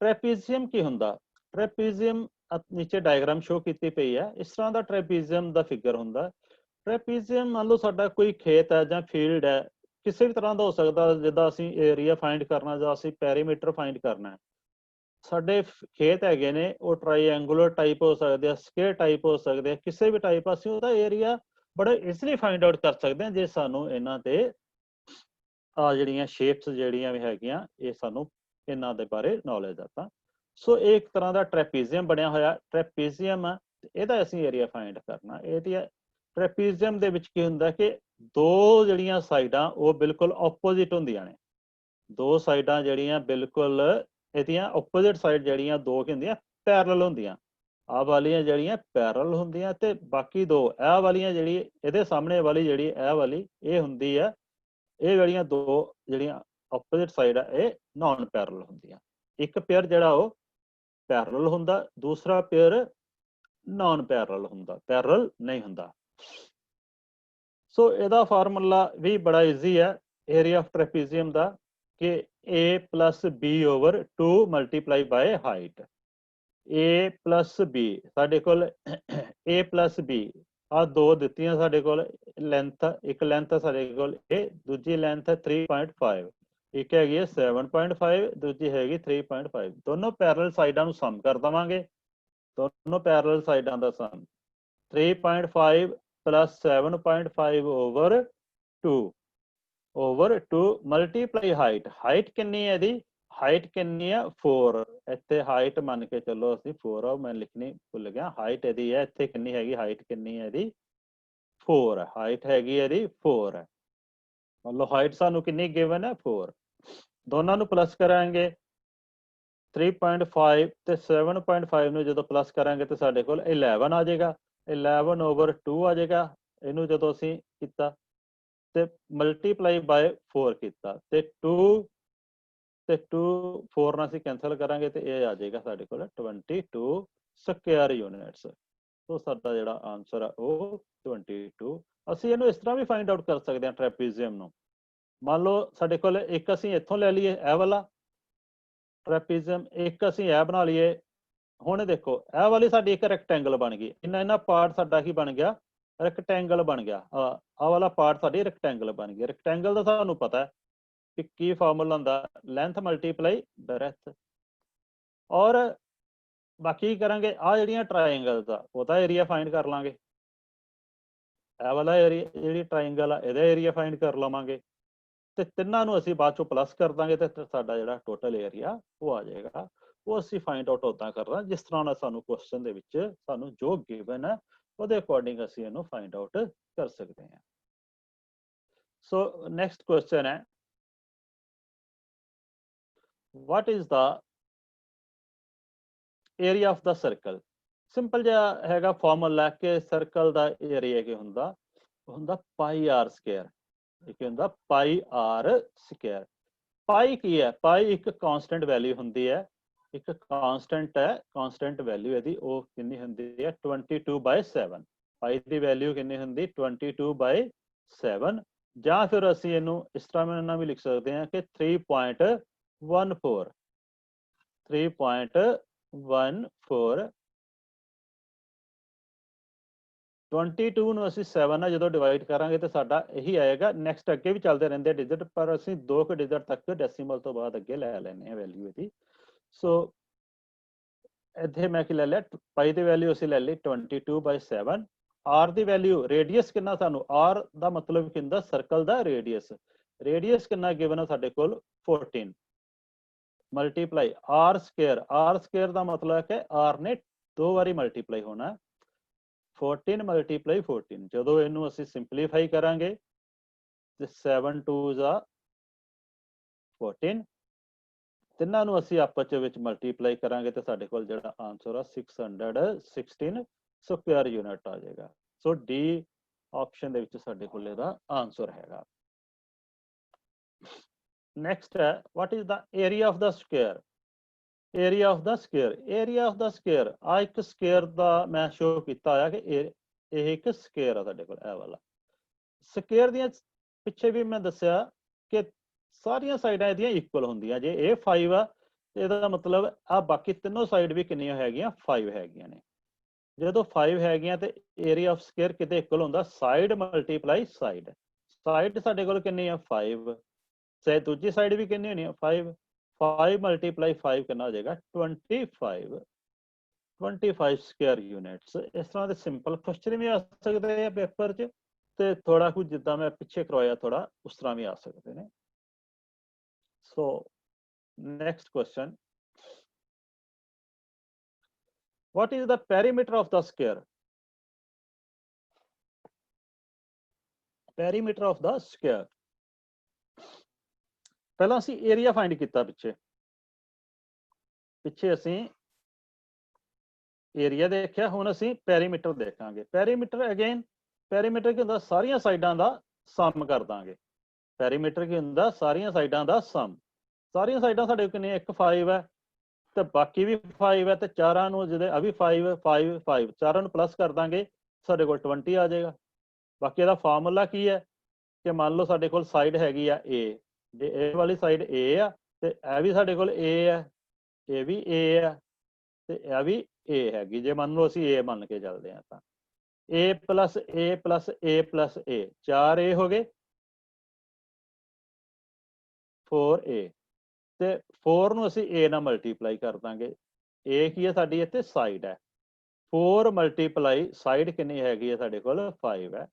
Trapezium ਕੀ ਹੁੰਦਾ, ਟ੍ਰੈਪੀਜ਼ੀਅਮ ਨੀਚੇ ਡਾਇਗਰਾਮ ਸ਼ੋ ਕੀਤੀ ਪਈ ਹੈ, ਇਸ ਤਰ੍ਹਾਂ ਦਾ ਟ੍ਰੈਪੀਜ਼ੀਅਮ ਦਾ ਫਿਗਰ ਹੁੰਦਾ। ਟ੍ਰੈਪੀਜ਼ੀਅਮ ਮੰਨ ਲਓ ਸਾਡਾ ਕੋਈ ਖੇਤ ਹੈ ਜਾਂ ਫੀਲਡ ਹੈ, ਕਿਸੇ ਵੀ ਤਰ੍ਹਾਂ ਦਾ ਹੋ ਸਕਦਾ, ਜਿੱਦਾਂ ਅਸੀਂ ਏਰੀਆ ਫਾਈਂਡ ਕਰਨਾ ਜਾਂ ਅਸੀਂ ਪੈਰੀਮੀਟਰ ਫਾਈਂਡ ਕਰਨਾ ਹੈ। ਸਾਡੇ ਖੇਤ ਹੈਗੇ ਨੇ, ਉਹ ਟਰਾਈਐਂਗੂਲਰ ਟਾਈਪ ਹੋ ਸਕਦੇ ਆ, ਸਕੁਅਰ ਟਾਈਪ ਹੋ ਸਕਦੇ ਆ, ਕਿਸੇ ਵੀ ਟਾਈਪ ਅਸੀਂ ਉਹਦਾ ਏਰੀਆ ਬੜਾ ਈਜ਼ੀਲੀ ਫਾਈਂਡ ਆਊਟ ਕਰ ਸਕਦੇ ਹਾਂ ਜੇ ਸਾਨੂੰ ਇਹਨਾਂ ਤੇ ਆ ਜਿਹੜੀਆਂ ਸ਼ੇਪਸ ਜਿਹੜੀਆਂ ਵੀ ਹੈਗੀਆਂ, ਇਹ ਸਾਨੂੰ ਇਹਨਾਂ ਦੇ ਬਾਰੇ ਨੌਲੇਜ ਆ। ਤਾਂ ਸੋ ਇਹ ਇੱਕ ਤਰ੍ਹਾਂ ਦਾ ਟ੍ਰੈਪੀਜ਼ੀਅਮ ਬਣਿਆ ਹੋਇਆ, ਟ੍ਰੈਪੀਜ਼ੀਅਮ ਆ, ਇਹਦਾ ਅਸੀਂ ਏਰੀਆ ਫਾਈਂਡ ਕਰਨਾ। ਇਹਦੀ ਟ੍ਰੈਪੀਜ਼ੀਅਮ ਦੇ ਵਿੱਚ ਕੀ ਹੁੰਦਾ ਕਿ ਦੋ ਜਿਹੜੀਆਂ ਸਾਈਡਾਂ ਉਹ ਬਿਲਕੁਲ ਆਪੋਜ਼ਿਟ ਹੁੰਦੀਆਂ ਨੇ। ਦੋ ਸਾਈਡਾਂ ਜਿਹੜੀਆਂ ਬਿਲਕੁਲ ਇਹਦੀਆਂ ਆਪੋਜ਼ਿਟ ਸਾਈਡ ਜਿਹੜੀਆਂ ਦੋ ਕੀ ਹੁੰਦੀਆਂ, ਪੈਰਲਲ ਹੁੰਦੀਆਂ। ਆਹ ਵਾਲੀਆਂ ਜਿਹੜੀਆਂ ਪੈਰਲਲ ਹੁੰਦੀਆਂ ਤੇ ਬਾਕੀ ਦੋ ਇਹ ਵਾਲੀਆਂ ਜਿਹੜੀ ਇਹਦੇ ਸਾਹਮਣੇ ਵਾਲੀ ਜਿਹੜੀ ਇਹ ਵਾਲੀ ਇਹ ਹੁੰਦੀ ਹੈ, ਇਹ ਜਿਹੜੀਆਂ ਦੋ ਜਿਹੜੀਆਂ ਆਪੋਜ਼ਿਟ ਸਾਈਡ ਆ ਇਹ ਨਾਨ ਪੈਰਲਲ ਹੁੰਦੀਆਂ। ਇੱਕ ਪੇਅਰ ਜਿਹੜਾ ਉਹ ਪੈਰਲਲ ਹੁੰਦਾ, ਦੂਸਰਾ ਪੇਅਰ ਨਾਨ ਪੈਰਲਲ ਹੁੰਦਾ, ਪੈਰਲਲ ਨਹੀਂ ਹੁੰਦਾ। ਸੋ ਇਹਦਾ ਫਾਰਮੂਲਾ ਵੀ ਬੜਾ ਈਜ਼ੀ ਹੈ ਏਰੀਆ ਆਫ ਟ੍ਰੈਪੀਜ਼ੀਅਮ ਦਾ, ਕਿ a plus b over 2 multiply by height। a plus b ਸਾਡੇ ਕੋਲ a plus b ਆ ਦੋ ਦਿੱਤੀਆਂ ਸਾਡੇ ਕੋਲ, ਲੈਂਥ ਇੱਕ ਲੈਂਥ ਸਾਡੇ ਕੋਲ ਇਹ, ਦੂਜੀ ਲੈਂਥ ਹੈ 3.5, ਇੱਕ ਹੈਗੀ ਹੈ 7.5, ਦੂਜੀ ਹੈਗੀ 3.5। ਦੋਨੋਂ ਪੈਰਲਲ ਸਾਈਡਾਂ ਨੂੰ ਸਮ ਕਰ ਦੇਵਾਂਗੇ, ਦੋਨੋਂ ਪੈਰਲਲ ਸਾਈਡਾਂ ਦਾ ਸਮ 3.5 plus 7.5 over 2 over 2 multiply height। Height ਕਿੰਨੀ ਹੈ ਇਹਦੀ, ਹਾਈਟ ਕਿੰਨੀ ਹੈ 4। ਇੱਥੇ ਹਾਈਟ ਮੰਨ ਕੇ ਚੱਲੋ ਅਸੀਂ 4 ਆ, ਮੈਂ ਲਿਖਣੀ ਭੁੱਲ ਗਿਆ। ਹਾਈਟ ਇਹਦੀ ਹੈ ਇੱਥੇ ਕਿੰਨੀ ਹੈਗੀ, ਹਾਈਟ ਕਿੰਨੀ ਹੈ ਇਹਦੀ 4 ਹੈ। ਹਾਈਟ ਹੈਗੀ ਇਹਦੀ 4 ਹੈ। ਮਤਲਬ ਹਾਈਟ ਸਾਨੂੰ ਕਿੰਨੀ ਗਿਵਨ ਹੈ, 4। ਦੋਨਾਂ ਨੂੰ ਪਲੱਸ ਕਰਾਂਗੇ, 3.5 ਤੇ 7.5 ਨੂੰ ਜਦੋਂ ਪਲੱਸ ਕਰਾਂਗੇ ਤੇ ਸਾਡੇ ਕੋਲ 11 ਆ ਜਾਏਗਾ। 11 over 2 ਆ ਜਾਏਗਾ। ਇਹਨੂੰ ਜਦੋਂ ਅਸੀਂ ਕੀਤਾ ਤੇ ਮਲਟੀਪਲਾਈ ਬਾय 4 ਕੀਤਾ ਤੇ 2 ਤੇ 2 4 ਨਾਲ ਅਸੀਂ ਕੈਂਸਲ ਕਰਾਂਗੇ ਤੇ ਇਹ ਆ ਜਾਏਗਾ ਸਾਡੇ ਕੋਲ 22 ਸਕੁਅਰ ਯੂਨਿਟਸ। ਸੋ ਸਾਡਾ ਜਿਹੜਾ ਆਨਸਰ ਆ ਉਹ 22। ਅਸੀਂ ਇਹਨੂੰ ਇਸ ਤਰ੍ਹਾਂ ਵੀ ਫਾਈਂਡ ਆਊਟ ਕਰ ਸਕਦੇ ਹਾਂ ਟ੍ਰੈਪੀਜ਼ੀਅਮ ਨੂੰ। ਮੰਨ ਲਓ ਸਾਡੇ ਕੋਲ ਇੱਕ ਅਸੀਂ ਇੱਥੋਂ ਲੈ ਲਈਏ ਇਹ ਵਾਲਾ ਟ੍ਰੈਪੀਜ਼ੀਅਮ, ਇੱਕ ਅਸੀਂ ਇਹ ਬਣਾ ਲਈਏ। ਹੁਣ ਦੇਖੋ ਇਹ ਵਾਲੀ ਸਾਡੀ ਇੱਕ ਰੈਕਟੈਂਗਲ ਬਣ ਗਈ, ਇਹਨਾਂ ਪਾਰਟ ਸਾਡਾ ਕੀ ਬਣ ਗਿਆ, ਰੈਕਟੈਂਗਲ ਬਣ ਗਿਆ। ਆਹ ਵਾਲਾ ਪਾਰਟ ਸਾਡੀ ਰੈਕਟੈਂਗਲ ਬਣ ਗਿਆ। ਰੈਕਟੈਂਗਲ ਦਾ ਸਾਨੂੰ ਪਤਾ ਹੈ ਕਿ ਕੀ ਫਾਰਮੂਲਾ ਹੁੰਦਾ, ਲੈਂਥ ਮਲਟੀਪਲਾਈ ਬ੍ਰੈਥ। ਔਰ ਬਾਕੀ ਕਰਾਂਗੇ ਆ ਜਿਹੜੀਆਂ ਟਰਾਇੰਗਲ ਦਾ ਉਹਦਾ ਏਰੀਆ ਫਾਈਂਡ ਕਰ ਲਾਂਗੇ। ਇਹ ਵਾਲਾ ਏਰੀਆ ਜਿਹੜੀ ਟਰਾਇੰਗਲ ਆ ਇਹਦਾ ਏਰੀਆ ਫਾਈਂਡ ਕਰ ਲਵਾਂਗੇ ਤੇ ਤਿੰਨਾਂ ਨੂੰ ਅਸੀਂ ਬਾਅਦ ਚੋਂ ਪਲੱਸ ਕਰ ਦਾਂਗੇ ਤੇ ਸਾਡਾ ਜਿਹੜਾ ਟੋਟਲ ਏਰੀਆ ਉਹ ਆ ਜਾਏਗਾ। ਉਹ ਅਸੀਂ ਫਾਈਂਡ ਆਊਟ ਉਦਾਂ ਕਰਨਾ ਜਿਸ ਤਰ੍ਹਾਂ ਨਾਲ ਸਾਨੂੰ ਕੁਐਸਚਨ ਦੇ ਵਿੱਚ ਸਾਨੂੰ ਜੋ ਗਿਵਨ ਹੈ ਉਹਦੇ ਅਕੋਰਡਿੰਗ ਅਸੀਂ ਇਹਨੂੰ ਫਾਈਂਡ ਆਊਟ ਕਰ ਸਕਦੇ ਹਾਂ। ਸੋ ਨੈਕਸਟ ਕੁਐਸਚਨ ਹੈ, what is the area of the circle। Simple ਜਿਹਾ ਹੈਗਾ ਫਾਰਮੂਲਾ ਕਿ ਸਰਕਲ ਦਾ ਏਰੀਆ ਕੀ ਹੁੰਦਾ, ਉਹ ਹੁੰਦਾ ਪਾਈ ਆਰ ਸਕੁਅਰ। ਇਹ ਕੀ ਹੁੰਦਾ, ਪਾਈ ਆਰ ਸਕੁਅਰ। ਪਾਈ ਕੀ ਹੈ, ਪਾਈ ਇੱਕ ਕਾਂਸਟੈਂਟ ਵੈਲਿਊ ਹੁੰਦੀ ਹੈ, ਇੱਕ ਕਾਂਸਟੈਂਟ ਹੈ, ਕਾਂਸਟੈਂਟ ਵੈਲਿਊ ਇਹਦੀ ਉਹ ਕਿੰਨੀ ਹੁੰਦੀ ਹੈ 22/7। ਪਾਈ ਦੀ ਵੈਲਿਊ ਕਿੰਨੀ ਹੁੰਦੀ 22/7। ਜਾਂ ਫਿਰ ਅਸੀਂ ਇਹਨੂੰ ਇਸ ਤਰ੍ਹਾਂ ਨਾਲ ਵੀ ਲਿਖ ਸਕਦੇ ਹਾਂ ਕਿ 3.14 3.14 22 ਨੂੰ ਅਸੀਂ 7 ਨਾਲ ਜਦੋਂ ਡਿਵਾਈਡ ਕਰਾਂਗੇ ਤੇ ਸਾਡਾ ਇਹੀ ਆਏਗਾ। ਨੈਕਸਟ ਅੱਗੇ ਵੀ ਚੱਲਦੇ ਰਹਿੰਦੇ ਡਿਜਿਟ, ਪਰ ਅਸੀਂ 2 ਕੁ ਡਿਜਿਟ ਤੱਕ ਡੈਸੀਮਲ ਤੋਂ ਬਾਅਦ ਅੱਗੇ ਲੈ ਲੈਂਦੇ ਹਾਂ ਵੈਲਿਊ ਇਹਦੀ। ਸੋ ਇੱਥੇ ਮੈਂ ਕੀ ਲੈ ਲਿਆ, ਪਾਈ ਦੀ ਵੈਲਿਊ ਅਸੀਂ ਲੈ ਲਈ 22/7। ਆਰ ਦੀ ਵੈਲਿਊ, ਰੇਡੀਅਸ ਕਿੰਨਾ ਸਾਨੂੰ, ਆਰ ਦਾ ਮਤਲਬ ਕੀ ਹੁੰਦਾ ਸਰਕਲ ਦਾ ਰੇਡੀਅਸ। ਰੇਡੀਅਸ ਕਿੰਨਾ ਗਿਵਨ ਆ ਸਾਡੇ ਕੋਲ 14 multiply R square. R square ਦਾ ਮਤਲਬ ਹੈ ਕਿ ਆਰ ਨੇ 2 ਵਾਰੀ ਮਲਟੀਪਲਾਈ ਹੋਣਾ। 14 ਮਲਟੀਪਲਾਈ 14, ਜਦੋਂ ਇਹਨੂੰ ਅਸੀਂ ਸਿੰਪਲੀਫਾਈ ਕਰਾਂਗੇ ਤੇ 7 2s 14, ਤਿੰਨਾਂ ਨੂੰ ਅਸੀਂ ਆਪਸ ਵਿੱਚ ਮਲਟੀਪਲਾਈ ਕਰਾਂਗੇ ਤੇ ਸਾਡੇ ਕੋਲ ਜਿਹੜਾ ਆਨਸਰ ਆ 616 ਸਕੁਅਰ ਯੂਨਿਟ ਆ ਜਾਏਗਾ। ਸੋ ਡੀ ਆਪਸ਼ਨ ਦੇ ਵਿੱਚ ਸਾਡੇ ਕੋਲ ਇਹਦਾ ਆਨਸਰ ਹੈਗਾ। ਨੈਕਸਟ ਹੈ, what is the area of the square. Area of the square, area of the square ਆ ਇੱਕ ਸਕੁਅਰ ਦਾ ਮੈਂ ਸ਼ੋ ਕੀਤਾ ਹੋਇਆ ਕਿ ਇਹ ਇੱਕ ਸਕੁਅਰ ਆ ਸਾਡੇ ਕੋਲ, ਇਹ ਵਾਲਾ ਸਕੁਅਰ ਦੀਆਂ ਪਿੱਛੇ ਵੀ ਮੈਂ ਦੱਸਿਆ ਕਿ ਸਾਰੀਆਂ ਸਾਈਡਾਂ ਇਹਦੀਆਂ ਇਕੁਅਲ ਹੁੰਦੀਆਂ। ਜੇ ਇਹ 5 ਆ ਤੇ ਇਹਦਾ ਮਤਲਬ ਆ ਬਾਕੀ ਤਿੰਨੋਂ ਸਾਈਡ ਵੀ ਕਿੰਨੀਆਂ ਹੈਗੀਆਂ 5 ਹੈਗੀਆਂ ਨੇ। ਜਦੋਂ 5 ਹੈਗੀਆਂ ਤੇ ਏਰੀਆ ਆਫ ਸਕੁਅਰ ਕਿਤੇ ਇਕੁਅਲ ਹੁੰਦਾ ਸਾਈਡ ਮਲਟੀਪਲਾਈ ਸਾਈਡ। ਸਾਈਡ ਸਾਡੇ ਕੋਲ ਕਿੰਨੀ ਆ 5, ਤੇ ਦੂਜੀ ਸਾਈਡ ਵੀ ਕਿੰਨੀ ਹੋਣੀ ਆ 5। 5 ਮਲਟੀਪਲਾਈ 5 ਕਿੰਨਾ ਹੋ ਜਾਏਗਾ 25 ਸਕੁਅਰ ਯੂਨਿਟਸ। ਇਸ ਤਰ੍ਹਾਂ ਦੇ ਸਿੰਪਲ ਕੁਐਸਚਨ ਵੀ ਆ ਸਕਦੇ ਆ ਪੇਪਰ 'ਚ, ਤੇ ਥੋੜਾ ਕੁਝ ਜਿੱਦਾਂ ਮੈਂ ਪਿੱਛੇ ਕਰਵਾਇਆ ਥੋੜਾ ਉਸ ਤਰ੍ਹਾਂ ਵੀ ਆ ਸਕਦੇ ਨੇ। So next question, what is the perimeter of the square? Perimeter of the square, ਪਹਿਲਾਂ ਅਸੀਂ ਏਰੀਆ ਫਾਈਂਡ ਕੀਤਾ, ਪਿੱਛੇ ਅਸੀਂ ਏਰੀਆ ਦੇਖਿਆ, ਹੁਣ ਅਸੀਂ ਪੈਰੀਮੀਟਰ ਦੇਖਾਂਗੇ। ਪੈਰੀਮੀਟਰ ਅਗੇਨ, ਪੈਰੀਮੀਟਰ ਕੀ ਹੁੰਦਾ ਸਾਰੀਆਂ ਸਾਈਡਾਂ ਦਾ ਸਮ ਕਰ ਦਾਂਗੇ। ਪੈਰੀਮੀਟਰ ਕੀ ਹੁੰਦਾ ਸਾਰੀਆਂ ਸਾਈਡਾਂ ਦਾ ਸਮ। ਸਾਰੀਆਂ ਸਾਈਡਾਂ ਸਾਡੇ ਕਿੰਨੀਆਂ, ਇੱਕ 5 ਹੈ ਤੇ ਬਾਕੀ ਵੀ 5 ਹੈ, ਤੇ ਚਾਰਾਂ ਨੂੰ ਜਿਹਦੇ ਆ ਵੀ 5 5 5 ਚਾਰਾਂ ਨੂੰ ਪਲੱਸ ਕਰ ਦਾਂਗੇ ਸਾਡੇ ਕੋਲ 20 ਆ ਜਾਏਗਾ। ਬਾਕੀ ਇਹਦਾ ਫਾਰਮੂਲਾ ਕੀ ਹੈ ਕਿ ਮੰਨ ਲਓ ਸਾਡੇ ਕੋਲ ਸਾਈਡ ਹੈਗੀ ਆ A, ਜੇ ਇਹ ਵਾਲੀ ਸਾਈਡ A ਆ ਤੇ ਇਹ ਵੀ ਸਾਡੇ ਕੋਲ A ਹੈ, ਇਹ ਵੀ A ਆ ਤੇ ਇਹ ਵੀ A ਹੈਗੀ। ਜੇ ਮੰਨ ਲਓ ਅਸੀਂ A ਮੰਨ ਕੇ ਚੱਲਦੇ ਹਾਂ ਤਾਂ A plus A plus A plus A 4 A ਹੋ ਗਏ, 4A, ਤੇ 4 ਨੂੰ ਅਸੀਂ A ਨਾਲ ਮਲਟੀਪਲਾਈ ਕਰ ਦਾਂਗੇ। A ਕੀ ਹੈ ਸਾਡੀ ਇੱਥੇ ਸਾਈਡ ਹੈ, 4 ਮਲਟੀਪਲਾਈ ਸਾਈਡ ਕਿੰਨੀ ਹੈਗੀ ਹੈ ਸਾਡੇ ਕੋਲ 5 ਹੈ।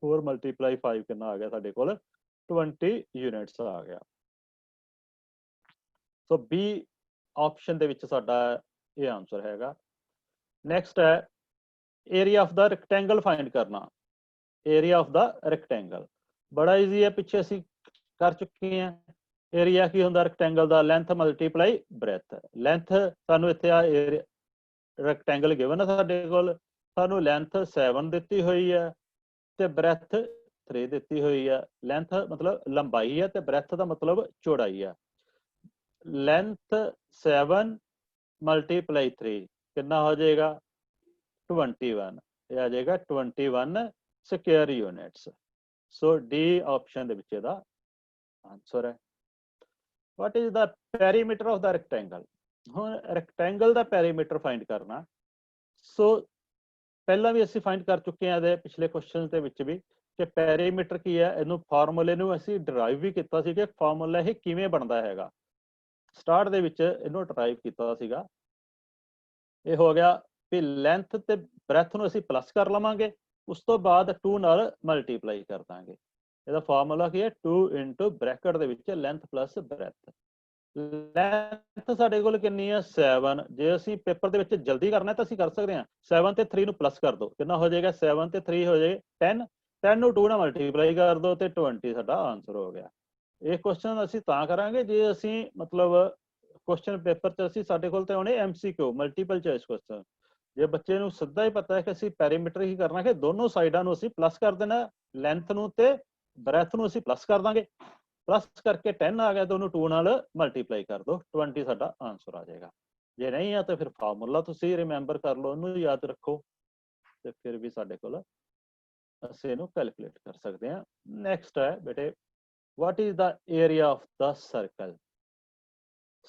4 ਮਲਟੀਪਲਾਈ 5 ਕਿੰਨਾ ਆ ਗਿਆ ਸਾਡੇ ਕੋਲ 20 ਯੂਨਿਟਸ ਆ ਗਿਆ। ਸੋ B ਆਪਸ਼ਨ ਦੇ ਵਿੱਚ ਸਾਡਾ ਇਹ ਆਨਸਰ ਹੈਗਾ। ਨੈਕਸਟ ਹੈ area of the rectangle find ਕਰਨਾ। ਏਰੀਆ ਆਫ ਦਾ ਰੈਕਟੈਂਗਲ ਬੜਾ ਈਜ਼ੀ ਹੈ, ਪਿੱਛੇ ਅਸੀਂ ਕਰ ਚੁੱਕੇ ਹਾਂ। ਏਰੀਆ ਕੀ ਹੁੰਦਾ ਰੈਕਟੈਂਗਲ ਦਾ, ਲੈਂਥ ਮਲਟੀਪਲਾਈ ਬ੍ਰੈਥ। ਲੈਂਥ ਸਾਨੂੰ ਇੱਥੇ ਆ ਰੈਕਟੈਂਗਲ ਗਿਵਨ ਹੈ ਸਾਡੇ ਕੋਲ, ਸਾਨੂੰ ਲੈਂਥ 7 ਦਿੱਤੀ ਹੋਈ ਹੈ ਤੇ ਬ੍ਰੈਥ 3 ਦਿੱਤੀ ਹੋਈ ਹੈ। ਲੈਂਥ ਮਤਲਬ ਲੰਬਾਈ ਹੈ ਤੇ ਬ੍ਰੈਥ ਦਾ ਮਤਲਬ ਚੌੜਾਈ ਹੈ। ਲੈਂਥ 7 ਮਲਟੀਪਲਾਈ 3 ਕਿੰਨਾ ਹੋ ਜਾਏਗਾ 21, ਇਹ ਆ ਜਾਏਗਾ 21 ਸਕੁਅਰ ਯੂਨਿਟਸ। ਸੋ ਡੀ ਆਪਸ਼ਨ ਦੇ ਵਿੱਚ ਇਹਦਾ ਆਨਸਰ ਹੈ। What is the perimeter of the rectangle. ਹੁਣ ਰੈਕਟੈਂਗਲ ਦਾ ਪੈਰੀਮੀਟਰ ਫਾਈਂਡ ਕਰਨਾ। ਸੋ ਪਹਿਲਾਂ ਵੀ ਅਸੀਂ ਫਾਈਂਡ ਕਰ ਚੁੱਕੇ ਹਾਂ ਇਹਦੇ ਪਿਛਲੇ ਕੁਐਸਚਨ ਦੇ ਵਿੱਚ ਵੀ ਕਿ ਪੈਰੀਮੀਟਰ ਕੀ ਹੈ। ਇਹਨੂੰ ਫਾਰਮੂਲੇ ਨੂੰ ਅਸੀਂ ਡਰਾਈਵ ਵੀ ਕੀਤਾ ਸੀ ਕਿ ਫਾਰਮੂਲਾ ਇਹ ਕਿਵੇਂ ਬਣਦਾ ਹੈਗਾ। ਸਟਾਰਟ ਦੇ ਵਿੱਚ ਇਹਨੂੰ ਡਰਾਈਵ ਕੀਤਾ ਸੀਗਾ। ਇਹ ਹੋ ਗਿਆ ਵੀ ਲੈਂਥ ਤੇ ਬ੍ਰੈਥ ਨੂੰ ਅਸੀਂ ਪਲੱਸ ਕਰ ਲਵਾਂਗੇ, ਉਸ ਤੋਂ ਬਾਅਦ 2 ਨਾਲ ਮਲਟੀਪਲਾਈ ਕਰ ਦਾਂਗੇ। ਇਹਦਾ ਫਾਰਮੂਲਾ ਕੀ ਹੈ 2 into ਬ੍ਰੈਕਟ ਦੇ ਵਿੱਚ ਲੈਂਥ ਪਲੱਸ ਬ੍ਰੈਥ। ਲੈਂਥ ਸਾਡੇ ਕੋਲ ਕਿੰਨੀ ਹੈ 7। ਜੇ ਅਸੀਂ ਪੇਪਰ ਦੇ ਵਿੱਚ ਜਲਦੀ ਕਰਨਾ ਤਾਂ ਅਸੀਂ ਕਰ ਸਕਦੇ ਹਾਂ 7 ਤੇ 3 ਨੂੰ ਪਲੱਸ ਕਰ ਦਿਓ, ਕਿੰਨਾ ਹੋ ਜਾਏਗਾ 7 ਤੇ 3 ਹੋ ਜਾਏ 10, 10 ਨੂੰ 2 ਨਾਲ ਮਲਟੀਪਲਾਈ ਕਰ ਦਿਓ ਤੇ 20 ਸਾਡਾ ਆਨਸਰ ਹੋ ਗਿਆ। ਇਹ ਕੁਐਸਚਨ ਅਸੀਂ ਤਾਂ ਕਰਾਂਗੇ ਜੇ ਅਸੀਂ ਮਤਲਬ ਕੁਐਸਚਨ ਪੇਪਰ 'ਚ ਅਸੀਂ ਸਾਡੇ ਕੋਲ ਤੇ ਆਉਣੇ MCQ ਮਲਟੀਪਲ ਚੋਇਸ ਕੁਐਸਚਨ। ਜੇ ਬੱਚੇ ਨੂੰ ਸਿੱਧਾ ਹੀ ਪਤਾ ਹੈ ਕਿ ਅਸੀਂ ਪੈਰੀਮੀਟਰ ਹੀ ਕਰਨਾ, ਕਿ ਦੋਨੋਂ ਸਾਈਡਾਂ ਨੂੰ ਅਸੀਂ ਪਲੱਸ ਕਰ ਦੇਣਾ, ਲੈਂਥ ਨੂੰ ਤੇ ਬ੍ਰੈਥ ਨੂੰ ਅਸੀਂ ਪਲੱਸ ਕਰ ਦਾਂਗੇ, ਪਲੱਸ ਕਰਕੇ 10 ਆ ਗਿਆ ਤਾਂ ਉਹਨੂੰ 2 ਨਾਲ ਮਲਟੀਪਲਾਈ ਕਰ ਦਿਓ, 20 ਸਾਡਾ ਆਨਸਰ ਆ ਜਾਏਗਾ। ਜੇ ਨਹੀਂ ਆ ਤਾਂ ਫਿਰ ਫਾਰਮੂਲਾ ਤੁਸੀਂ ਰਿਮੈਂਬਰ ਕਰ ਲਓ, ਉਹਨੂੰ ਯਾਦ ਰੱਖੋ ਤੇ ਫਿਰ ਵੀ ਸਾਡੇ ਕੋਲ ਅਸੀਂ ਇਹਨੂੰ ਕੈਲਕੂਲੇਟ ਕਰ ਸਕਦੇ ਹਾਂ। ਨੈਕਸਟ ਹੈ ਬੇਟੇ, what is the area of the circle?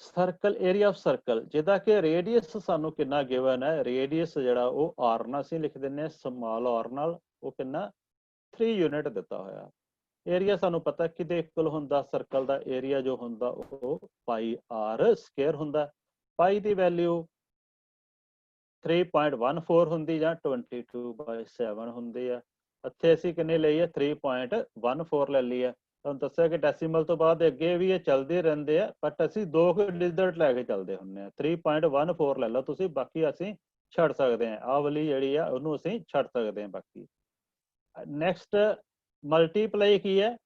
Circle, area of circle, ਜਿਹਦਾ ਕਿ ਰੇਡੀਅਸ ਸਾਨੂੰ ਕਿੰਨਾ ਗਿਵਨ ਹੈ, ਰੇਡੀਅਸ ਜਿਹੜਾ ਉਹ ਆਰ ਨਾਲ ਅਸੀਂ ਲਿਖ ਦਿੰਦੇ ਹਾਂ, ਸਮਾਲ ਆਰ ਨਾਲ, ਉਹ ਕਿੰਨਾ 3 ਯੂਨਿਟ ਦਿੱਤਾ ਹੋਇਆ। ਏਰੀਆ ਸਾਨੂੰ ਪਤਾ ਕਿਹਦੇ ਇਕੁਅਲ ਹੁੰਦਾ, ਸਰਕਲ ਦਾ ਏਰੀਆ ਜੋ ਹੁੰਦਾ ਉਹ ਪਾਈ ਆਰ ਸਕੁਅਰ ਹੁੰਦਾ। ਪਾਈ ਦੀ ਵੈਲਿਊ 3.14 ਹੁੰਦੀ ਜਾਂ 22/7 ਹੁੰਦੀ ਆ। ਇੱਥੇ ਅਸੀਂ ਕਿੰਨੇ ਲਈ ਹੈ, 3.14 ਲੈ ਲਈ ਹੈ। ਤੁਹਾਨੂੰ ਦੱਸਿਆ ਕਿ ਡੈਸੀਮਲ ਤੋਂ ਬਾਅਦ ਅੱਗੇ ਵੀ ਇਹ ਚੱਲਦੇ ਰਹਿੰਦੇ ਆ, ਬਟ ਅਸੀਂ 2 ਡਿਜਿਟ ਲੈ ਕੇ ਚੱਲਦੇ ਹੁੰਦੇ ਆ। 3.14 ਲੈ ਲਓ ਤੁਸੀਂ, ਬਾਕੀ ਅਸੀਂ ਛੱਡ ਸਕਦੇ ਹਾਂ, ਆਹ ਵਾਲੀ ਜਿਹੜੀ ਆ ਉਹਨੂੰ ਅਸੀਂ ਛੱਡ ਸਕਦੇ ਹਾਂ ਬਾਕੀ। ਨੈਕਸਟ ਮਲਟੀਪਲਾਈ ਕੀ ਹੈ,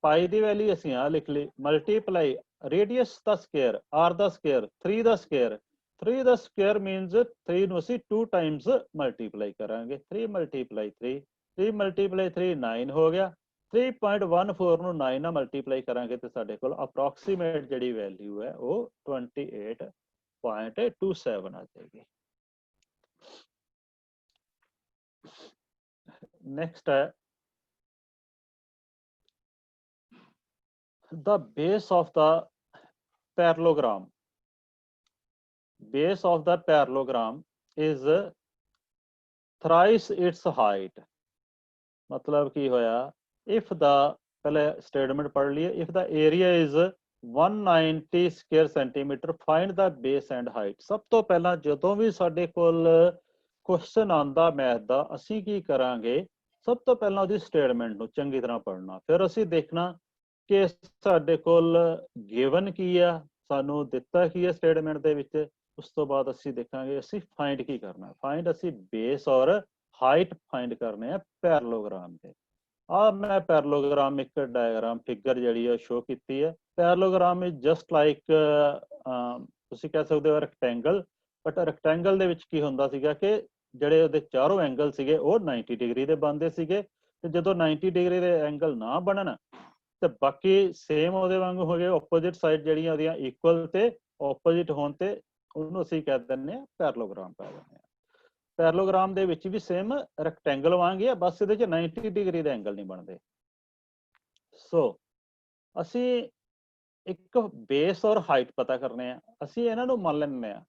ਪਾਈ ਦੀ ਵੈਲਿਊ ਅਸੀਂ ਆ ਲਿਖ ਲਈ, ਮਲਟੀਪਲਾਈ ਰੇਡੀਅਸ ਦਾ ਸਕੁਅਰ, ਆਰ ਦਾ ਸਕੁਅਰ, 3 ਦਾ ਸਕੁਅਰ। 3 ਦਾ ਸਕੁਅਰ ਮੀਨਸ 3 ਨੂੰ ਅਸੀਂ 2 ਟਾਈਮਸ ਮਲਟੀਪਲਾਈ ਕਰਾਂਗੇ, 3 ਮਲਟੀਪਲਾਈ 3, 3 ਮਲਟੀਪਲਾਈ 3 9 ਹੋ ਗਿਆ। 3.14 ਨੂੰ 9 ਨਾਲ ਮਲਟੀਪਲਾਈ ਕਰਾਂਗੇ ਤੇ ਸਾਡੇ ਕੋਲ ਅਪਰੋਕਸੀਮੇਟ ਜਿਹੜੀ ਵੈਲਿਊ ਹੈ ਉਹ 28.27 ਆ ਜਾਏਗੀ। ਨੈਕਸਟ ਹੈ the base of the parallelogram. Base of the parallelogram is thrice its height. मतलब की होया, if the, पहले स्टेटमेंट पढ़ लिए, if the area is 190 square centimeter, find the base and height. सब तो पहला ਜਦੋਂ ਵੀ ਸਾਡੇ ਕੋਲ क्वेश्चन ਆਂਦਾ मैथ ਦਾ, ਅਸੀਂ ਕੀ ਕਰਾਂਗੇ, ਸਭ ਤੋਂ ਪਹਿਲਾਂ ਉਹਦੀ ਸਟੇਟਮੈਂਟ ਨੂੰ ਚੰਗੀ ਤਰ੍ਹਾਂ ਪੜ੍ਹਨਾ, ਫਿਰ ਅਸੀਂ ਦੇਖਣਾ ਕਿ ਸਾਡੇ ਕੋਲ ਗਿਵਨ ਕੀ ਆ, ਸਾਨੂੰ ਦਿੱਤਾ ਕੀ ਹੈ ਸਟੇਟਮੈਂਟ ਦੇ ਵਿੱਚ। ਉਸ ਤੋਂ ਬਾਅਦ ਅਸੀਂ ਦੇਖਾਂਗੇ ਅਸੀਂ ਫਾਈਂਡ ਕੀ ਕਰਨਾ, ਫਾਈਂਡ ਅਸੀਂ ਬੇਸ ਔਰ ਹਾਈਟ ਫਾਈਂਡ ਕਰਨੇ ਆ ਪੈਰਲੋਗ੍ਰਾਮ ਦੇ। ਆ ਮੈਂ ਪੈਰਲੋਗ੍ਰਾਮ ਇੱਕ ਡਾਇਗਰਾਮ ਫਿਗਰ ਜਿਹੜੀ ਹੈ ਸ਼ੋ ਕੀਤੀ ਹੈ। ਪੈਰਲੋਗ੍ਰਾਮ ਇਜ਼ ਜਸਟ ਲਾਈਕ, ਤੁਸੀਂ ਕਹਿ ਸਕਦੇ ਹੋ ਰੈਕਟੈਂਗਲ, ਬਟ ਰੈਕਟੈਂਗਲ ਦੇ ਵਿੱਚ ਕੀ ਹੁੰਦਾ ਸੀਗਾ ਕਿ ਜਿਹੜੇ ਉਹਦੇ ਚਾਰੋਂ ਐਂਗਲ ਸੀਗੇ ਉਹ 90 ਡਿਗਰੀ ਦੇ ਬਣਦੇ ਸੀਗੇ, ਤੇ ਜਦੋਂ 90 ਡਿਗਰੀ ਦੇ ਐਂਗਲ ਨਾ ਬਣਨ ਤੇ ਬਾਕੀ ਸੇਮ ਉਹਦੇ ਵਾਂਗੂ ਹੋ ਗਏ, ਆਪੋਜ਼ਿਟ ਸਾਈਡ ਜਿਹੜੀਆਂ ਉਹਦੀਆਂ ਇਕੁਅਲ ਤੇ ਆਪੋਜ਼ਿਟ ਹੋਣ ਤੇ ਉਹਨੂੰ ਅਸੀਂ ਕਹਿ ਦਿੰਦੇ ਹਾਂ ਪੈਰਲੋਗ੍ਰਾਮ ਕਹਿ ਦਿੰਦੇ ਹਾਂ। ਪੈਰਲੋਗ੍ਰਾਮ ਦੇ ਵਿੱਚ ਵੀ ਸੇਮ ਰੈਕਟੈਂਗਲ ਵਾਂਗ ਹੀ ਆ, ਬਸ ਇਹਦੇ ਚ 90 ਡਿਗਰੀ ਦੇ ਐਂਗਲ ਨਹੀਂ ਬਣਦੇ। ਸੋ ਅਸੀਂ ਇੱਕ ਬੇਸ ਔਰ ਹਾਈਟ ਪਤਾ ਕਰਨੇ ਆ, ਅਸੀਂ ਇਹਨਾਂ ਨੂੰ ਮੰਨ ਲੈਂਦੇ ਆ,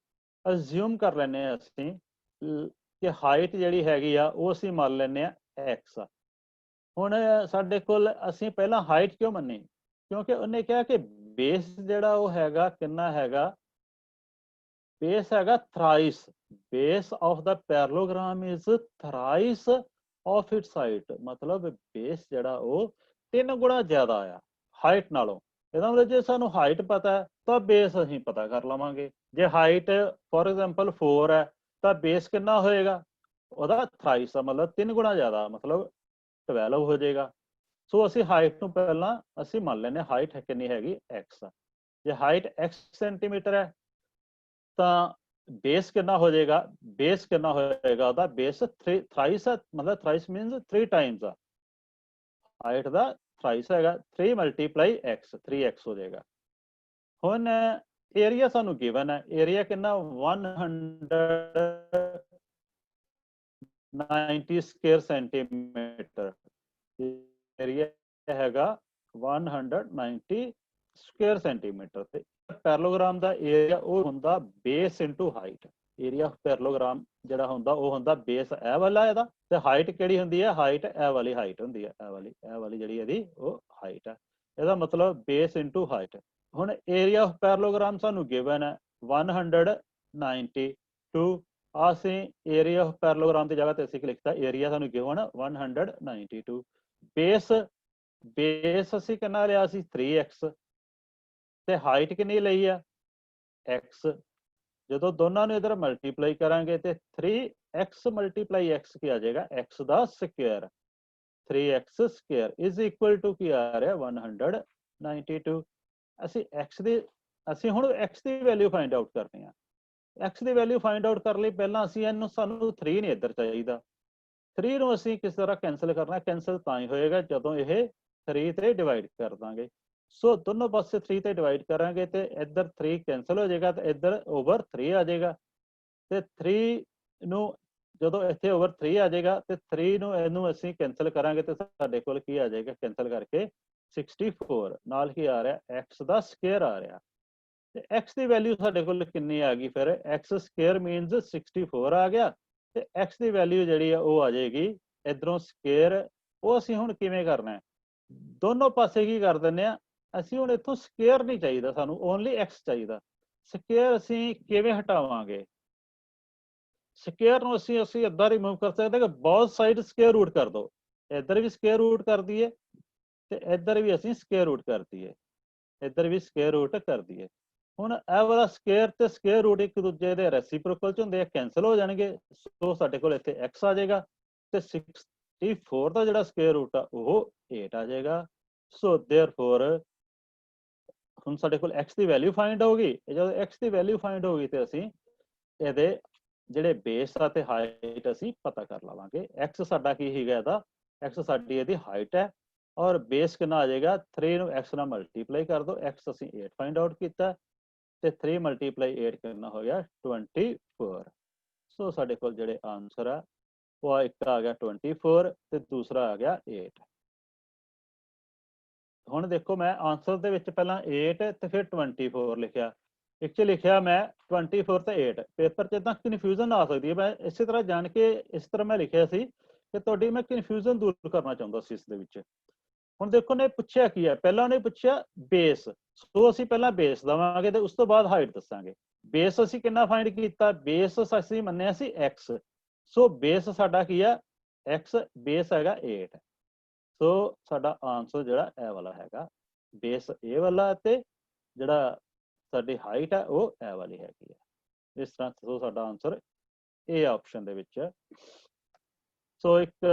ਅਜ਼ਿਊਮ ਕਰ ਲੈਂਦੇ ਆ ਅਸੀਂ ਕਿ ਹਾਈਟ ਜਿਹੜੀ ਹੈਗੀ ਆ ਉਹ ਅਸੀਂ ਮੰਨ ਲੈਂਦੇ ਆ x। ਹੁਣ ਸਾਡੇ ਕੋਲ, ਅਸੀਂ ਪਹਿਲਾਂ ਹਾਈਟ ਕਿਉਂ ਮੰਨੀ, ਕਿਉਂਕਿ ਉਹਨੇ ਕਿਹਾ ਕਿ ਬੇਸ ਜਿਹੜਾ ਉਹ ਹੈਗਾ ਕਿੰਨਾ ਹੈਗਾ, ਬੇਸ ਹੈਗਾ thrice, base of the parallelogram is thrice of its height, ਮਤਲਬ ਬੇਸ ਜਿਹੜਾ ਉਹ 3 ਗੁਣਾ ਜ਼ਿਆਦਾ ਆ ਹਾਈਟ ਨਾਲੋਂ। ਇਹਦਾ ਮਤਲਬ ਜੇ ਸਾਨੂੰ ਹਾਈਟ ਪਤਾ ਹੈ ਤਾਂ ਬੇਸ ਅਸੀਂ ਪਤਾ ਕਰ ਲਵਾਂਗੇ। ਜੇ ਹਾਈਟ ਫੋਰ ਐਗਜ਼ਾਮਪਲ 4 ਹੈ ਤਾਂ ਬੇਸ ਕਿੰਨਾ ਹੋਏਗਾ ਉਹਦਾ, ਥਰਾਈਸ ਦਾ ਮਤਲਬ 3 ਗੁਣਾ ਜ਼ਿਆਦਾ, ਮਤਲਬ 12 ਹੋ ਜਾਏਗਾ। ਸੋ ਅਸੀਂ ਹਾਈਟ ਨੂੰ ਪਹਿਲਾਂ ਅਸੀਂ ਮੰਨ ਲੈਂਦੇ ਹਾਈਟ ਕਿੰਨੀ ਹੈਗੀ x। ਜੇ ਹਾਈਟ x ਸੈਂਟੀਮੀਟਰ ਹੈ ਤਾਂ ਬੇਸ ਕਿੰਨਾ ਹੋ ਜਾਏਗਾ, ਬੇਸ ਕਿੰਨਾ ਹੋਏਗਾ ਉਹਦਾ, ਬੇਸ ਥਰਾਈਸ, ਮਤਲਬ ਥਰਾਈਸ ਮੀਨਸ 3 ਟਾਈਮਸ ਆ ਹਾਈਟ ਦਾ, ਥਰਾਈਸ ਹੈਗਾ 3 ਮਲਟੀਪਲਾਈ x, 3x ਹੋ ਜਾਏਗਾ। ਹੁਣ ਏਰੀਆ ਸਾਨੂੰ ਗਿਵਨ ਹੈ, ਏਰੀਆ ਕਿੰਨਾ 190 ਸਕੁਅਰ ਸੈਂਟੀਮੀਟਰ, ਏਰੀਆ ਹੈਗਾ 190 ਸਕੁਅਰ ਸੈਂਟੀਮੀਟਰ। ਤੇ ਪੈਰਲੋਗ੍ਰਾਮ ਦਾ ਏਰੀਆ ਉਹ ਹੁੰਦਾ base into height. Area of parallelogram ਜਿਹੜਾ ਹੁੰਦਾ ਉਹ ਹੁੰਦਾ ਬੇਸ ਇਹ ਵਾਲਾ ਇਹਦਾ, ਤੇ ਹਾਈਟ ਕਿਹੜੀ ਹੁੰਦੀ ਹੈ, ਹਾਈਟ ਇਹ ਵਾਲੀ ਹਾਈਟ ਹੁੰਦੀ ਹੈ, ਇਹ ਵਾਲੀ ਜਿਹੜੀ ਇਹਦੀ ਉਹ ਹਾਈਟ ਹੈ। ਇਹਦਾ ਮਤਲਬ ਬੇਸ ਇਨਟੂ ਹਾਈਟ। ਹੁਣ ਏਰੀਆ ਆਫ ਪੈਰਲੋਗ੍ਰਾਮ ਸਾਨੂੰ ਗਿਵਨ ਹੈ 192, ਅਸੀਂ ਏਰੀਆ ਆਫ ਪੈਰਲੋਗ੍ਰਾਮ ਦੀ ਜਗ੍ਹਾ ਤੇ ਅਸੀਂ ਲਿਖਤਾ ਏਰੀਆ ਸਾਨੂੰ ਗਿਵਨ 192। ਬੇਸ, ਬੇਸ ਅਸੀਂ ਕਿੰਨਾ ਲਿਆ ਸੀ 3x, ਤੇ ਹਾਈਟ ਕਿੰਨੀ ਲਈ ਆ x। ਜਦੋਂ ਦੋਨਾਂ ਨੂੰ ਇਧਰ ਮਲਟੀਪਲਾਈ ਕਰਾਂਗੇ ਤੇ 3x ਮਲਟੀਪਲਾਈ x ਕੀ ਆ ਜਾਏਗਾ, x ਦਾ square, 3x square is equal to ਕੀ ਆ ਰਿਹਾ 192। ਅਸੀਂ x ਦੀ, ਅਸੀਂ ਹੁਣ x ਦੀ ਵੈਲਿਊ ਫਾਈਂਡ ਆਊਟ ਕਰਨੀ ਆ। x ਦੀ ਵੈਲਿਊ ਫਾਈਂਡ ਆਊਟ ਕਰਨ ਲਈ ਪਹਿਲਾਂ ਅਸੀਂ ਇਹਨੂੰ ਸਾਨੂੰ 3 ਨਹੀਂ ਇੱਧਰ ਚਾਹੀਦਾ। 3 ਨੂੰ ਅਸੀਂ ਕਿਸ ਤਰ੍ਹਾਂ ਕੈਂਸਲ ਕਰਨਾ, ਕੈਂਸਲ ਤਾਂ ਹੀ ਹੋਏਗਾ ਜਦੋਂ ਇਹ 3 ਤੇ ਡਿਵਾਈਡ ਕਰ ਦਾਂਗੇ। ਸੋ ਦੋਨੋਂ ਪਾਸੇ 3 ਤੇ ਡਿਵਾਈਡ ਕਰਾਂਗੇ ਤੇ ਇੱਧਰ 3 ਕੈਂਸਲ ਹੋ ਜਾਏਗਾ ਤੇ ਇੱਧਰ ਓਵਰ 3 ਆ ਜਾਏਗਾ। ਤੇ 3 ਨੂੰ ਜਦੋਂ ਇੱਥੇ ਓਵਰ 3 ਆ ਜਾਏਗਾ ਤੇ 3 ਨੂੰ ਇਹਨੂੰ ਅਸੀਂ ਕੈਂਸਲ ਕਰਾਂਗੇ ਤੇ ਸਾਡੇ ਕੋਲ ਕੀ ਆ ਜਾਏਗਾ ਕੈਂਸਲ ਕਰਕੇ 64 ਨਾਲ ਕੀ ਆ ਰਿਹਾ x ਦਾ ਸਕੁਅਰ ਆ ਰਿਹਾ। ਤੇ x ਦੀ ਵੈਲਿਊ ਸਾਡੇ ਕੋਲ ਕਿੰਨੀ ਆ ਗਈ ਫਿਰ x ਸਕੁਅਰ ਮੀਨਸ 64 ਆ ਗਿਆ ਤੇ x ਦੀ ਵੈਲਿਊ ਜਿਹੜੀ ਆ ਉਹ ਆ ਜਾਏਗੀ ਇਧਰੋਂ ਸਕੁਅਰ। ਉਹ ਅਸੀਂ ਹੁਣ ਕਿਵੇਂ ਕਰਨਾ ਹੈ, ਦੋਨੋਂ ਪਾਸੇ ਕੀ ਕਰ ਦਿੰਦੇ ਆ ਅਸੀਂ ਹੁਣ ਇੱਥੋਂ ਸਕੁਅਰ ਨਹੀਂ ਚਾਹੀਦਾ, ਸਾਨੂੰ ਓਨਲੀ x ਚਾਹੀਦਾ। ਸਕੁਅਰ ਅਸੀਂ ਕਿਵੇਂ ਹਟਾਵਾਂਗੇ, ਸਕੁਅਰ ਨੂੰ ਅਸੀਂ ਇੱਦਾਂ ਰਿਮੂਵ ਕਰ ਸਕਦੇ ਕਿ ਬਹੁਤ ਸਾਈਡ ਸਕੁਅਰ ਰੂਟ ਕਰ ਦੋ, ਇੱਧਰ ਵੀ ਸਕੁਅਰ ਰੂਟ ਕਰ ਦਈਏ ਤੇ ਇੱਧਰ ਵੀ ਅਸੀਂ ਸਕੁਅਰ ਰੂਟ ਕਰ ਦਈਏ, ਇੱਧਰ ਵੀ ਸਕੁਅਰ ਰੂਟ ਕਰ ਦਈਏ। ਹੁਣ ਇਹ ਵਾਲਾ ਸਕੁਅਰ ਤੇ ਸਕੁਅਰ ਰੂਟ ਇੱਕ ਦੂਜੇ ਦੇ ਰੈਸੀਪ੍ਰੋਕਲ ਚ ਹੁੰਦੇ ਆ, ਕੈਂਸਲ ਹੋ ਜਾਣਗੇ। ਸੋ ਸਾਡੇ ਕੋਲ ਇੱਥੇ x ਆ ਜਾਏਗਾ ਤੇ 64 ਦਾ ਜਿਹੜਾ ਸਕੁਅਰ ਰੂਟ ਆ ਉਹ 8 ਆ ਜਾਏਗਾ। ਸੋ ਦੇਅਰਫੋਰ ਹੁਣ ਸਾਡੇ ਕੋਲ x ਦੀ ਵੈਲਿਊ ਫਾਈਂਡ ਹੋਊਗੀ। ਜਦੋਂ x ਦੀ ਵੈਲਿਊ ਫਾਈਂਡ ਹੋਊਗੀ ਤੇ ਅਸੀਂ ਇਹਦੇ ਜਿਹੜੇ ਬੇਸ ਆ ਤੇ ਹਾਈਟ ਅਸੀਂ ਪਤਾ ਕਰ ਲਵਾਂਗੇ। x ਸਾਡਾ ਕੀ ਹੈਗਾ, ਇਹਦਾ x ਸਾਡੀ ਇਹਦੀ ਹਾਈਟ ਹੈ ਔਰ ਬੇਸ ਕਿੰਨਾ ਆ ਜਾਏਗਾ 3 ਨੂੰ x ਨਾਲ ਮਲਟੀਪਲਾਈ ਕਰ ਦੋ। x ਅਸੀਂ 8 ਫਾਈਂਡ ਆਊਟ ਕੀਤਾ ਤੇ 3 ਮਲਟੀਪਲਾਈ 8 ਕਿੰਨਾ ਹੋ ਗਿਆ 24। ਸੋ ਸਾਡੇ ਕੋਲ ਜਿਹੜੇ ਆਨਸਰ ਆ ਉਹ ਇੱਕ ਆ ਗਿਆ 24 ਤੇ ਦੂਸਰਾ ਆ ਗਿਆ 8। ਹੁਣ ਦੇਖੋ ਮੈਂ ਆਨਸਰ ਦੇ ਵਿੱਚ ਪਹਿਲਾਂ 8 ਤੇ ਫਿਰ 24 ਲਿਖਿਆ, ਇੱਕ ਚ ਲਿਖਿਆ ਮੈਂ 24 ਤੇ 8। ਪੇਪਰ 'ਚ ਇਦਾਂ ਕਨਫਿਊਜ਼ਨ ਆ ਸਕਦੀ ਹੈ, ਮੈਂ ਇਸੇ ਤਰ੍ਹਾਂ ਜਾਣ ਕੇ ਇਸ ਤਰ੍ਹਾਂ ਮੈਂ ਲਿਖਿਆ ਸੀ ਕਿ ਤੁਹਾਡੀ ਮੈਂ ਕਨਫਿਊਜ਼ਨ ਦੂਰ ਕਰਨਾ ਚਾਹੁੰਦਾ ਸੀ ਇਸ ਦੇ ਵਿੱਚ। ਹੁਣ ਦੇਖੋ ਨੇ ਪੁੱਛਿਆ ਕੀ ਹੈ, ਪਹਿਲਾਂ ਉਹਨੇ ਪੁੱਛਿਆ ਬੇਸ, ਸੋ ਅਸੀਂ ਪਹਿਲਾਂ ਬੇਸ ਦੇਵਾਂਗੇ ਤੇ ਉਸ ਤੋਂ ਬਾਅਦ ਹਾਈਟ ਦੱਸਾਂਗੇ। ਬੇਸ ਅਸੀਂ ਕਿੰਨਾ ਫਾਈਂਡ ਕੀਤਾ, ਬੇਸ ਅਸੀਂ ਮੰਨਿਆ ਸੀ x। ਸੋ ਬੇਸ ਸਾਡਾ ਕੀ ਆ x, ਬੇਸ ਹੈਗਾ 8। ਸੋ ਸਾਡਾ ਆਨਸਰ ਜਿਹੜਾ ਇਹ ਵਾਲਾ ਹੈਗਾ, ਬੇਸ ਇਹ ਵਾਲਾ ਤੇ ਜਿਹੜਾ ਸਾਡੀ ਹਾਈਟ ਹੈ ਉਹ ਇਹ ਵਾਲੀ ਹੈਗੀ ਹੈ। ਇਸ ਤਰ੍ਹਾਂ ਸੋ ਸਾਡਾ ਆਨਸਰ ਇਹ ਆਪਸ਼ਨ ਦੇ ਵਿੱਚ ਹੈ। ਸੋ ਇੱਕ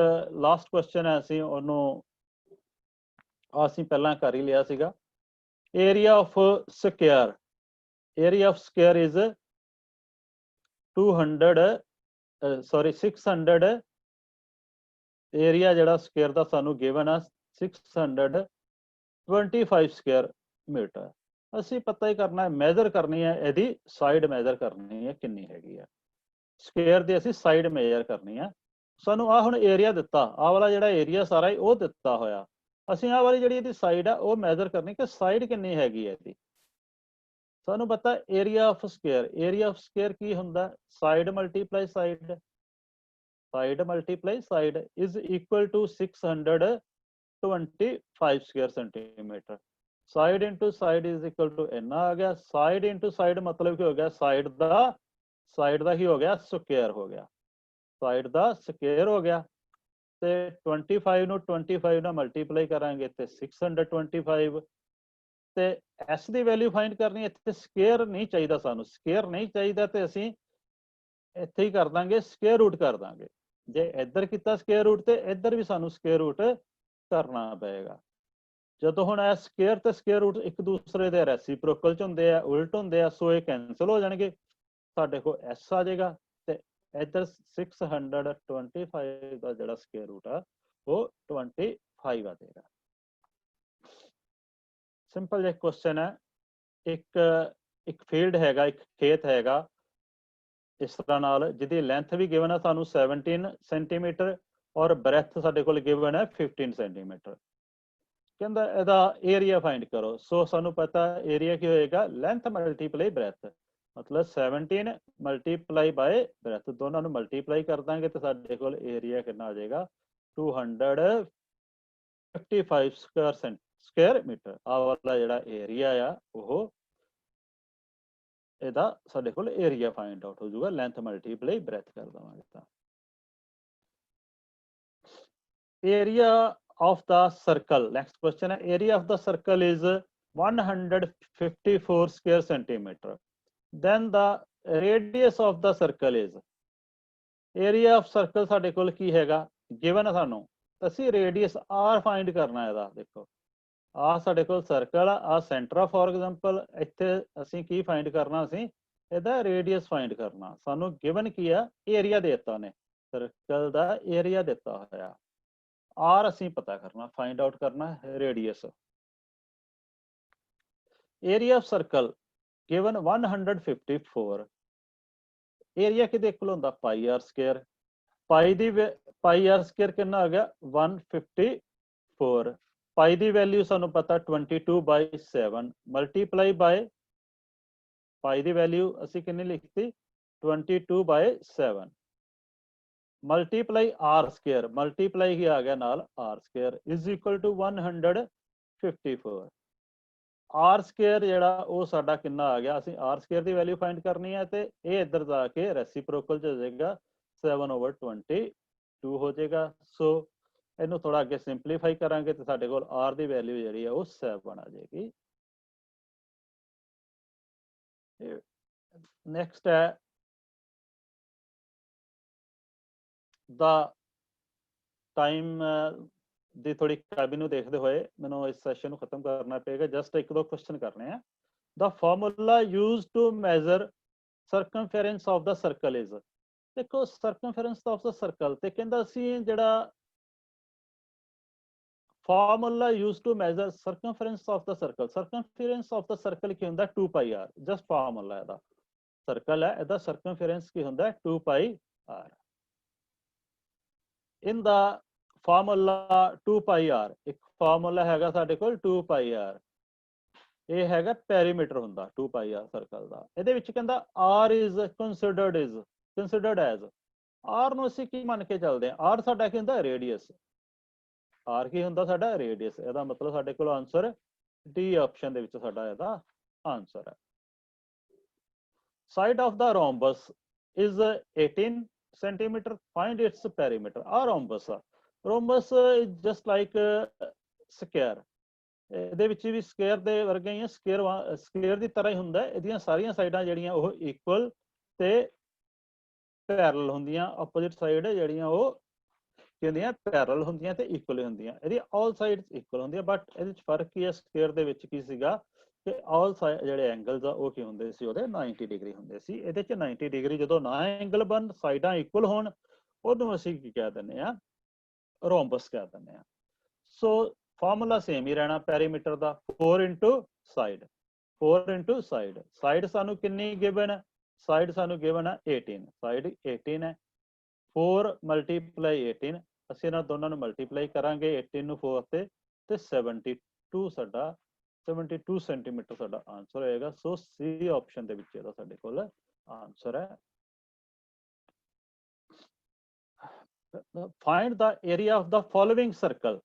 ਲਾਸਟ ਕੁਐਸਚਨ ਹੈ, ਅਸੀਂ ਉਹਨੂੰ ਅਸੀਂ ਪਹਿਲਾਂ ਕਰ ਹੀ ਲਿਆ ਸੀਗਾ। Area of square, area of square is 600 area ਜਿਹੜਾ ਸਕੁਅਰ ਦਾ ਸਾਨੂੰ ਗਿਵਨ ਆ 625 ਸਕੁਅਰ ਮੀਟਰ। ਅਸੀਂ ਪਤਾ ਹੀ ਕਰਨਾ ਹੈ, ਮੈਜ਼ਰ ਕਰਨੀ ਹੈ ਇਹਦੀ ਸਾਈਡ, ਮੈਜ਼ਰ ਕਰਨੀ ਹੈ ਕਿੰਨੀ ਹੈਗੀ ਆ ਸਕੁਅਰ ਦੀ, ਅਸੀਂ ਸਾਈਡ ਮੇਜਰ ਕਰਨੀ ਆ। ਸਾਨੂੰ ਆ ਹੁਣ ਏਰੀਆ ਦਿੱਤਾ, ਆਹ ਵਾਲਾ ਜਿਹੜਾ ਏਰੀਆ ਸਾਰਾ ਹੀ ਉਹ ਦਿੱਤਾ ਹੋਇਆ, ਅਸੀਂ ਆਹ ਵਾਲੀ ਜਿਹੜੀ ਇਹਦੀ ਸਾਈਡ ਆ ਉਹ ਮੈਜ਼ਰ ਕਰਨੀ ਕਿ ਸਾਈਡ ਕਿੰਨੀ ਹੈਗੀ ਹੈ ਇਹਦੀ। ਸਾਨੂੰ ਪਤਾ area of square, area of square ਕੀ ਹੁੰਦਾ, side multiply side, side multiply side is equal to 625 square centimetre. Side into side is equal to ਇੰਨਾ ਆ ਗਿਆ। ਸਾਈਡ ਇੰਟੂ ਸਾਈਡ ਮਤਲਬ ਕੀ ਹੋ ਗਿਆ, ਸਾਈਡ ਦਾ ਹੀ ਹੋ ਗਿਆ ਸਕੁਅਰ ਹੋ ਗਿਆ, ਸਾਈਡ ਦਾ ਸਕੁਅਰ ਹੋ ਗਿਆ। ਤੇ 25 ਨੂੰ 25 ਨਾਲ ਮਲਟੀਪਲਾਈ ਕਰਾਂਗੇ ਤੇ 625। ਤੇ s ਦੀ ਵੈਲਿਊ ਫਾਈਂਡ ਕਰਨੀ, ਇੱਥੇ ਸਕੁਅਰ ਨਹੀਂ ਚਾਹੀਦਾ ਸਾਨੂੰ, ਸਕੁਅਰ ਨਹੀਂ ਚਾਹੀਦਾ ਤੇ ਅਸੀਂ ਇੱਥੇ ਹੀ ਕਰ ਦਾਂਗੇ ਸਕੁਅਰ ਰੂਟ ਕਰ ਦਾਂਗੇ। ਜੇ ਇੱਧਰ ਕੀਤਾ ਸਕੁਅਰ ਰੂਟ ਤੇ ਇੱਧਰ ਵੀ ਸਾਨੂੰ ਸਕੁਅਰ ਰੂਟ ਕਰਨਾ ਪਏਗਾ। ਜਦੋਂ ਹੁਣ ਇਹ ਸਕੁਅਰ ਤੇ ਸਕੁਅਰ ਰੂਟ ਇੱਕ ਦੂਸਰੇ ਦੇ ਰੈਸੀਪ੍ਰੋਕਲ ਚ ਹੁੰਦੇ ਆ, ਉਲਟ ਹੁੰਦੇ ਆ, ਸੋ ਇਹ ਕੈਂਸਲ ਹੋ ਜਾਣਗੇ, ਸਾਡੇ ਕੋਲ s ਆ ਜਾਏਗਾ ਤੇ ਇੱਧਰ 625 ਦਾ ਜਿਹੜਾ ਸਕੁਅਰ ਰੂਟ ਆ ਉਹ 25 ਆ ਜਾਏਗਾ। ਸਿੰਪਲ ਜਿਹਾ ਕੁਐਸਚਨ ਹੈ। ਇੱਕ ਫੀਲਡ ਹੈਗਾ, ਇੱਕ ਖੇਤ ਹੈਗਾ ਇਸ ਤਰ੍ਹਾਂ ਨਾਲ, ਜਿਹਦੀ ਲੈਂਥ ਵੀ ਗਿਵਨ ਹੈ ਸਾਨੂੰ 17 ਸੈਂਟੀਮੀਟਰ ਔਰ ਬ੍ਰੈਥ ਸਾਡੇ ਕੋਲ ਗਿਵਨ ਹੈ 15 ਸੈਂਟੀਮੀਟਰ। ਕਹਿੰਦਾ ਇਹਦਾ ਏਰੀਆ ਫਾਈਂਡ ਕਰੋ। ਸੋ ਸਾਨੂੰ ਪਤਾ ਏਰੀਆ ਕੀ ਹੋਏਗਾ, ਲੈਂਥ ਮਲਟੀਪਲਾਈ ਬ੍ਰੈਥ, ਮਤਲਬ 17 ਮਲਟੀਪਲਾਈ ਬਾਏ ਬ੍ਰੈਥ, ਦੋਨਾਂ ਨੂੰ ਮਲਟੀਪਲਾਈ ਕਰ ਦਾਂਗੇ ਤੇ ਸਾਡੇ ਕੋਲ ਏਰੀਆ ਕਿੰਨਾ ਆ ਜਾਏਗਾ 255 ਸਕੁਅਰ ਮੀਟਰ। ਆਹ ਵਾਲਾ ਜਿਹੜਾ ਏਰੀਆ ਆ ਉਹ ਇਹਦਾ ਸਾਡੇ ਕੋਲ ਏਰੀਆ ਫਾਈਂਡ ਆਊਟ ਹੋ ਜਾਊਗਾ, ਲੈਂਥ ਮਲਟੀਪਲਾਈ ਬ੍ਰੈਥ ਕਰ ਦਵਾਂਗੇ ਤਾਂ। Area of the circle, next question है, area of the circle is 154 square centimeter, then the radius of the circle is, area of circle ਸਾਡੇ ਕੋਲ ਕੀ ਹੈਗਾ given ਹੈ ਸਾਨੂੰ, ਅਸੀਂ radius r find ਕਰਨਾ ਇਹਦਾ। ਦੇਖੋ ਆ ਸਾਡੇ ਕੋਲ ਸਰਕਲ ਆ, ਸੈਂਟਰ ਆ ਫੋਰ ਐਗਜ਼ਾਮਪਲ, ਇੱਥੇ ਅਸੀਂ ਕੀ ਫਾਈਂਡ ਕਰਨਾ, ਅਸੀਂ ਇਹਦਾ ਰੇਡੀਅਸ ਫਾਈਂਡ ਕਰਨਾ। ਸਾਨੂੰ ਗਿਵਨ ਕੀ ਆ, ਏਰੀਆ ਦੇਤਾ ਉਹਨੇ, ਸਰਕਲ ਦਾ ਏਰੀਆ ਦਿੱਤਾ ਹੋਇਆ। ਆਰ ਅਸੀਂ ਪਤਾ ਕਰਨਾ, ਫਾਈਂਡ ਆਊਟ ਕਰਨਾ radius. Area of circle given 154। Area ਕਿਹਦੇ ਇਕੁਅਲ ਹੁੰਦਾ, ਪਾਈ ਆਰ ਸਕੁਅਰ। ਪਾਈ ਆਰ ਸਕੁਅਰ ਕਿੰਨਾ ਆ ਗਿਆ, 154। ਪਾਈ ਦੀ ਵੈਲਿਊ ਸਾਨੂੰ ਪਤਾ 22/7 ਮਲਟੀਪਲਾਈ ਬਾय ਪਾਈ ਦੀ ਵੈਲਿਊ ਅਸੀਂ ਕਿੰਨੀ ਲਿਖਤੀ, 22/7 ਮਲਟੀਪਲਾਈ ਆਰ ਸਕੁਅਰ, ਮਲਟੀਪਲਾਈ ਕੀ ਆ ਗਿਆ ਨਾਲ R square is equal to 154। R square ਜਿਹੜਾ ਉਹ ਸਾਡਾ ਕਿੰਨਾ ਆ ਗਿਆ, ਅਸੀਂ ਆਰ ਸਕੁਅਰ ਦੀ ਵੈਲਿਊ ਫਾਈਂਡ ਕਰਨੀ ਹੈ, ਤੇ ਇਹ ਇੱਧਰ ਜਾ ਕੇ ਰੈਸੀਪ੍ਰੋਕਲ ਚ ਹੋ ਜਾਏਗਾ 7/22 ਹੋ ਜਾਏਗਾ। ਸੋ ਇਹਨੂੰ ਥੋੜਾ ਅੱਗੇ ਸਿੰਪਲੀਫਾਈ ਕਰਾਂਗੇ ਤੇ ਸਾਡੇ ਕੋਲ ਆਰ ਦੀ ਵੈਲਿਊ ਜਿਹੜੀ ਹੈ ਉਹ 7 ਆ ਜਾਏਗੀ। ਨੈਕਸਟ ਹੈ ਦਾ ਟਾਈਮ ਦੀ ਥੋੜੀ ਕਾਬੀ ਨੂੰ ਦੇਖਦੇ ਹੋਏ ਮੈਨੂੰ ਇਸ ਸੈਸ਼ਨ ਨੂੰ ਖਤਮ ਕਰਨਾ ਪਏਗਾ। ਜਸਟ ਇੱਕ ਦੋ ਕੁਐਸਚਨ ਕਰਨੇ ਆ। ਦਾ formula used to measure circumference of the circle is. ਦੇਖੋ ਸਰਕਮਫੇਰੈਂਸ ਆਫ ਦਾ ਸਰਕਲ ਤੇ ਕਹਿੰਦਾ ਅਸੀਂ ਜਿਹੜਾ formula used to measure circumference of the circle, circumference of the circle ਕੀ ਹੁੰਦਾ 2πr, just formula ਇਹਦਾ। ਸਰਕਲ ਹੈ ਇਹਦਾ circumference ਕੀ ਹੁੰਦਾ 2πr। in the formula 2πr ਇੱਕ formula ਹੈਗਾ ਸਾਡੇ ਕੋਲ 2πr, ਇਹ ਹੈਗਾ ਪੈਰੀਮੀਟਰ ਹੁੰਦਾ 2πr ਸਰਕਲ ਦਾ। ਇਹਦੇ ਵਿੱਚ ਕਹਿੰਦਾ r is considered as, r ਨੂੰ ਅਸੀਂ ਕੀ ਮੰਨ ਕੇ ਚੱਲਦੇ ਹਾਂ, r ਸਾਡਾ ਕੀ ਹੁੰਦਾ ਰੇਡੀਅਸ। ਆਰ ਕੀ ਹੁੰਦਾ ਸਾਡਾ ਰੇਡੀਅਸ। ਇਹਦਾ ਮਤਲਬ ਸਾਡੇ ਕੋਲ ਆਨਸਰ ਡੀ ਆਪਸ਼ਨ ਦੇ ਵਿੱਚ ਸਾਡਾ ਇਹਦਾ ਆਨਸਰ ਹੈ। Side of the rhombus is 18 centimetre, find it's perimeter. ਆ ਰੋਮਬਸ ਆ, rhombus is just like square. ਇਹਦੇ ਵਿੱਚ ਵੀ ਸਕੁਅਰ ਦੇ ਵਰਗੇ ਹੀ ਆ, ਸਕੁਅਰ ਦੀ ਤਰ੍ਹਾਂ ਹੀ ਹੁੰਦਾ। ਇਹਦੀਆਂ ਸਾਰੀਆਂ ਸਾਈਡਾਂ ਜਿਹੜੀਆਂ ਉਹ ਇਕੁਅਲ ਤੇ ਪੈਰਲਲ ਹੁੰਦੀਆਂ, ਆਪੋਜ਼ਿਟ ਸਾਈਡ ਜਿਹੜੀਆਂ ਉਹ ਕਹਿੰਦੀਆਂ ਪੈਰਲਲ ਹੁੰਦੀਆਂ ਤੇ ਇਕੁਅਲ ਹੁੰਦੀਆਂ। ਇਹਦੀ ਆਲ ਸਾਈਡਸ ਇਕੁਅਲ ਹੁੰਦੀਆਂ, ਬਟ ਇਹਦੇ ਵਿੱਚ ਫਰਕ ਕੀ ਹੈ, ਸਕੁਅਰ ਦੇ ਵਿੱਚ ਕੀ ਸੀਗਾ ਕਿ ਆਲ ਜਿਹੜੇ ਐਂਗਲਸ ਆ ਉਹ ਕੀ ਹੁੰਦੇ ਸੀ, ਉਹਦੇ 90 ਡਿਗਰੀ ਹੁੰਦੇ ਸੀ। ਇਹਦੇ ਚ 90 ਡਿਗਰੀ ਜਦੋਂ ਨਾ ਐਂਗਲ ਬਣ, ਸਾਈਡਾਂ ਇਕੁਅਲ ਹੋਣ, ਉਹਨੂੰ ਅਸੀਂ ਕੀ ਕਹਿ ਦਿੰਦੇ ਆ, ਰੋਮਬਸ ਕਹਿ ਦਿੰਦੇ ਆ। ਸੋ ਫਾਰਮੂਲਾ ਸੇਮ ਹੀ ਰਹਿਣਾ ਪੈਰੀਮੀਟਰ ਦਾ, 4 into side, 4 into side. Side ਸਾਨੂੰ ਕਿੰਨੀ ਗਿਵਨ ਹੈ, ਸਾਈਡ ਸਾਨੂੰ ਗਿਵਨ ਹੈ 18, ਸਾਈਡ 18 ਹੈ। 4 ਮਲਟੀਪਲਾਈ 18, ਅਸੀਂ ਇਹਨਾਂ ਦੋਨਾਂ ਨੂੰ ਮਲਟੀਪਲਾਈ ਕਰਾਂਗੇ 18 ਨੂੰ 4 ਤੇ 72 ਸਾਡਾ 72 ਸੈਂਟੀਮੀਟਰ ਸਾਡਾ ਆਨਸਰ ਹੋਏਗਾ। ਸੋ ਸੀ ਆਪਸ਼ਨ ਦੇ ਵਿੱਚ ਇਹਦਾ ਸਾਡੇ ਕੋਲ ਆਨਸਰ ਹੈ। Find the area of the following circle.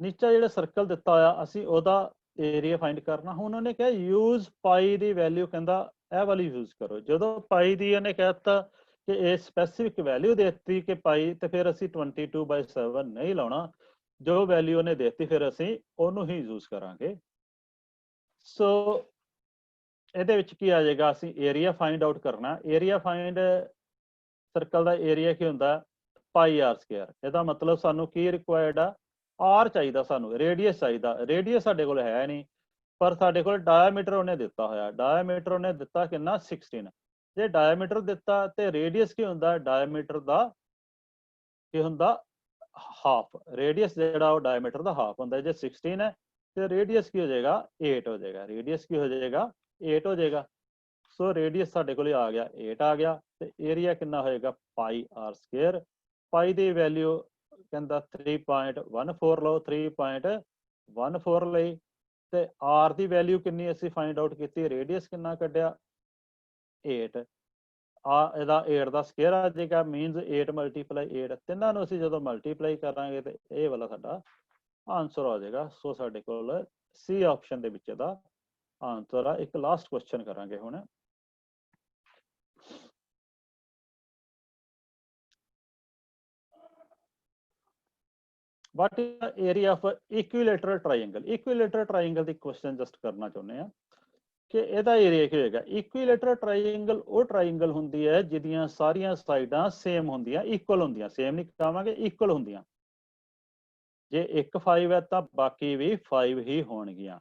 ਨੀਚਾ ਜਿਹੜਾ ਸਰਕਲ ਦਿੱਤਾ ਹੋਇਆ ਅਸੀਂ ਉਹਦਾ ਏਰੀਆ ਫਾਈਂਡ ਕਰਨਾ। ਹੁਣ ਉਹਨੇ ਕਿਹਾ ਯੂਜ਼ ਪਾਈ ਦੀ ਵੈਲਿਊ, ਕਹਿੰਦਾ ਇਹ ਵਾਲੀ ਯੂਜ਼ ਕਰੋ। ਜਦੋਂ ਪਾਈ ਦੀ ਉਹਨੇ ਕਹਿਤਾ ਕਿ ਇਹ ਸਪੈਸੀਫਿਕ ਵੈਲਿਊ ਦੇ ਦਿੱਤੀ ਕਿ ਪਾਈ, ਤੇ ਫਿਰ ਅਸੀਂ 22/7 ਨਹੀਂ ਲਾਉਣਾ, ਜੋ ਵੈਲਿਊ ਉਹਨੇ ਦੇ ਦਿੱਤੀ ਫਿਰ ਅਸੀਂ ਉਹਨੂੰ ਹੀ ਯੂਜ਼ ਕਰਾਂਗੇ। ਸੋ ਇਹਦੇ ਵਿੱਚ ਕੀ ਆ ਜਾਏਗਾ, ਅਸੀਂ ਏਰੀਆ ਫਾਈਂਡ ਆਊਟ ਕਰਨਾ। ਏਰੀਆ ਫਾਈਂਡ ਸਰਕਲ ਦਾ ਏਰੀਆ ਕੀ ਹੁੰਦਾ ਪਾਈ ਆਰ ਸਕੁਅਰ। ਇਹਦਾ ਮਤਲਬ ਸਾਨੂੰ ਕੀ ਰਿਕੁਆਇਰਡ ਆ, ਆਰ ਚਾਹੀਦਾ, ਸਾਨੂੰ ਰੇਡੀਅਸ ਚਾਹੀਦਾ। ਰੇਡੀਅਸ ਸਾਡੇ ਕੋਲ ਹੈ ਨਹੀਂ, ਪਰ ਸਾਡੇ ਕੋਲ ਡਾਇਆਮੀਟਰ ਉਹਨੇ ਦਿੱਤਾ ਹੋਇਆ। ਡਾਇਆਮੀਟਰ ਉਹਨੇ ਦਿੱਤਾ ਕਿੰਨਾ 16। ਜੇ ਡਾਇਆਮੀਟਰ ਦਿੱਤਾ ਤੇ ਰੇਡੀਅਸ ਕੀ ਹੁੰਦਾ, ਡਾਇਆਮੀਟਰ ਦਾ ਕੀ ਹੁੰਦਾ ਹਾਫ। ਰੇਡੀਅਸ ਜਿਹੜਾ ਉਹ ਡਾਇਆਮੀਟਰ ਦਾ ਹਾਫ ਹੁੰਦਾ। ਜੇ 16 ਹੈ ਤੇ ਰੇਡੀਅਸ ਕੀ ਹੋ ਜਾਏਗਾ 8 ਹੋ ਜਾਏਗਾ। ਰੇਡੀਅਸ ਕੀ ਹੋ ਜਾਏਗਾ 8 ਹੋ ਜਾਏਗਾ। ਸੋ ਰੇਡੀਅਸ ਸਾਡੇ ਕੋਲ ਆ ਗਿਆ 8 ਆ ਗਿਆ, ਤੇ ਏਰੀਆ ਕਿੰਨਾ ਹੋਏਗਾ ਪਾਈ ਆਰ ਸਕੁਅਰ। ਪਾਈ ਦੀ ਵੈਲਿਊ ਕਹਿੰਦਾ 3.14 ਲਓ, 3.14 ਲਈ, ਤੇ ਆਰ ਦੀ ਵੈਲਿਊ ਕਿੰਨੀ ਅਸੀਂ ਫਾਈਂਡ ਆਊਟ ਕੀਤੀ, ਰੇਡੀਅਸ ਕਿੰਨਾ ਕੱਢਿਆ 8। ਇਹਦਾ 8 ਦਾ ਸਕੁਅਰ ਆ ਜਾਏਗਾ, ਮੀਨਸ 8 ਮਲਟੀਪਲਾਈ 8। ਤਿੰਨਾਂ ਨੂੰ ਅਸੀਂ ਜਦੋਂ ਮਲਟੀਪਲਾਈ ਕਰਾਂਗੇ ਤੇ ਇਹ ਵਾਲਾ ਸਾਡਾ ਆਨਸਰ ਆ ਜਾਏਗਾ। ਸੋ ਸਾਡੇ ਕੋਲ ਸੀ ਆਪਸ਼ਨ ਦੇ ਵਿੱਚ ਇਹਦਾ ਆਨਸਰ ਆ। ਇੱਕ ਲਾਸਟ ਕੁਐਸਚਨ ਕਰਾਂਗੇ ਹੁਣ। What is the area of equilateral triangle. Equilateral triangle ਦੀ ਕੁਐਸਚਨ ਜਸਟ ਕਰਨਾ ਚਾਹੁੰਦੇ ਆ ਕਿ ਇਹਦਾ ਏਰੀਆ ਕੀ ਹੋਏਗਾ। ਇਕੁਇਲੇਟਰਲ ਟ੍ਰਾਇੰਗਲ ਉਹ ਟ੍ਰਾਇੰਗਲ ਹੁੰਦੀ ਹੈ ਜਿਹਦੀਆਂ ਸਾਰੀਆਂ ਸਾਈਡਾਂ ਸੇਮ ਹੁੰਦੀਆਂ, ਇਕੁਅਲ ਹੁੰਦੀਆਂ। ਸੇਮ ਨਹੀਂ ਕਹਾਂਗੇ, ਇਕੁਅਲ ਹੁੰਦੀਆਂ। ਜੇ ਇੱਕ 5 ਹੈ ਤਾਂ ਬਾਕੀ ਵੀ 5 ਹੀ ਹੋਣਗੀਆਂ,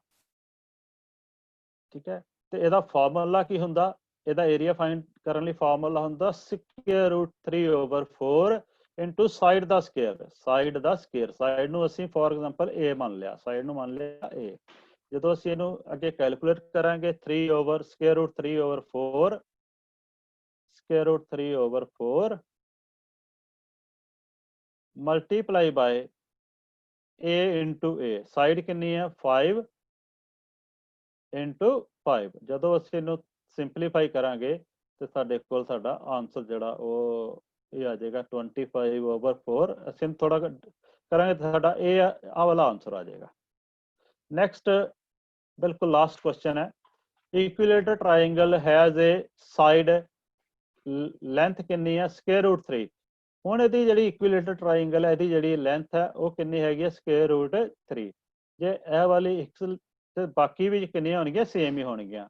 ਠੀਕ ਹੈ। ਤੇ ਇਹਦਾ ਫਾਰਮੂਲਾ ਕੀ ਹੁੰਦਾ, ਇਹਦਾ ਏਰੀਆ ਫਾਈਂਡ ਕਰਨ ਲਈ ਫਾਰਮੂਲਾ ਹੁੰਦਾ ਸਕੁਅਰ ਰੂਟ 3/4 ਇਨਟੂ ਸਾਈਡ ਦਾ ਸਕੁਅਰ। ਸਾਈਡ ਨੂੰ ਅਸੀਂ ਫੋਰ ਐਗਜ਼ਾਮਪਲ a ਮੰਨ ਲਿਆ, ਸਾਈਡ ਨੂੰ ਮੰਨ ਲਿਆ a। ਜਦੋਂ ਅਸੀਂ ਇਹਨੂੰ ਅੱਗੇ ਕੈਲਕੂਲੇਟ ਕਰਾਂਗੇ 3/4 square root 3/4 multiply by a into a। Side ਕਿੰਨੀ ਹੈ 5 ਇੰਟੂ 5। ਜਦੋਂ ਅਸੀਂ ਇਹਨੂੰ ਸਿੰਪਲੀਫਾਈ ਕਰਾਂਗੇ ਤੇ ਸਾਡੇ ਕੋਲ ਸਾਡਾ ਆਨਸਰ ਜਿਹੜਾ ਉਹ ਇਹ ਆ ਜਾਏਗਾ 25/4। ਅਸੀਂ ਥੋੜਾ ਕਰਾਂਗੇ ਤਾਂ ਸਾਡਾ ਇਹ ਆ ਵਾਲਾ ਆਨਸਰ ਆ ਜਾਏਗਾ। ਨੈਕਸਟ ਬਿਲਕੁਲ ਲਾਸਟ ਕੁਐਸਚਨ ਹੈ, equilateral triangle has a side length ਕਿੰਨੀ ਹੈ ਸਕੁਅਰ ਰੂਟ 3। ਹੁਣ ਇਹਦੀ ਜਿਹੜੀ ਇਕੁਇਲੇਟਰ ਟ੍ਰਾਇੰਗਲ ਹੈ, ਇਹਦੀ ਜਿਹੜੀ ਲੈਂਥ ਹੈ ਉਹ ਕਿੰਨੀ ਹੈਗੀ ਹੈ ਸਕੁਅਰ ਰੂਟ 3। ਜੇ ਇਹ ਵਾਲੀ ਤੇ ਬਾਕੀ ਵੀ ਕਿੰਨੀਆਂ ਹੋਣਗੀਆਂ ਸੇਮ ਹੀ ਹੋਣਗੀਆਂ।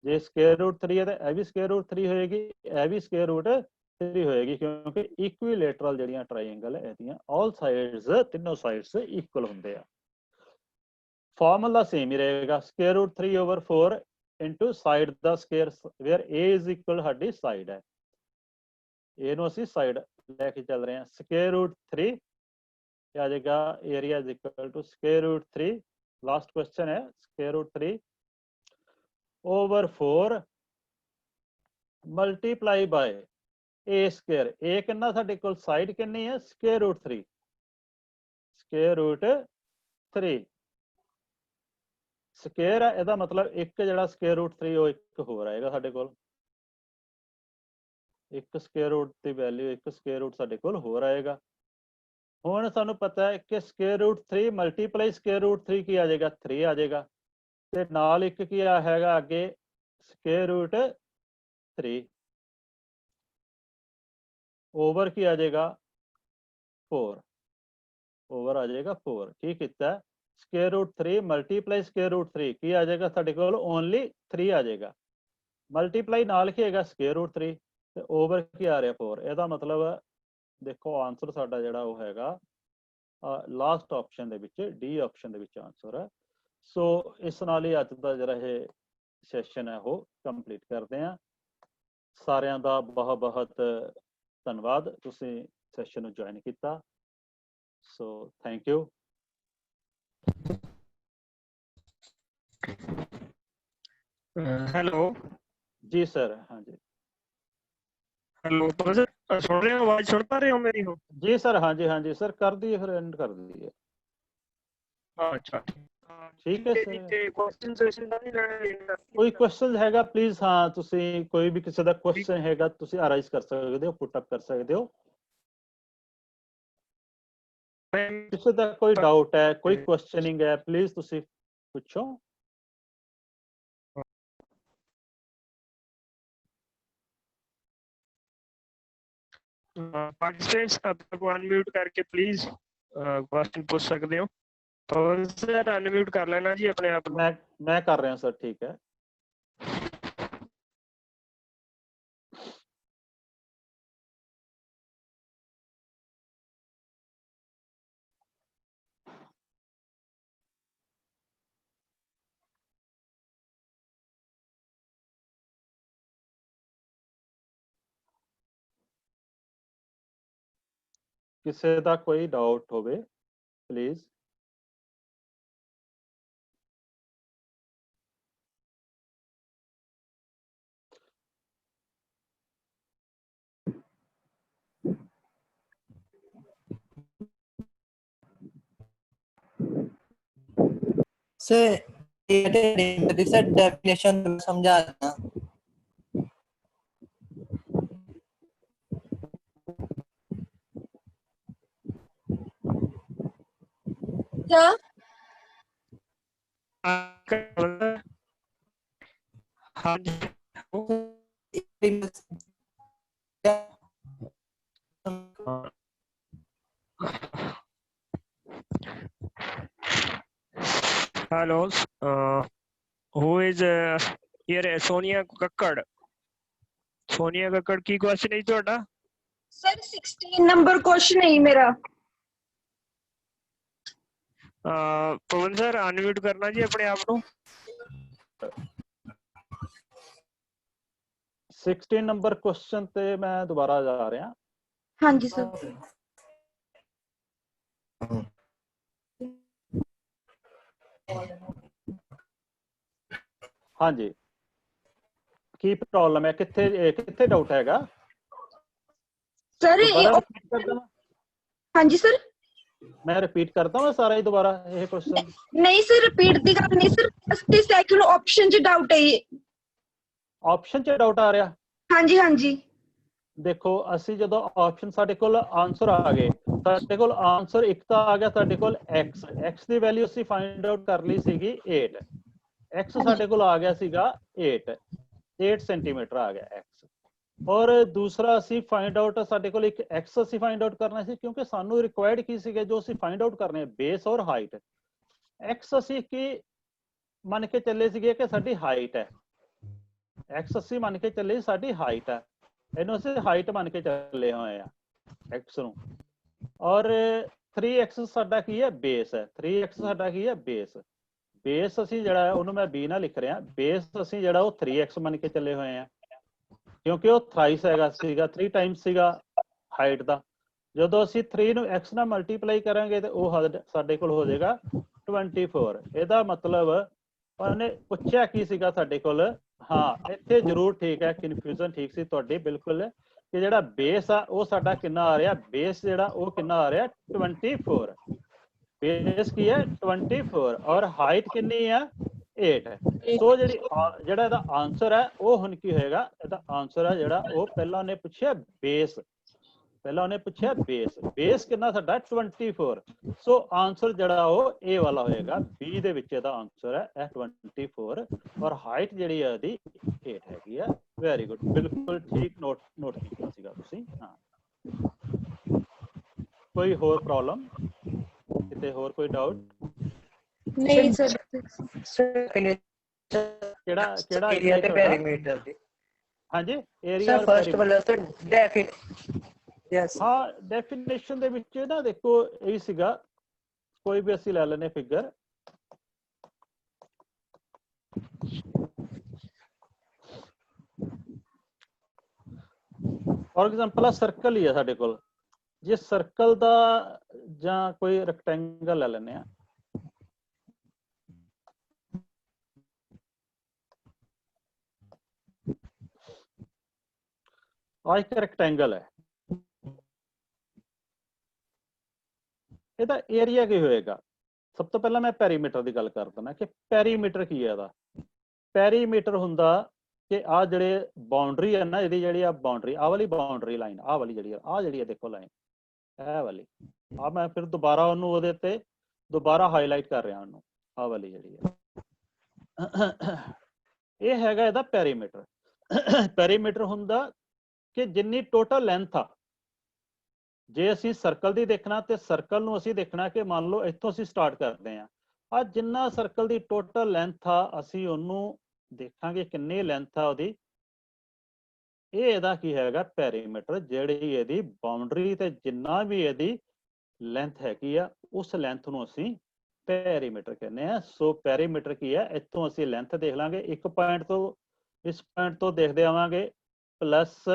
ਜੇ ਸਕੁਅਰ ਰੂਟ 3 ਹੈ ਤਾਂ ਇਹ ਵੀ ਸਕੁਅਰ ਰੂਟ 3 ਹੋਏਗੀ, ਇਹ ਵੀ ਸਕੁਅਰ ਰੂਟ 3 ਹੋਏਗੀ, ਕਿਉਂਕਿ ਇਕੁਇਲੇਟਰਲ ਜਿਹੜੀਆਂ ਟ੍ਰਾਇੰਗਲ ਇਹਦੀਆਂ ਆਲ ਸਾਈਡਸ ਤਿੰਨੋਂ ਸਾਈਡਸ ਇਕੁਅਲ ਹੁੰਦੇ ਆ। ਫਾਰਮੂਲਾ ਸੇਮ ਹੀ ਰਹੇਗਾ ਸਕੁਅਰ ਰੂਟ 3/4 ਇਨਟੂ ਸਾਈਡ ਦਾ square, where a is equal ਸਾਡੀ ਸਾਈਡ ਹੈ। a ਨੂੰ ਅਸੀਂ ਸਾਈਡ ਲੈ ਕੇ ਚੱਲ ਰਹੇ ਹਾਂ। ਸਕੁਅਰ ਰੂਟ 3 ਆ ਜਾਏਗਾ area is equal to square root 3। Last question ਹੈ square root 3/4 multiply by a square. a ਕਿੰਨਾ ਸਾਡੇ ਕੋਲ ਸਾਈਡ ਕਿੰਨੀ ਹੈ ਸਕੁਅਰ ਰੂਟ 3 ਸਕੁਅਰ ਹੈ, ਇਹਦਾ ਮਤਲਬ ਇੱਕ ਜਿਹੜਾ ਸਕੁਅਰ ਰੂਟ 3 ਉਹ ਇੱਕ ਹੋਰ ਆਏਗਾ ਸਾਡੇ ਕੋਲ। ਇੱਕ ਸਕੁਅਰ ਰੂਟ ਦੀ ਵੈਲਿਊ ਇੱਕ ਸਕੁਅਰ ਰੂਟ ਸਾਡੇ ਕੋਲ ਹੋਰ ਆਏਗਾ। ਹੁਣ ਸਾਨੂੰ ਪਤਾ ਹੈ ਕਿ square root 3 multiply square root 3 ਕੀ ਆ ਜਾਏਗਾ 3 ਆ ਜਾਏਗਾ, ਤੇ ਨਾਲ ਇੱਕ ਕੀ ਆ ਹੈਗਾ ਅੱਗੇ ਸਕੁਅਰ ਰੂਟ 3 ਓਵਰ ਕੀ ਆ ਜਾਏਗਾ 4 ਓਵਰ ਆ ਜਾਏਗਾ 4। ਕੀ ਕੀਤਾ square root 3 multiply square root 3 ਕੀ ਆ ਜਾਏਗਾ ਸਾਡੇ ਕੋਲ ਓਨਲੀ 3 ਆ ਜਾਏਗਾ, ਮਲਟੀਪਲਾਈ ਨਾਲ ਕੀ ਹੈਗਾ ਸਕੁਅਰ ਰੂਟ 3 ਤੇ ਓਵਰ ਕੀ ਆ ਰਿਹਾ 4। ਇਹਦਾ ਮਤਲਬ ਦੇਖੋ ਆਨਸਰ ਸਾਡਾ ਜਿਹੜਾ ਉਹ ਹੈਗਾ ਲਾਸਟ ਆਪਸ਼ਨ ਦੇ ਵਿੱਚ ਡੀ ਆਪਸ਼ਨ ਦੇ ਵਿੱਚ ਆਨਸਰ ਹੈ। ਸੋ ਇਸ ਨਾਲ ਹੀ ਅੱਜ ਦਾ ਜਿਹੜਾ ਇਹ ਸੈਸ਼ਨ ਹੈ ਉਹ ਕੰਪਲੀਟ ਕਰਦੇ ਹਾਂ। ਸਾਰਿਆਂ ਦਾ ਬਹੁਤ ਬਹੁਤ ਧੰਨਵਾਦ, ਤੁਸੀਂ ਸੈਸ਼ਨ ਨੂੰ ਜੁਆਇਨ ਕੀਤਾ। So thank you. हेलो जी सर। हाँ जी। हेलो तो सर सुन रहे हो, आवाज सुन पा रहे हो मेरी हो? जी सर। हाँ जी सर, कर दिए फिर एंड कर दिए। अच्छा ठीक है सर। क्वेश्चन सेशन ਦਾ ਨਹੀਂ ਲੈਣਾ ਕੋਈ ਕੁਐਸਚਨ ਹੈਗਾ ਪਲੀਜ਼, ਹਾਂ ਤੁਸੀਂ ਕੋਈ ਵੀ ਕਿਸੇ ਦਾ ਕੁਐਸਚਨ ਹੈਗਾ ਤੁਸੀਂ ਅਰਾਈਜ਼ ਕਰ ਸਕਦੇ ਹੋ, ਪੁੱਟ ਅਪ ਕਰ ਸਕਦੇ ਹੋ। ਕਿਸੇ ਦਾ ਕੋਈ ਡਾਊਟ ਹੈ, ਕੋਈ ਕੁਐਸਚਨਿੰਗ ਹੈ, ਪਲੀਜ਼ ਤੁਸੀਂ ਪੁੱਛੋ। ਪਾਰਟਿਸਿਪੇਟਸ ਆਪਣੇ ਕੋ ਅਨਮਿਊਟ ਕਰਕੇ ਪਲੀਜ਼ ਕੁਐਸਚਨ ਪੁੱਛ ਸਕਦੇ ਹੋ। ਪਵਨ ਸਰ ਅਨਮਿਊਟ ਕਰ ਲੈਣਾ ਜੀ ਆਪਣੇ ਆਪ ਨੂੰ। ਮੈਂ ਕਰ ਰਿਹਾ ਸਰ, ਠੀਕ ਹੈ। ਕਿਸੇ ਦਾ ਕੋਈ ਡਾਊਟ ਹੋਵੇ ਪਲੀਜ਼। सर डेफिनेशन समझा देना। क्या हाँ जी hello who is here Sonia Kakkar. Sonia Kakkar की क्वेश्चन है ਤੁਹਾਡਾ? सर 16 नंबर क्वेश्चन है मेरा। पवन सर अनम्यूट करना जी अपने आप ਨੂੰ। 16 ਨੰਬਰ ਕੁਐਸਚਨ ਤੇ ਮੈਂ ਦੁਬਾਰਾ ਜਾ ਰਿਹਾ। ਹਾਂਜੀ ਸਰ। ਹਾਂਜੀ, ਕੀ ਪ੍ਰੋਬਲਮ ਹੈ, ਕਿੱਥੇ ਡਾਊਟ ਹੈਗਾ? ਸਰ ਦੁਬਾਰਾ ਰਿਪੀਟ ਕਰ ਦਵਾਂ? ਹਾਂਜੀ ਸਰ। ਮੈਂ ਰਿਪੀਟ ਕਰਦਾ ਹਾਂ ਸਾਰਾ ਹੀ ਦੁਬਾਰਾ ਇਹ ਕੁਐਸਚਨ? ਨਹੀਂ ਸਰ, ਰਿਪੀਟ ਦੀ ਗੱਲ ਨਹੀਂ ਸਰ, ਫਸਟ ਤੇ ਸੈਕਿੰਡ ਆਪਸ਼ਨ 'ਚ ਡਾਊਟ ਹੈ ਇਹ। ਆਪਸ਼ਨ 'ਚ ਡਾਊਟ ਆ ਰਿਹਾ? ਹਾਂਜੀ ਹਾਂਜੀ। ਦੇਖੋ ਅਸੀਂ ਜਦੋਂ ਆਪਸ਼ਨ ਸਾਡੇ ਕੋਲ ਆਨਸਰ ਆ ਗਏ, ਸਾਡੇ ਕੋਲ ਆਨਸਰ ਇੱਕ ਤਾਂ ਆ ਗਿਆ ਸਾਡੇ ਕੋਲ x ਦੀ ਵੈਲਿਊ ਅਸੀਂ ਫਾਈਂਡ ਆਊਟ ਕਰ ਲਈ ਸੀਗੀ 8, x ਸਾਡੇ ਕੋਲ ਆ ਗਿਆ ਸੀਗਾ 8 ਸੈਂਟੀਮੀਟਰ ਆ ਗਿਆ x। ਔਰ ਦੂਸਰਾ ਅਸੀਂ ਫਾਈਂਡ ਆਊਟ, ਸਾਡੇ ਕੋਲ ਇੱਕ x ਅਸੀਂ ਫਾਈਂਡ ਆਊਟ ਕਰਨਾ ਸੀ, ਕਿਉਂਕਿ ਸਾਨੂੰ ਰਿਕੁਆਇਰਡ ਕੀ ਸੀਗਾ ਜੋ ਅਸੀਂ ਫਾਈਂਡ ਆਊਟ ਕਰਨੇ, ਬੇਸ ਔਰ ਹਾਈਟ। x ਅਸੀਂ ਕੀ ਮੰਨ ਕੇ ਚੱਲੇ ਸੀਗੇ ਕਿ ਸਾਡੀ ਹਾਈਟ ਹੈ, x ਅਸੀਂ ਮੰਨ ਕੇ ਚੱਲੇ ਸਾਡੀ ਹਾਈਟ ਹੈ, ਇਹਨੂੰ ਅਸੀਂ ਹਾਈਟ ਮੰਨ ਕੇ ਚੱਲੇ ਹੋਏ ਆ x ਨੂੰ। ਔਰ 3x ਸਾਡਾ ਕੀ ਹੈ, ਬੇਸ ਹੈ। 3x ਸਾਡਾ ਕੀ ਹੈ, ਬੇਸ। ਬੇਸ ਅਸੀਂ ਜਿਹੜਾ ਹੈ ਉਹਨੂੰ ਮੈਂ b ਨਾਲ ਲਿਖ ਰਿਹਾ, ਬੇਸ ਅਸੀਂ ਜਿਹੜਾ ਉਹ 3x ਮੰਨ ਕੇ ਚੱਲੇ ਹੋਏ ਆ, ਕਿਉਂਕਿ ਉਹ ਥਰਾਈਸ ਹੈਗਾ ਸੀਗਾ, 3 ਟਾਈਮਸ ਸੀਗਾ ਹਾਈਟ ਦਾ। ਜਦੋਂ ਅਸੀਂ 3 ਨੂੰ x ਨਾਲ ਮਲਟੀਪਲਾਈ ਕਰਾਂਗੇ ਤੇ ਉਹ ਸਾਡੇ ਕੋਲ ਹੋ ਜਾਏਗਾ 24। ਇਹਦਾ ਮਤਲਬ ਉਹਨੇ ਪੁੱਛਿਆ ਕੀ ਸੀਗਾ ਸਾਡੇ ਕੋਲ, ਹਾਂ ਇੱਥੇ ਜ਼ਰੂਰ ਠੀਕ ਹੈ, ਕਨਫਿਊਜ਼ਨ ਠੀਕ ਸੀ ਤੁਹਾਡੀ ਬਿਲਕੁਲ, ਕਿ ਜਿਹੜਾ ਬੇਸ ਆ ਉਹ ਸਾਡਾ ਕਿੰਨਾ ਆ ਰਿਹਾ, ਬੇਸ ਜਿਹੜਾ ਉਹ ਕਿੰਨਾ ਆ ਰਿਹਾ 24। ਬੇਸ ਕੀ ਹੈ 24 ਔਰ ਹਾਈਟ ਕਿੰਨੀ ਆ 8। ਸੋ ਜਿਹੜਾ ਇਹਦਾ ਆਨਸਰ ਹੈ ਉਹ ਹੁਣ ਕੀ ਹੋਏਗਾ, ਇਹਦਾ ਆਨਸਰ ਹੈ ਜਿਹੜਾ ਉਹ ਪਹਿਲਾਂ ਉਹਨੇ ਪੁੱਛਿਆ ਬੇਸ, ਪਹਿਲਾਂ ਉਹਨੇ ਪੁੱਛਿਆ ਬੇਸ, ਬੇਸ ਕਿੰਨਾ ਸਾਡਾ 24। ਸੋ ਆਨਸਰ ਜਿਹੜਾ ਉਹ ਇਹ ਵਾਲਾ ਹੋਏਗਾ, B ਦੇ ਵਿੱਚ ਇਹਦਾ ਆਨਸਰ ਹੈ 24 ਔਰ ਹਾਈਟ ਜਿਹੜੀ ਹੈ ਇਹਦੀ 8 ਹੈਗੀ ਆ। ਵੈਰੀ ਗੁੱਡ, ਬਿਲਕੁਲ ਠੀਕ ਨੋਟ ਕੀਤਾ ਸੀਗਾ ਤੁਸੀਂ। ਹਾਂ, ਕੋਈ ਹੋਰ ਪ੍ਰੋਬਲਮ, ਕਿਤੇ ਹੋਰ ਕੋਈ ਡਾਊਟ? ਨਹੀਂ ਸਰ। ਕਿਹੜਾ ਏਰੀਆ ਤੇ ਪੈਰੀਮੀਟਰ ਦੀ? ਹਾਂਜੀ, ਏਰੀਆ ਸਰ ਫਸਟ ਵਾਲਾ ਸਰ ਯੈਸ। ਹਾਂ, ਡੈਫੀਨੇਸ਼ਨ ਦੇ ਵਿੱਚ ਨਾ ਦੇਖੋ ਇਹ ਸੀਗਾ, ਕੋਈ ਵੀ ਅਸੀਂ ਲੈ ਲੈਨੇ ਫਿਗਰ, ਫੋਰ ਐਗਜ਼ਾਮਪਲ ਆ ਸਰਕਲ ਹੀ ਆ ਸਾਡੇ ਕੋਲ, ਜੇ ਸਰਕਲ ਦਾ ਜਾਂ ਕੋਈ ਰੈਕਟੈਂਗਲ ਲੈ ਲੈਨੇ ਆ, ਆ ਇੱਕ ਰੈਕਟੈਂਗਲ ਹੈ, ਇਹਦਾ ਏਰੀਆ ਕੀ ਹੋਏਗਾ? ਸਭ ਤੋਂ ਪਹਿਲਾਂ ਮੈਂ ਪੈਰੀਮੀਟਰ ਦੀ ਗੱਲ ਕਰ ਦਿੰਦਾ ਕਿ ਪੈਰੀਮੀਟਰ ਕੀ ਹੈ ਇਹਦਾ। ਪੈਰੀਮੀਟਰ ਹੁੰਦਾ ਕਿ ਆ ਜਿਹੜੇ ਬਾਉਂਡਰੀ ਹੈ ਨਾ, ਇਹਦੀ ਜਿਹੜੀ ਆ ਬਾਉਂਡਰੀ, ਆਹ ਵਾਲੀ ਬਾਉਂਡਰੀ ਲਾਈਨ, ਆਹ ਵਾਲੀ ਜਿਹੜੀ ਹੈ ਦੇਖੋ ਲਾਈਨ, ਇਹ ਵਾਲੀ, ਆ ਮੈਂ ਫਿਰ ਦੁਬਾਰਾ ਉਹਨੂੰ ਉਹਦੇ ਤੇ ਦੁਬਾਰਾ ਹਾਈਲਾਈਟ ਕਰ ਰਿਹਾ ਉਹਨੂੰ, ਆਹ ਵਾਲੀ ਜਿਹੜੀ ਹੈ, ਇਹ ਹੈਗਾ ਇਹਦਾ ਪੈਰੀਮੀਟਰ। ਪੈਰੀਮੀਟਰ ਹੁੰਦਾ ਕਿ ਜਿੰਨੀ ਟੋਟਲ ਲੈਂਥ ਆ, ਜੇ ਅਸੀਂ ਸਰਕਲ ਦੀ ਦੇਖਣਾ ਤੇ ਸਰਕਲ ਨੂੰ ਅਸੀਂ ਦੇਖਣਾ ਕਿ ਮੰਨ ਲਓ ਇੱਥੋਂ ਅਸੀਂ ਸਟਾਰਟ ਕਰਦੇ ਹਾਂ, ਆ ਜਿੰਨਾ ਸਰਕਲ ਦੀ ਟੋਟਲ ਲੈਂਥ ਆ ਅਸੀਂ ਉਹਨੂੰ ਦੇਖਾਂਗੇ ਕਿੰਨੀ ਲੈਂਥ ਆ ਉਹਦੀ, ਇਹ ਇਹਦਾ ਕੀ ਹੈਗਾ ਪੈਰੀਮੀਟਰ। ਜਿਹੜੀ ਇਹਦੀ ਬਾਉਂਡਰੀ ਤੇ ਜਿੰਨਾ ਵੀ ਇਹਦੀ ਲੈਂਥ ਹੈਗੀ ਆ, ਉਸ ਲੈਂਥ ਨੂੰ ਅਸੀਂ ਪੈਰੀਮੀਟਰ ਕਹਿੰਦੇ ਆ। ਸੋ ਪੈਰੀਮੀਟਰ ਕੀ ਹੈ, ਇੱਥੋਂ ਅਸੀਂ ਲੈਂਥ ਦੇਖ ਲਾਂਗੇ, ਇੱਕ ਪੁਆਇੰਟ ਤੋਂ, ਇਸ ਪੁਆਇੰਟ ਤੋਂ ਦੇਖਦੇ ਆਵਾਂਗੇ, ਪਲੱਸ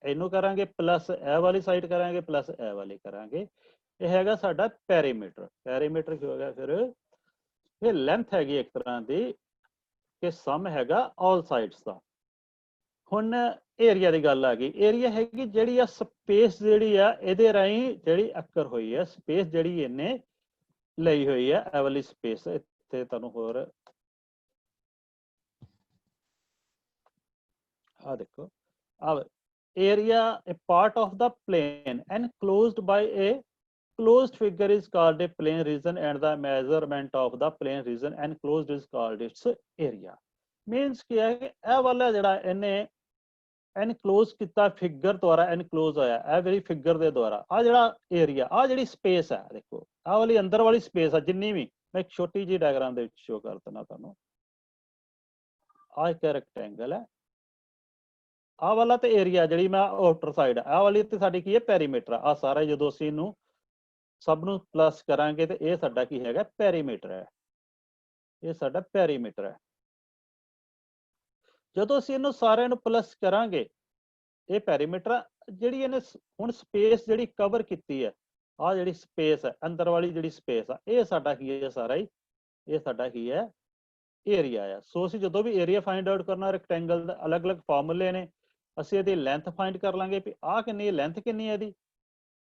ਇਹਨੂੰ ਕਰਾਂਗੇ, ਪਲੱਸ ਇਹ ਵਾਲੀ ਸਾਈਡ ਕਰਾਂਗੇ, ਪਲੱਸ ਇਹ ਵਾਲੀ ਕਰਾਂਗੇ, ਇਹ ਹੈਗਾ ਸਾਡਾ ਪੈਰੀਮੀਟਰ। ਪੈਰੀਮੀਟਰ ਕੀ ਹੋ ਗਿਆ ਫਿਰ, ਇਹ ਲੈਂਥ ਹੈਗੀ ਇੱਕ ਤਰ੍ਹਾਂ ਦੀ, ਕਿ ਸਮ ਹੈਗਾ ਆਲ ਸਾਈਡਸ ਦਾ। ਹੁਣ ਏਰੀਆ ਦੀ ਗੱਲ ਆ ਗਈ, ਏਰੀਆ ਹੈਗੀ ਜਿਹੜੀ ਆ ਸਪੇਸ, ਜਿਹੜੀ ਆ ਇਹਦੇ ਰਾਹੀਂ ਜਿਹੜੀ ਅਕਰ ਹੋਈ ਹੈ, ਸਪੇਸ ਜਿਹੜੀ ਇਹਨੇ ਲਈ ਹੋਈ ਹੈ, ਇਹ ਵਾਲੀ ਸਪੇਸ। ਇੱਥੇ ਤੁਹਾਨੂੰ ਹੋਰ ਆ ਦੇਖੋ, ਆ area a part of the plane enclosed by a closed figure is called a plane region and the measurement of the plane region enclosed is called its area। means ਕੀ ਹੈ ਕਿ ਇਹ ਵਾਲਾ ਜਿਹੜਾ ਇਹਨੇ enclose ਕੀਤਾ ਫਿਗਰ ਦੁਆਰਾ, enclose ਹੋਇਆ ਇਹ ਵਾਲੀ ਫਿਗਰ ਦੇ ਦੁਆਰਾ, ਆ ਜਿਹੜਾ ਏਰੀਆ, ਆ ਜਿਹੜੀ ਸਪੇਸ ਹੈ, ਦੇਖੋ ਆਹ ਵਾਲੀ ਅੰਦਰ ਵਾਲੀ ਸਪੇਸ ਆ ਜਿੰਨੀ ਵੀ, ਮੈਂ ਇੱਕ ਛੋਟੀ ਜਿਹੀ ਡਾਇਗਰਾਮ ਦੇ ਵਿੱਚ ਸ਼ੋ ਕਰ ਦਿੰਦਾ ਤੁਹਾਨੂੰ। ਆ ਇੱਕ ਰੈਕਟੈਂਗਲ ਹੈ, ਆਹ ਵਾਲਾ ਤੇ ਏਰੀਆ ਜਿਹੜੀ ਮੈਂ ਆਊਟਰ ਸਾਈਡ, ਆਹ ਵਾਲੀ ਤੇ ਸਾਡੀ ਕੀ ਹੈ ਪੈਰੀਮੀਟਰ। ਆ ਸਾਰਾ ਜਦੋਂ ਅਸੀਂ ਇਹਨੂੰ ਸਭ ਨੂੰ ਪਲੱਸ ਕਰਾਂਗੇ ਤੇ ਇਹ ਸਾਡਾ ਕੀ ਹੈਗਾ ਪੈਰੀਮੀਟਰ ਹੈ, ਇਹ ਸਾਡਾ ਪੈਰੀਮੀਟਰ ਹੈ। ਜਦੋਂ ਅਸੀਂ ਇਹਨੂੰ ਸਾਰਿਆਂ ਨੂੰ ਪਲੱਸ ਕਰਾਂਗੇ, ਇਹ ਪੈਰੀਮੀਟਰ ਜਿਹੜੀ ਇਹਨੇ ਹੁਣ ਸਪੇਸ ਜਿਹੜੀ ਕਵਰ ਕੀਤੀ ਹੈ, ਆਹ ਜਿਹੜੀ ਸਪੇਸ ਹੈ ਅੰਦਰ ਵਾਲੀ ਜਿਹੜੀ ਸਪੇਸ ਆ, ਇਹ ਸਾਡਾ ਕੀ ਹੈ ਸਾਰਾ ਹੀ, ਇਹ ਸਾਡਾ ਕੀ ਹੈ ਏਰੀਆ ਆ। ਸੋ ਅਸੀਂ ਜਦੋਂ ਵੀ ਏਰੀਆ ਫਾਈਂਡ ਆਊਟ ਕਰਨਾ ਰੈਕਟੈਂਗਲ ਦਾ ਅਲੱਗ-ਅਲੱਗ ਫਾਰਮੂਲੇ ਨੇ, ਅਸੀਂ ਇਹਦੀ ਲੈਂਥ ਫਾਈਂਡ ਕਰ ਲਾਂਗੇ ਵੀ ਆਹ ਕਿੰਨੀ ਹੈ, ਲੈਂਥ ਕਿੰਨੀ ਹੈ ਇਹਦੀ,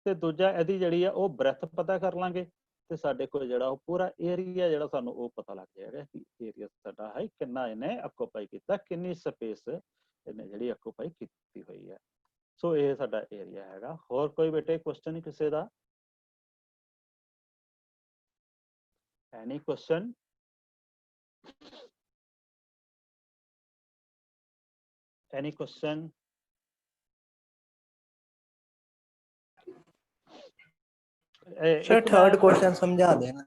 ਤੇ ਦੂਜਾ ਇਹਦੀ ਜਿਹੜੀ ਆ ਉਹ ਬ੍ਰੈਥ ਪਤਾ ਕਰ ਲਾਂਗੇ, ਤੇ ਸਾਡੇ ਕੋਲ ਜਿਹੜਾ ਉਹ ਪੂਰਾ ਏਰੀਆ ਜਿਹੜਾ ਸਾਨੂੰ ਉਹ ਪਤਾ ਲੱਗ ਜਾਏਗਾ ਕਿ ਏਰੀਆ ਸਾਡਾ ਹੈ ਕਿੰਨਾ ਇਹਨੇ ਆਕੂਪਾਈ ਕੀਤਾ, ਕਿੰਨੀ ਸਪੇਸ ਇਹਨੇ ਜਿਹੜੀ ਆਕੂਪਾਈ ਕੀਤੀ ਹੋਈ ਹੈ। ਸੋ ਇਹ ਸਾਡਾ ਏਰੀਆ ਹੈਗਾ। ਹੋਰ ਕੋਈ ਬੇਟੇ ਕੁਐਸਚਨ ਕਿਸੇ ਦਾ? Any question? Any question? Sir third question ਸਮਝਾ ਦੇਣਾ।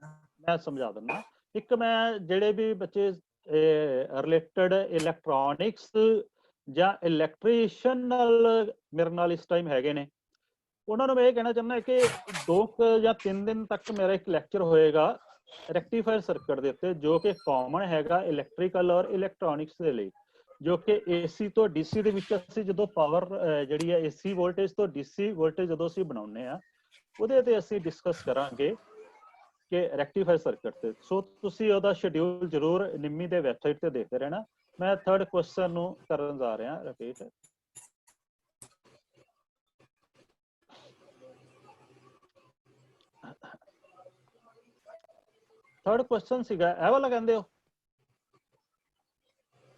ਮੈਂ ਸਮਝਾ ਦਿੰਦਾ। ਇੱਕ ਮੈਂ ਜਿਹੜੇ ਵੀ ਬੱਚੇ ਰਿਲੇਟਡ ਇਲੈਕਟ੍ਰੋਨਿਕਸ ਜਾਂ ਇਲੈਕਟ੍ਰੀਸ਼ੀਅਨ ਨਾਲ ਮੇਰੇ ਨਾਲ ਇਸ ਟਾਈਮ ਹੈਗੇ ਨੇ, ਉਹਨਾਂ ਨੂੰ ਮੈਂ ਇਹ ਕਹਿਣਾ ਚਾਹੁੰਦਾ ਕਿ 2 ਜਾਂ 3 ਦਿਨ ਤੱਕ ਮੇਰਾ ਇੱਕ ਲੈਕਚਰ ਹੋਏਗਾ ਰੈਕਟੀਫਾਇਰ ਸਰਕਟ ਦੇ ਉੱਤੇ, ਜੋ ਕਿ ਕਾਮਨ ਹੈਗਾ ਇਲੈਕਟ੍ਰੀਕਲ ਔਰ ਇਲੈਕਟ੍ਰੋਨਿਕਸ ਦੇ ਲਈ, ਜੋ ਕਿ ਏਸੀ ਤੋਂ ਡੀਸੀ ਦੇ ਵਿੱਚ ਅਸੀਂ ਜਦੋਂ ਪਾਵਰ ਜਿਹੜੀ ਹੈ ਏਸੀ ਵੋਲਟੇਜ ਤੋਂ ਡੀਸੀ ਵੋਲਟੇਜ ਜਦੋਂ ਅਸੀਂ ਬਣਾਉਂਦੇ ਆ, ਉਹਦੇ ਤੇ ਅਸੀਂ ਡਿਸਕਸ ਕਰਾਂਗੇ ਕਿ ਰੈਕਟੀਫਾਇਰ ਸਰਕਟ ਤੇ। ਸੋ ਤੁਸੀਂ ਉਹਦਾ ਸ਼ਡਿਊਲ ਜ਼ਰੂਰ ਨਿੰਮੀ ਦੇ ਵੈਬਸਾਈਟ ਤੇ ਦੇਖਦੇ ਰਹਿਣਾ। ਮੈਂ ਥਰਡ ਕੁਐਸਚਨ ਨੂੰ ਕਰਨ ਜਾ ਰਿਹਾ ਰਿਪੀਟ। ਥਰਡ ਕੁਐਸਚਨ ਸੀਗਾ ਇਹ ਵਾਲਾ ਕਹਿੰਦੇ ਹੋ?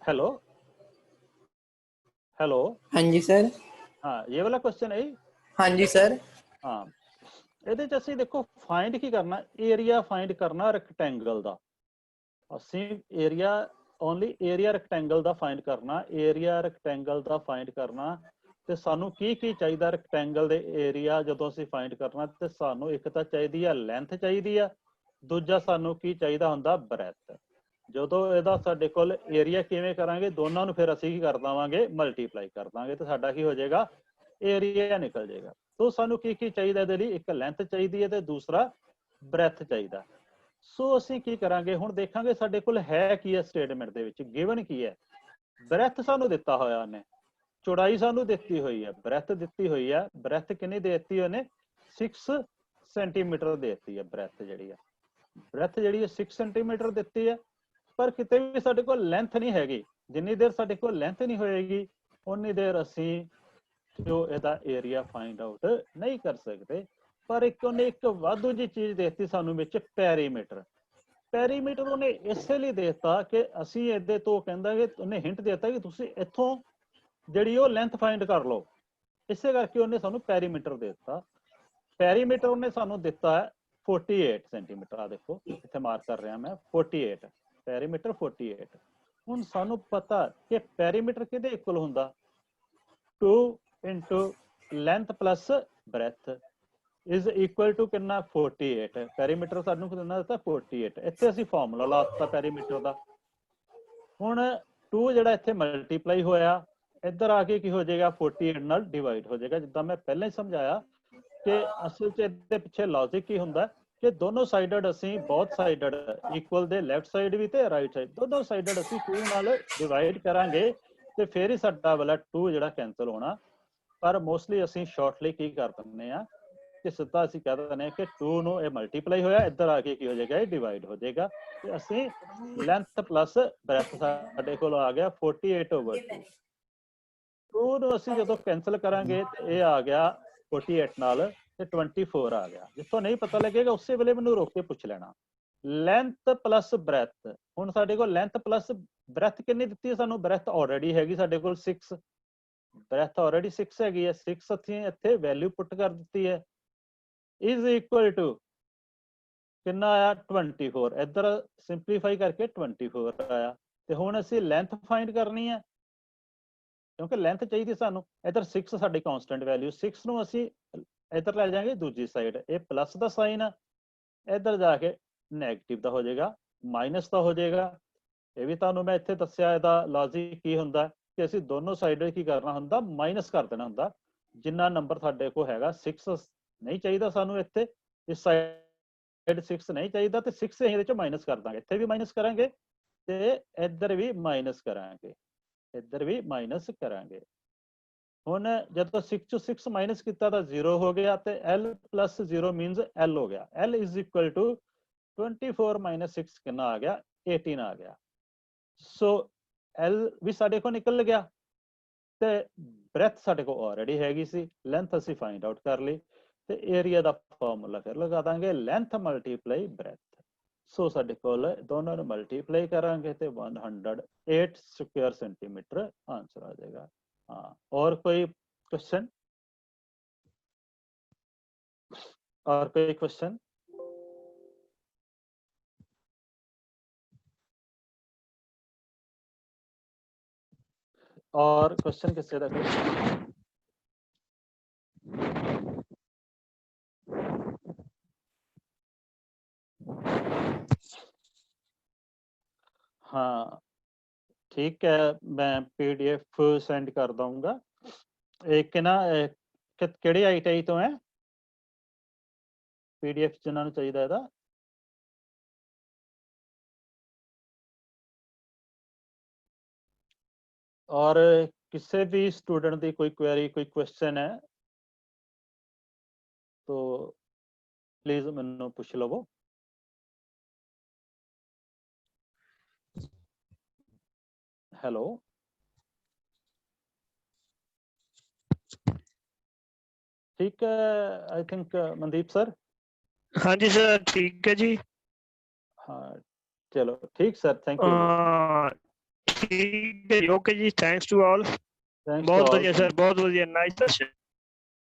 Hello hello. ਹਾਂਜੀ ਸਰ। ਹਾਂ ਇਹ ਵਾਲਾ ਕੁਐਸਚਨ ਹੈ? ਹਾਂਜੀ ਸਰ। ਹਾਂ, ਇਹਦੇ ਚ ਅਸੀਂ ਦੇਖੋ ਫਾਈਂਡ ਕੀ ਕਰਨਾ, ਏਰੀਆ ਫਾਈਂਡ ਕਰਨਾ ਰੈਕਟੈਂਗਲ ਦਾ। ਅਸੀਂ ਏਰੀਆ ਓਨਲੀ ਏਰੀਆ ਰੈਕਟੈਂਗਲ ਦਾ ਫਾਈਂਡ ਕਰਨਾ, ਏਰੀਆ ਰੈਕਟੈਂਗਲ ਦਾ ਫਾਈਂਡ ਕਰਨਾ। ਤੇ ਸਾਨੂੰ ਕੀ ਕੀ ਚਾਹੀਦਾ ਰੈਕਟੈਂਗਲ ਦੇ ਏਰੀਆ ਜਦੋਂ ਅਸੀਂ ਫਾਈਂਡ ਕਰਨਾ, ਤੇ ਸਾਨੂੰ ਇੱਕ ਤਾਂ ਚਾਹੀਦੀ ਆ ਲੈਂਥ ਚਾਹੀਦੀ ਆ, ਦੂਜਾ ਸਾਨੂੰ ਕੀ ਚਾਹੀਦਾ ਹੁੰਦਾ ਬ੍ਰੈਥ। ਜਦੋਂ ਇਹਦਾ ਸਾਡੇ ਕੋਲ ਏਰੀਆ ਕਿਵੇਂ ਕਰਾਂਗੇ, ਦੋਨਾਂ ਨੂੰ ਫਿਰ ਅਸੀਂ ਕੀ ਕਰ ਦੇਵਾਂਗੇ ਮਲਟੀਪਲਾਈ ਕਰ ਦਾਂਗੇ, ਤੇ ਸਾਡਾ ਕੀ ਹੋ ਜਾਏਗਾ ਏਰੀਆ ਨਿਕਲ ਜਾਏਗਾ। ਸੋ ਸਾਨੂੰ ਕੀ ਕੀ ਚਾਹੀਦਾ ਇਹਦੇ ਲਈ, ਇੱਕ ਲੈਂਥ ਚਾਹੀਦੀ ਹੈ ਤੇ ਦੂਸਰਾ ਬ੍ਰੈਥ ਚਾਹੀਦਾ। ਸੋ ਅਸੀਂ ਕੀ ਕਰਾਂਗੇ ਹੁਣ ਦੇਖਾਂਗੇ ਸਾਡੇ ਕੋਲ ਹੈ ਕੀ ਹੈ ਸਟੇਟਮੈਂਟ ਦੇ ਵਿੱਚ, ਗਿਵਨ ਕੀ ਹੈ। ਬ੍ਰੈਥ ਸਾਨੂੰ ਦਿੱਤਾ ਹੋਇਆ ਉਹਨੇ, ਚੌੜਾਈ ਸਾਨੂੰ ਦਿੱਤੀ ਹੋਈ ਹੈ, ਬ੍ਰੈਥ ਦਿੱਤੀ ਹੋਈ ਹੈ। ਬ੍ਰੈਥ ਕਿੰਨੀ ਦੇ ਦਿੱਤੀ ਉਹਨੇ? 6 ਸੈਂਟੀਮੀਟਰ ਦੇ ਦਿੱਤੀ ਹੈ ਬ੍ਰੈਥ ਜਿਹੜੀ ਹੈ। ਬ੍ਰੈਥ ਜਿਹੜੀ ਹੈ 6 ਸੈਂਟੀਮੀਟਰ ਦਿੱਤੀ ਹੈ, ਪਰ ਕਿਤੇ ਵੀ ਸਾਡੇ ਕੋਲ ਲੈਂਥ ਨਹੀਂ ਹੈਗੀ। ਜਿੰਨੀ ਦੇਰ ਸਾਡੇ ਕੋਲ ਲੈਂਥ ਨਹੀਂ ਹੋਏਗੀ ਉਨੀ ਦੇਰ ਅਸੀਂ ਜੋ ਇਹਦਾ ਏਰੀਆ ਫਾਈਂਡ ਆਊਟ ਨਹੀਂ ਕਰ ਸਕਦੇ। ਪਰ ਇੱਕ ਉਹਨੇ ਇੱਕ ਵਾਧੂ ਜੀ ਚੀਜ਼ ਦੇਤੀ ਸਾਨੂੰ ਵਿੱਚ, ਪੈਰੀਮੀਟਰ। ਪੈਰੀਮੀਟਰ ਉਹਨੇ ਇਸੇ ਲਈ ਦੇਤਾ ਕਿ ਅਸੀਂ ਇਹਦੇ ਤੋਂ ਕਹਿੰਦਾ ਕਿ ਉਹਨੇ ਹਿੰਟ ਦੇਤਾ ਕਿ ਤੁਸੀਂ ਇੱਥੋਂ ਜਿਹੜੀ ਉਹ ਲੈਂਥ ਫਾਈਂਡ ਕਰ ਲਓ, ਇਸੇ ਕਰਕੇ ਉਹਨੇ ਸਾਨੂੰ ਪੈਰੀਮੀਟਰ ਦੇ ਦਿੱਤਾ। ਪੈਰੀਮੀਟਰ ਉਹਨੇ ਸਾਨੂੰ ਦਿੱਤਾ ਹੈ 48 ਸੈਂਟੀਮੀਟਰ। ਆ ਦੇਖੋ ਇੱਥੇ ਮਾਰਕ ਕਰ ਰਿਹਾ ਮੈਂ 48, ਪੈਰੀਮੀਟਰ 48। ਹੁਣ ਸਾਨੂੰ ਪਤਾ ਕਿ ਪੈਰੀਮੀਟਰ ਕਿਹਦੇ ਇਕੁਅਲ ਹੁੰਦਾ, 2 into length plus breadth is equal to ਕਿੰਨਾ 48। ਪੈਰੀਮੀਟਰ ਸਾਨੂੰ ਕਿੰਨਾ ਦਿੱਤਾ 48। ਇੱਥੇ ਅਸੀਂ ਫਾਰਮੂਲਾ ਲਾਤਾ ਪੈਰੀਮੀਟਰ ਦਾ। ਹੁਣ 2 ਜਿਹੜਾ ਇੱਥੇ ਮਲਟੀਪਲਾਈ ਹੋਇਆ, ਇੱਧਰ ਆ ਕੇ ਕੀ ਹੋ ਜਾਏਗਾ 48 ਨਾਲ ਡਿਵਾਈਡ ਹੋ ਜਾਏਗਾ। ਜਿੱਦਾਂ ਮੈਂ ਪਹਿਲਾਂ ਹੀ ਸਮਝਾਇਆ ਕਿ ਅਸਲ 'ਚ ਇਹਦੇ ਪਿੱਛੇ ਲੌਜਿਕ ਕੀ ਹੁੰਦਾ ਕਿ ਦੋਨੋਂ ਸਾਈਡਡ ਅਸੀਂ ਬੋਥ ਸਾਈਡਡ ਇਕੁਅਲ ਦੇ ਲੈਫਟ ਸਾਈਡ ਵੀ ਤੇ ਰਾਈਟ ਸਾਈਡ ਦੋਨੋਂ ਸਾਈਡਡ ਅਸੀਂ 2 ਨਾਲ ਡਿਵਾਈਡ ਕਰਾਂਗੇ ਤੇ ਫਿਰ ਹੀ ਸਾਡਾ ਵਾਲਾ 2 ਜਿਹੜਾ ਕੈਂਸਲ ਹੋਣਾ। ਪਰ ਮੋਸਟਲੀ ਅਸੀਂ ਸ਼ਾਰਟਲੀ ਕੀ ਕਰ ਦਿੰਦੇ ਆ ਕਿ ਸਿੱਧਾ ਅਸੀਂ ਕਹਿ ਦਿੰਦੇ ਆ ਕਿ 2 ਨੂੰ ਇਹ ਮਲਟੀਪਲਾਈ ਹੋਇਆ, ਇੱਧਰ ਆ ਕੇ ਕੀ ਹੋ ਜਾਏਗਾ ਇਹ ਡਿਵਾਈਡ ਹੋ ਜਾਏਗਾ, ਤੇ ਅਸੀਂ ਲੈਂਥ ਪਲੱਸ ਬ੍ਰੈਥ ਸਾਡੇ ਕੋਲ ਆ ਗਿਆ 48/2। 2 ਨੂੰ ਅਸੀਂ ਜਦੋਂ ਕੈਂਸਲ ਕਰਾਂਗੇ ਤੇ ਇਹ ਆ ਗਿਆ 48 ਨਾਲ ਤੇ 24 ਆ ਗਿਆ। ਜਿੱਥੋਂ ਨਹੀਂ ਪਤਾ ਲੱਗੇਗਾ ਉਸੇ ਵੇਲੇ ਮੈਨੂੰ ਰੋਕ ਕੇ ਪੁੱਛ ਲੈਣਾ। ਲੈਂਥ ਪਲੱਸ ਬ੍ਰੈਥ, ਹੁਣ ਸਾਡੇ ਕੋਲ ਲੈਂਥ ਪਲੱਸ ਬ੍ਰੈਥ ਕਿੰਨੀ ਦਿੱਤੀ ਹੈ ਸਾਨੂੰ? ਬ੍ਰੈਥ ਆਲਰੇਡੀ ਹੈਗੀ ਸਾਡੇ ਕੋਲ 6, ਬ੍ਰੈਥ ਆਲਰੇਡੀ 6 ਹੈਗੀ ਹੈ। 6 ਅਸੀਂ ਇੱਥੇ ਵੈਲਿਊ ਪੁੱਟ ਕਰ ਦਿੱਤੀ ਹੈ, ਇਜ਼ ਇਕੁਅਲ ਟੂ ਕਿੰਨਾ ਆਇਆ 24। ਇੱਧਰ ਸਿੰਪਲੀਫਾਈ ਕਰਕੇ 24 ਆਇਆ। ਤੇ ਹੁਣ ਅਸੀਂ ਲੈਂਥ ਫਾਈਂਡ ਕਰਨੀ ਹੈ ਕਿਉਂਕਿ ਲੈਂਥ ਚਾਹੀਦੀ ਸਾਨੂੰ। ਇੱਧਰ 6 ਸਾਡੀ ਕਾਂਸਟੈਂਟ ਵੈਲਿਊ, 6 ਨੂੰ ਅਸੀਂ ਇੱਧਰ ਲੈ ਜਾਵਾਂਗੇ ਦੂਜੀ ਸਾਈਡ, ਇਹ ਪਲੱਸ ਦਾ ਸਾਈਨ ਆ, ਇੱਧਰ ਜਾ ਕੇ ਨੈਗੇਟਿਵ ਦਾ ਹੋ ਜਾਏਗਾ, ਮਾਈਨਸ ਦਾ ਹੋ ਜਾਏਗਾ। ਇਹ ਵੀ ਤੁਹਾਨੂੰ ਮੈਂ ਇੱਥੇ ਦੱਸਿਆ ਇਹਦਾ ਲੌਜਿਕ ਕੀ ਹੁੰਦਾ ਕਿ ਅਸੀਂ ਦੋਨੋਂ ਸਾਈਡ ਕੀ ਕਰਨਾ ਹੁੰਦਾ, ਮਾਈਨਸ ਕਰ ਦੇਣਾ ਹੁੰਦਾ। ਜਿੰਨਾ ਨੰਬਰ ਸਾਡੇ ਕੋਲ ਹੈਗਾ 6 ਨਹੀਂ ਚਾਹੀਦਾ ਸਾਨੂੰ, ਇੱਥੇ ਇਸ ਸਾਈਡ 6 ਨਹੀਂ ਚਾਹੀਦਾ ਤੇ 6 ਇਹਦੇ ਚੋਂ ਮਾਈਨਸ ਕਰ ਦਾਂਗੇ। ਇੱਥੇ ਵੀ ਮਾਈਨਸ ਕਰਾਂਗੇ ਤੇ ਇੱਧਰ ਵੀ ਮਾਈਨਸ ਕਰਾਂਗੇ। ਇੱਧਰ ਵੀ ਮਾਈਨਸ ਕਰਾਂਗੇ। ਹੁਣ ਜਦੋਂ 6 ਚੋਂ 6 ਮਾਈਨਸ ਕੀਤਾ ਤਾਂ 0 ਹੋ ਗਿਆ ਤੇ L plus 0 means L ਹੋ ਗਿਆ। L is equal to 24 minus 6 ਕਿੰਨਾ ਆ ਗਿਆ 18 ਆ ਗਿਆ। ਸੋ L ਵੀ ਸਾਡੇ ਕੋਲ ਨਿਕਲ ਗਿਆ ਤੇ ਬ੍ਰੈਥ ਸਾਡੇ ਕੋਲ ਆਲਰੇਡੀ ਹੈਗੀ ਸੀ, ਲੈਂਥ ਅਸੀਂ ਫਾਈਂਡ ਆਊਟ ਕਰ ਲਈ ਤੇ ਏਰੀਆ ਦਾ ਫਾਰਮੂਲਾ ਫਿਰ ਲਗਾ ਦਾਂਗੇ ਲੈਂਥ ਮਲਟੀਪਲਾਈ ਬ੍ਰੈਥ। ਸੋ ਸਾਡੇ ਕੋਲ ਦੋਨਾਂ ਨੂੰ ਮਲਟੀਪਲਾਈ ਕਰਾਂਗੇ ਤੇ 108 ਸਕੁਅਰ ਸੈਂਟੀਮੀਟਰ ਆंसर आ जाएगा। हाँ, और कोई क्वेश्चन? और कोई क्वेश्चन? और क्वेश्चन किससे था? हाँ ठीक है, मैं PDF सेंड कर दूंगा। एक ना ਕਿਹੜੀ ITI ਤੋਂ ਹੈ PDF ਜਿਨ੍ਹਾਂ ਨੂੰ ਚਾਹੀਦਾ ਇਹਦਾ? और किसी भी स्टूडेंट की कोई क्वेरी कोई क्वेश्चन है तो प्लीज मैनू पूछ लवो। हेलो, ठीक है, आई थिंक मनदीप सर। हाँ जी सर, ठीक है जी। हाँ चलो ठीक सर, थैंक यू। ठीक है, ओके जी, थैंक्स टू ऑल। थैंक्स बहुत बढ़िया सर, बहुत बढ़िया, नाइस सेशन।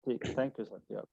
ठीक है, थैंक यू सर।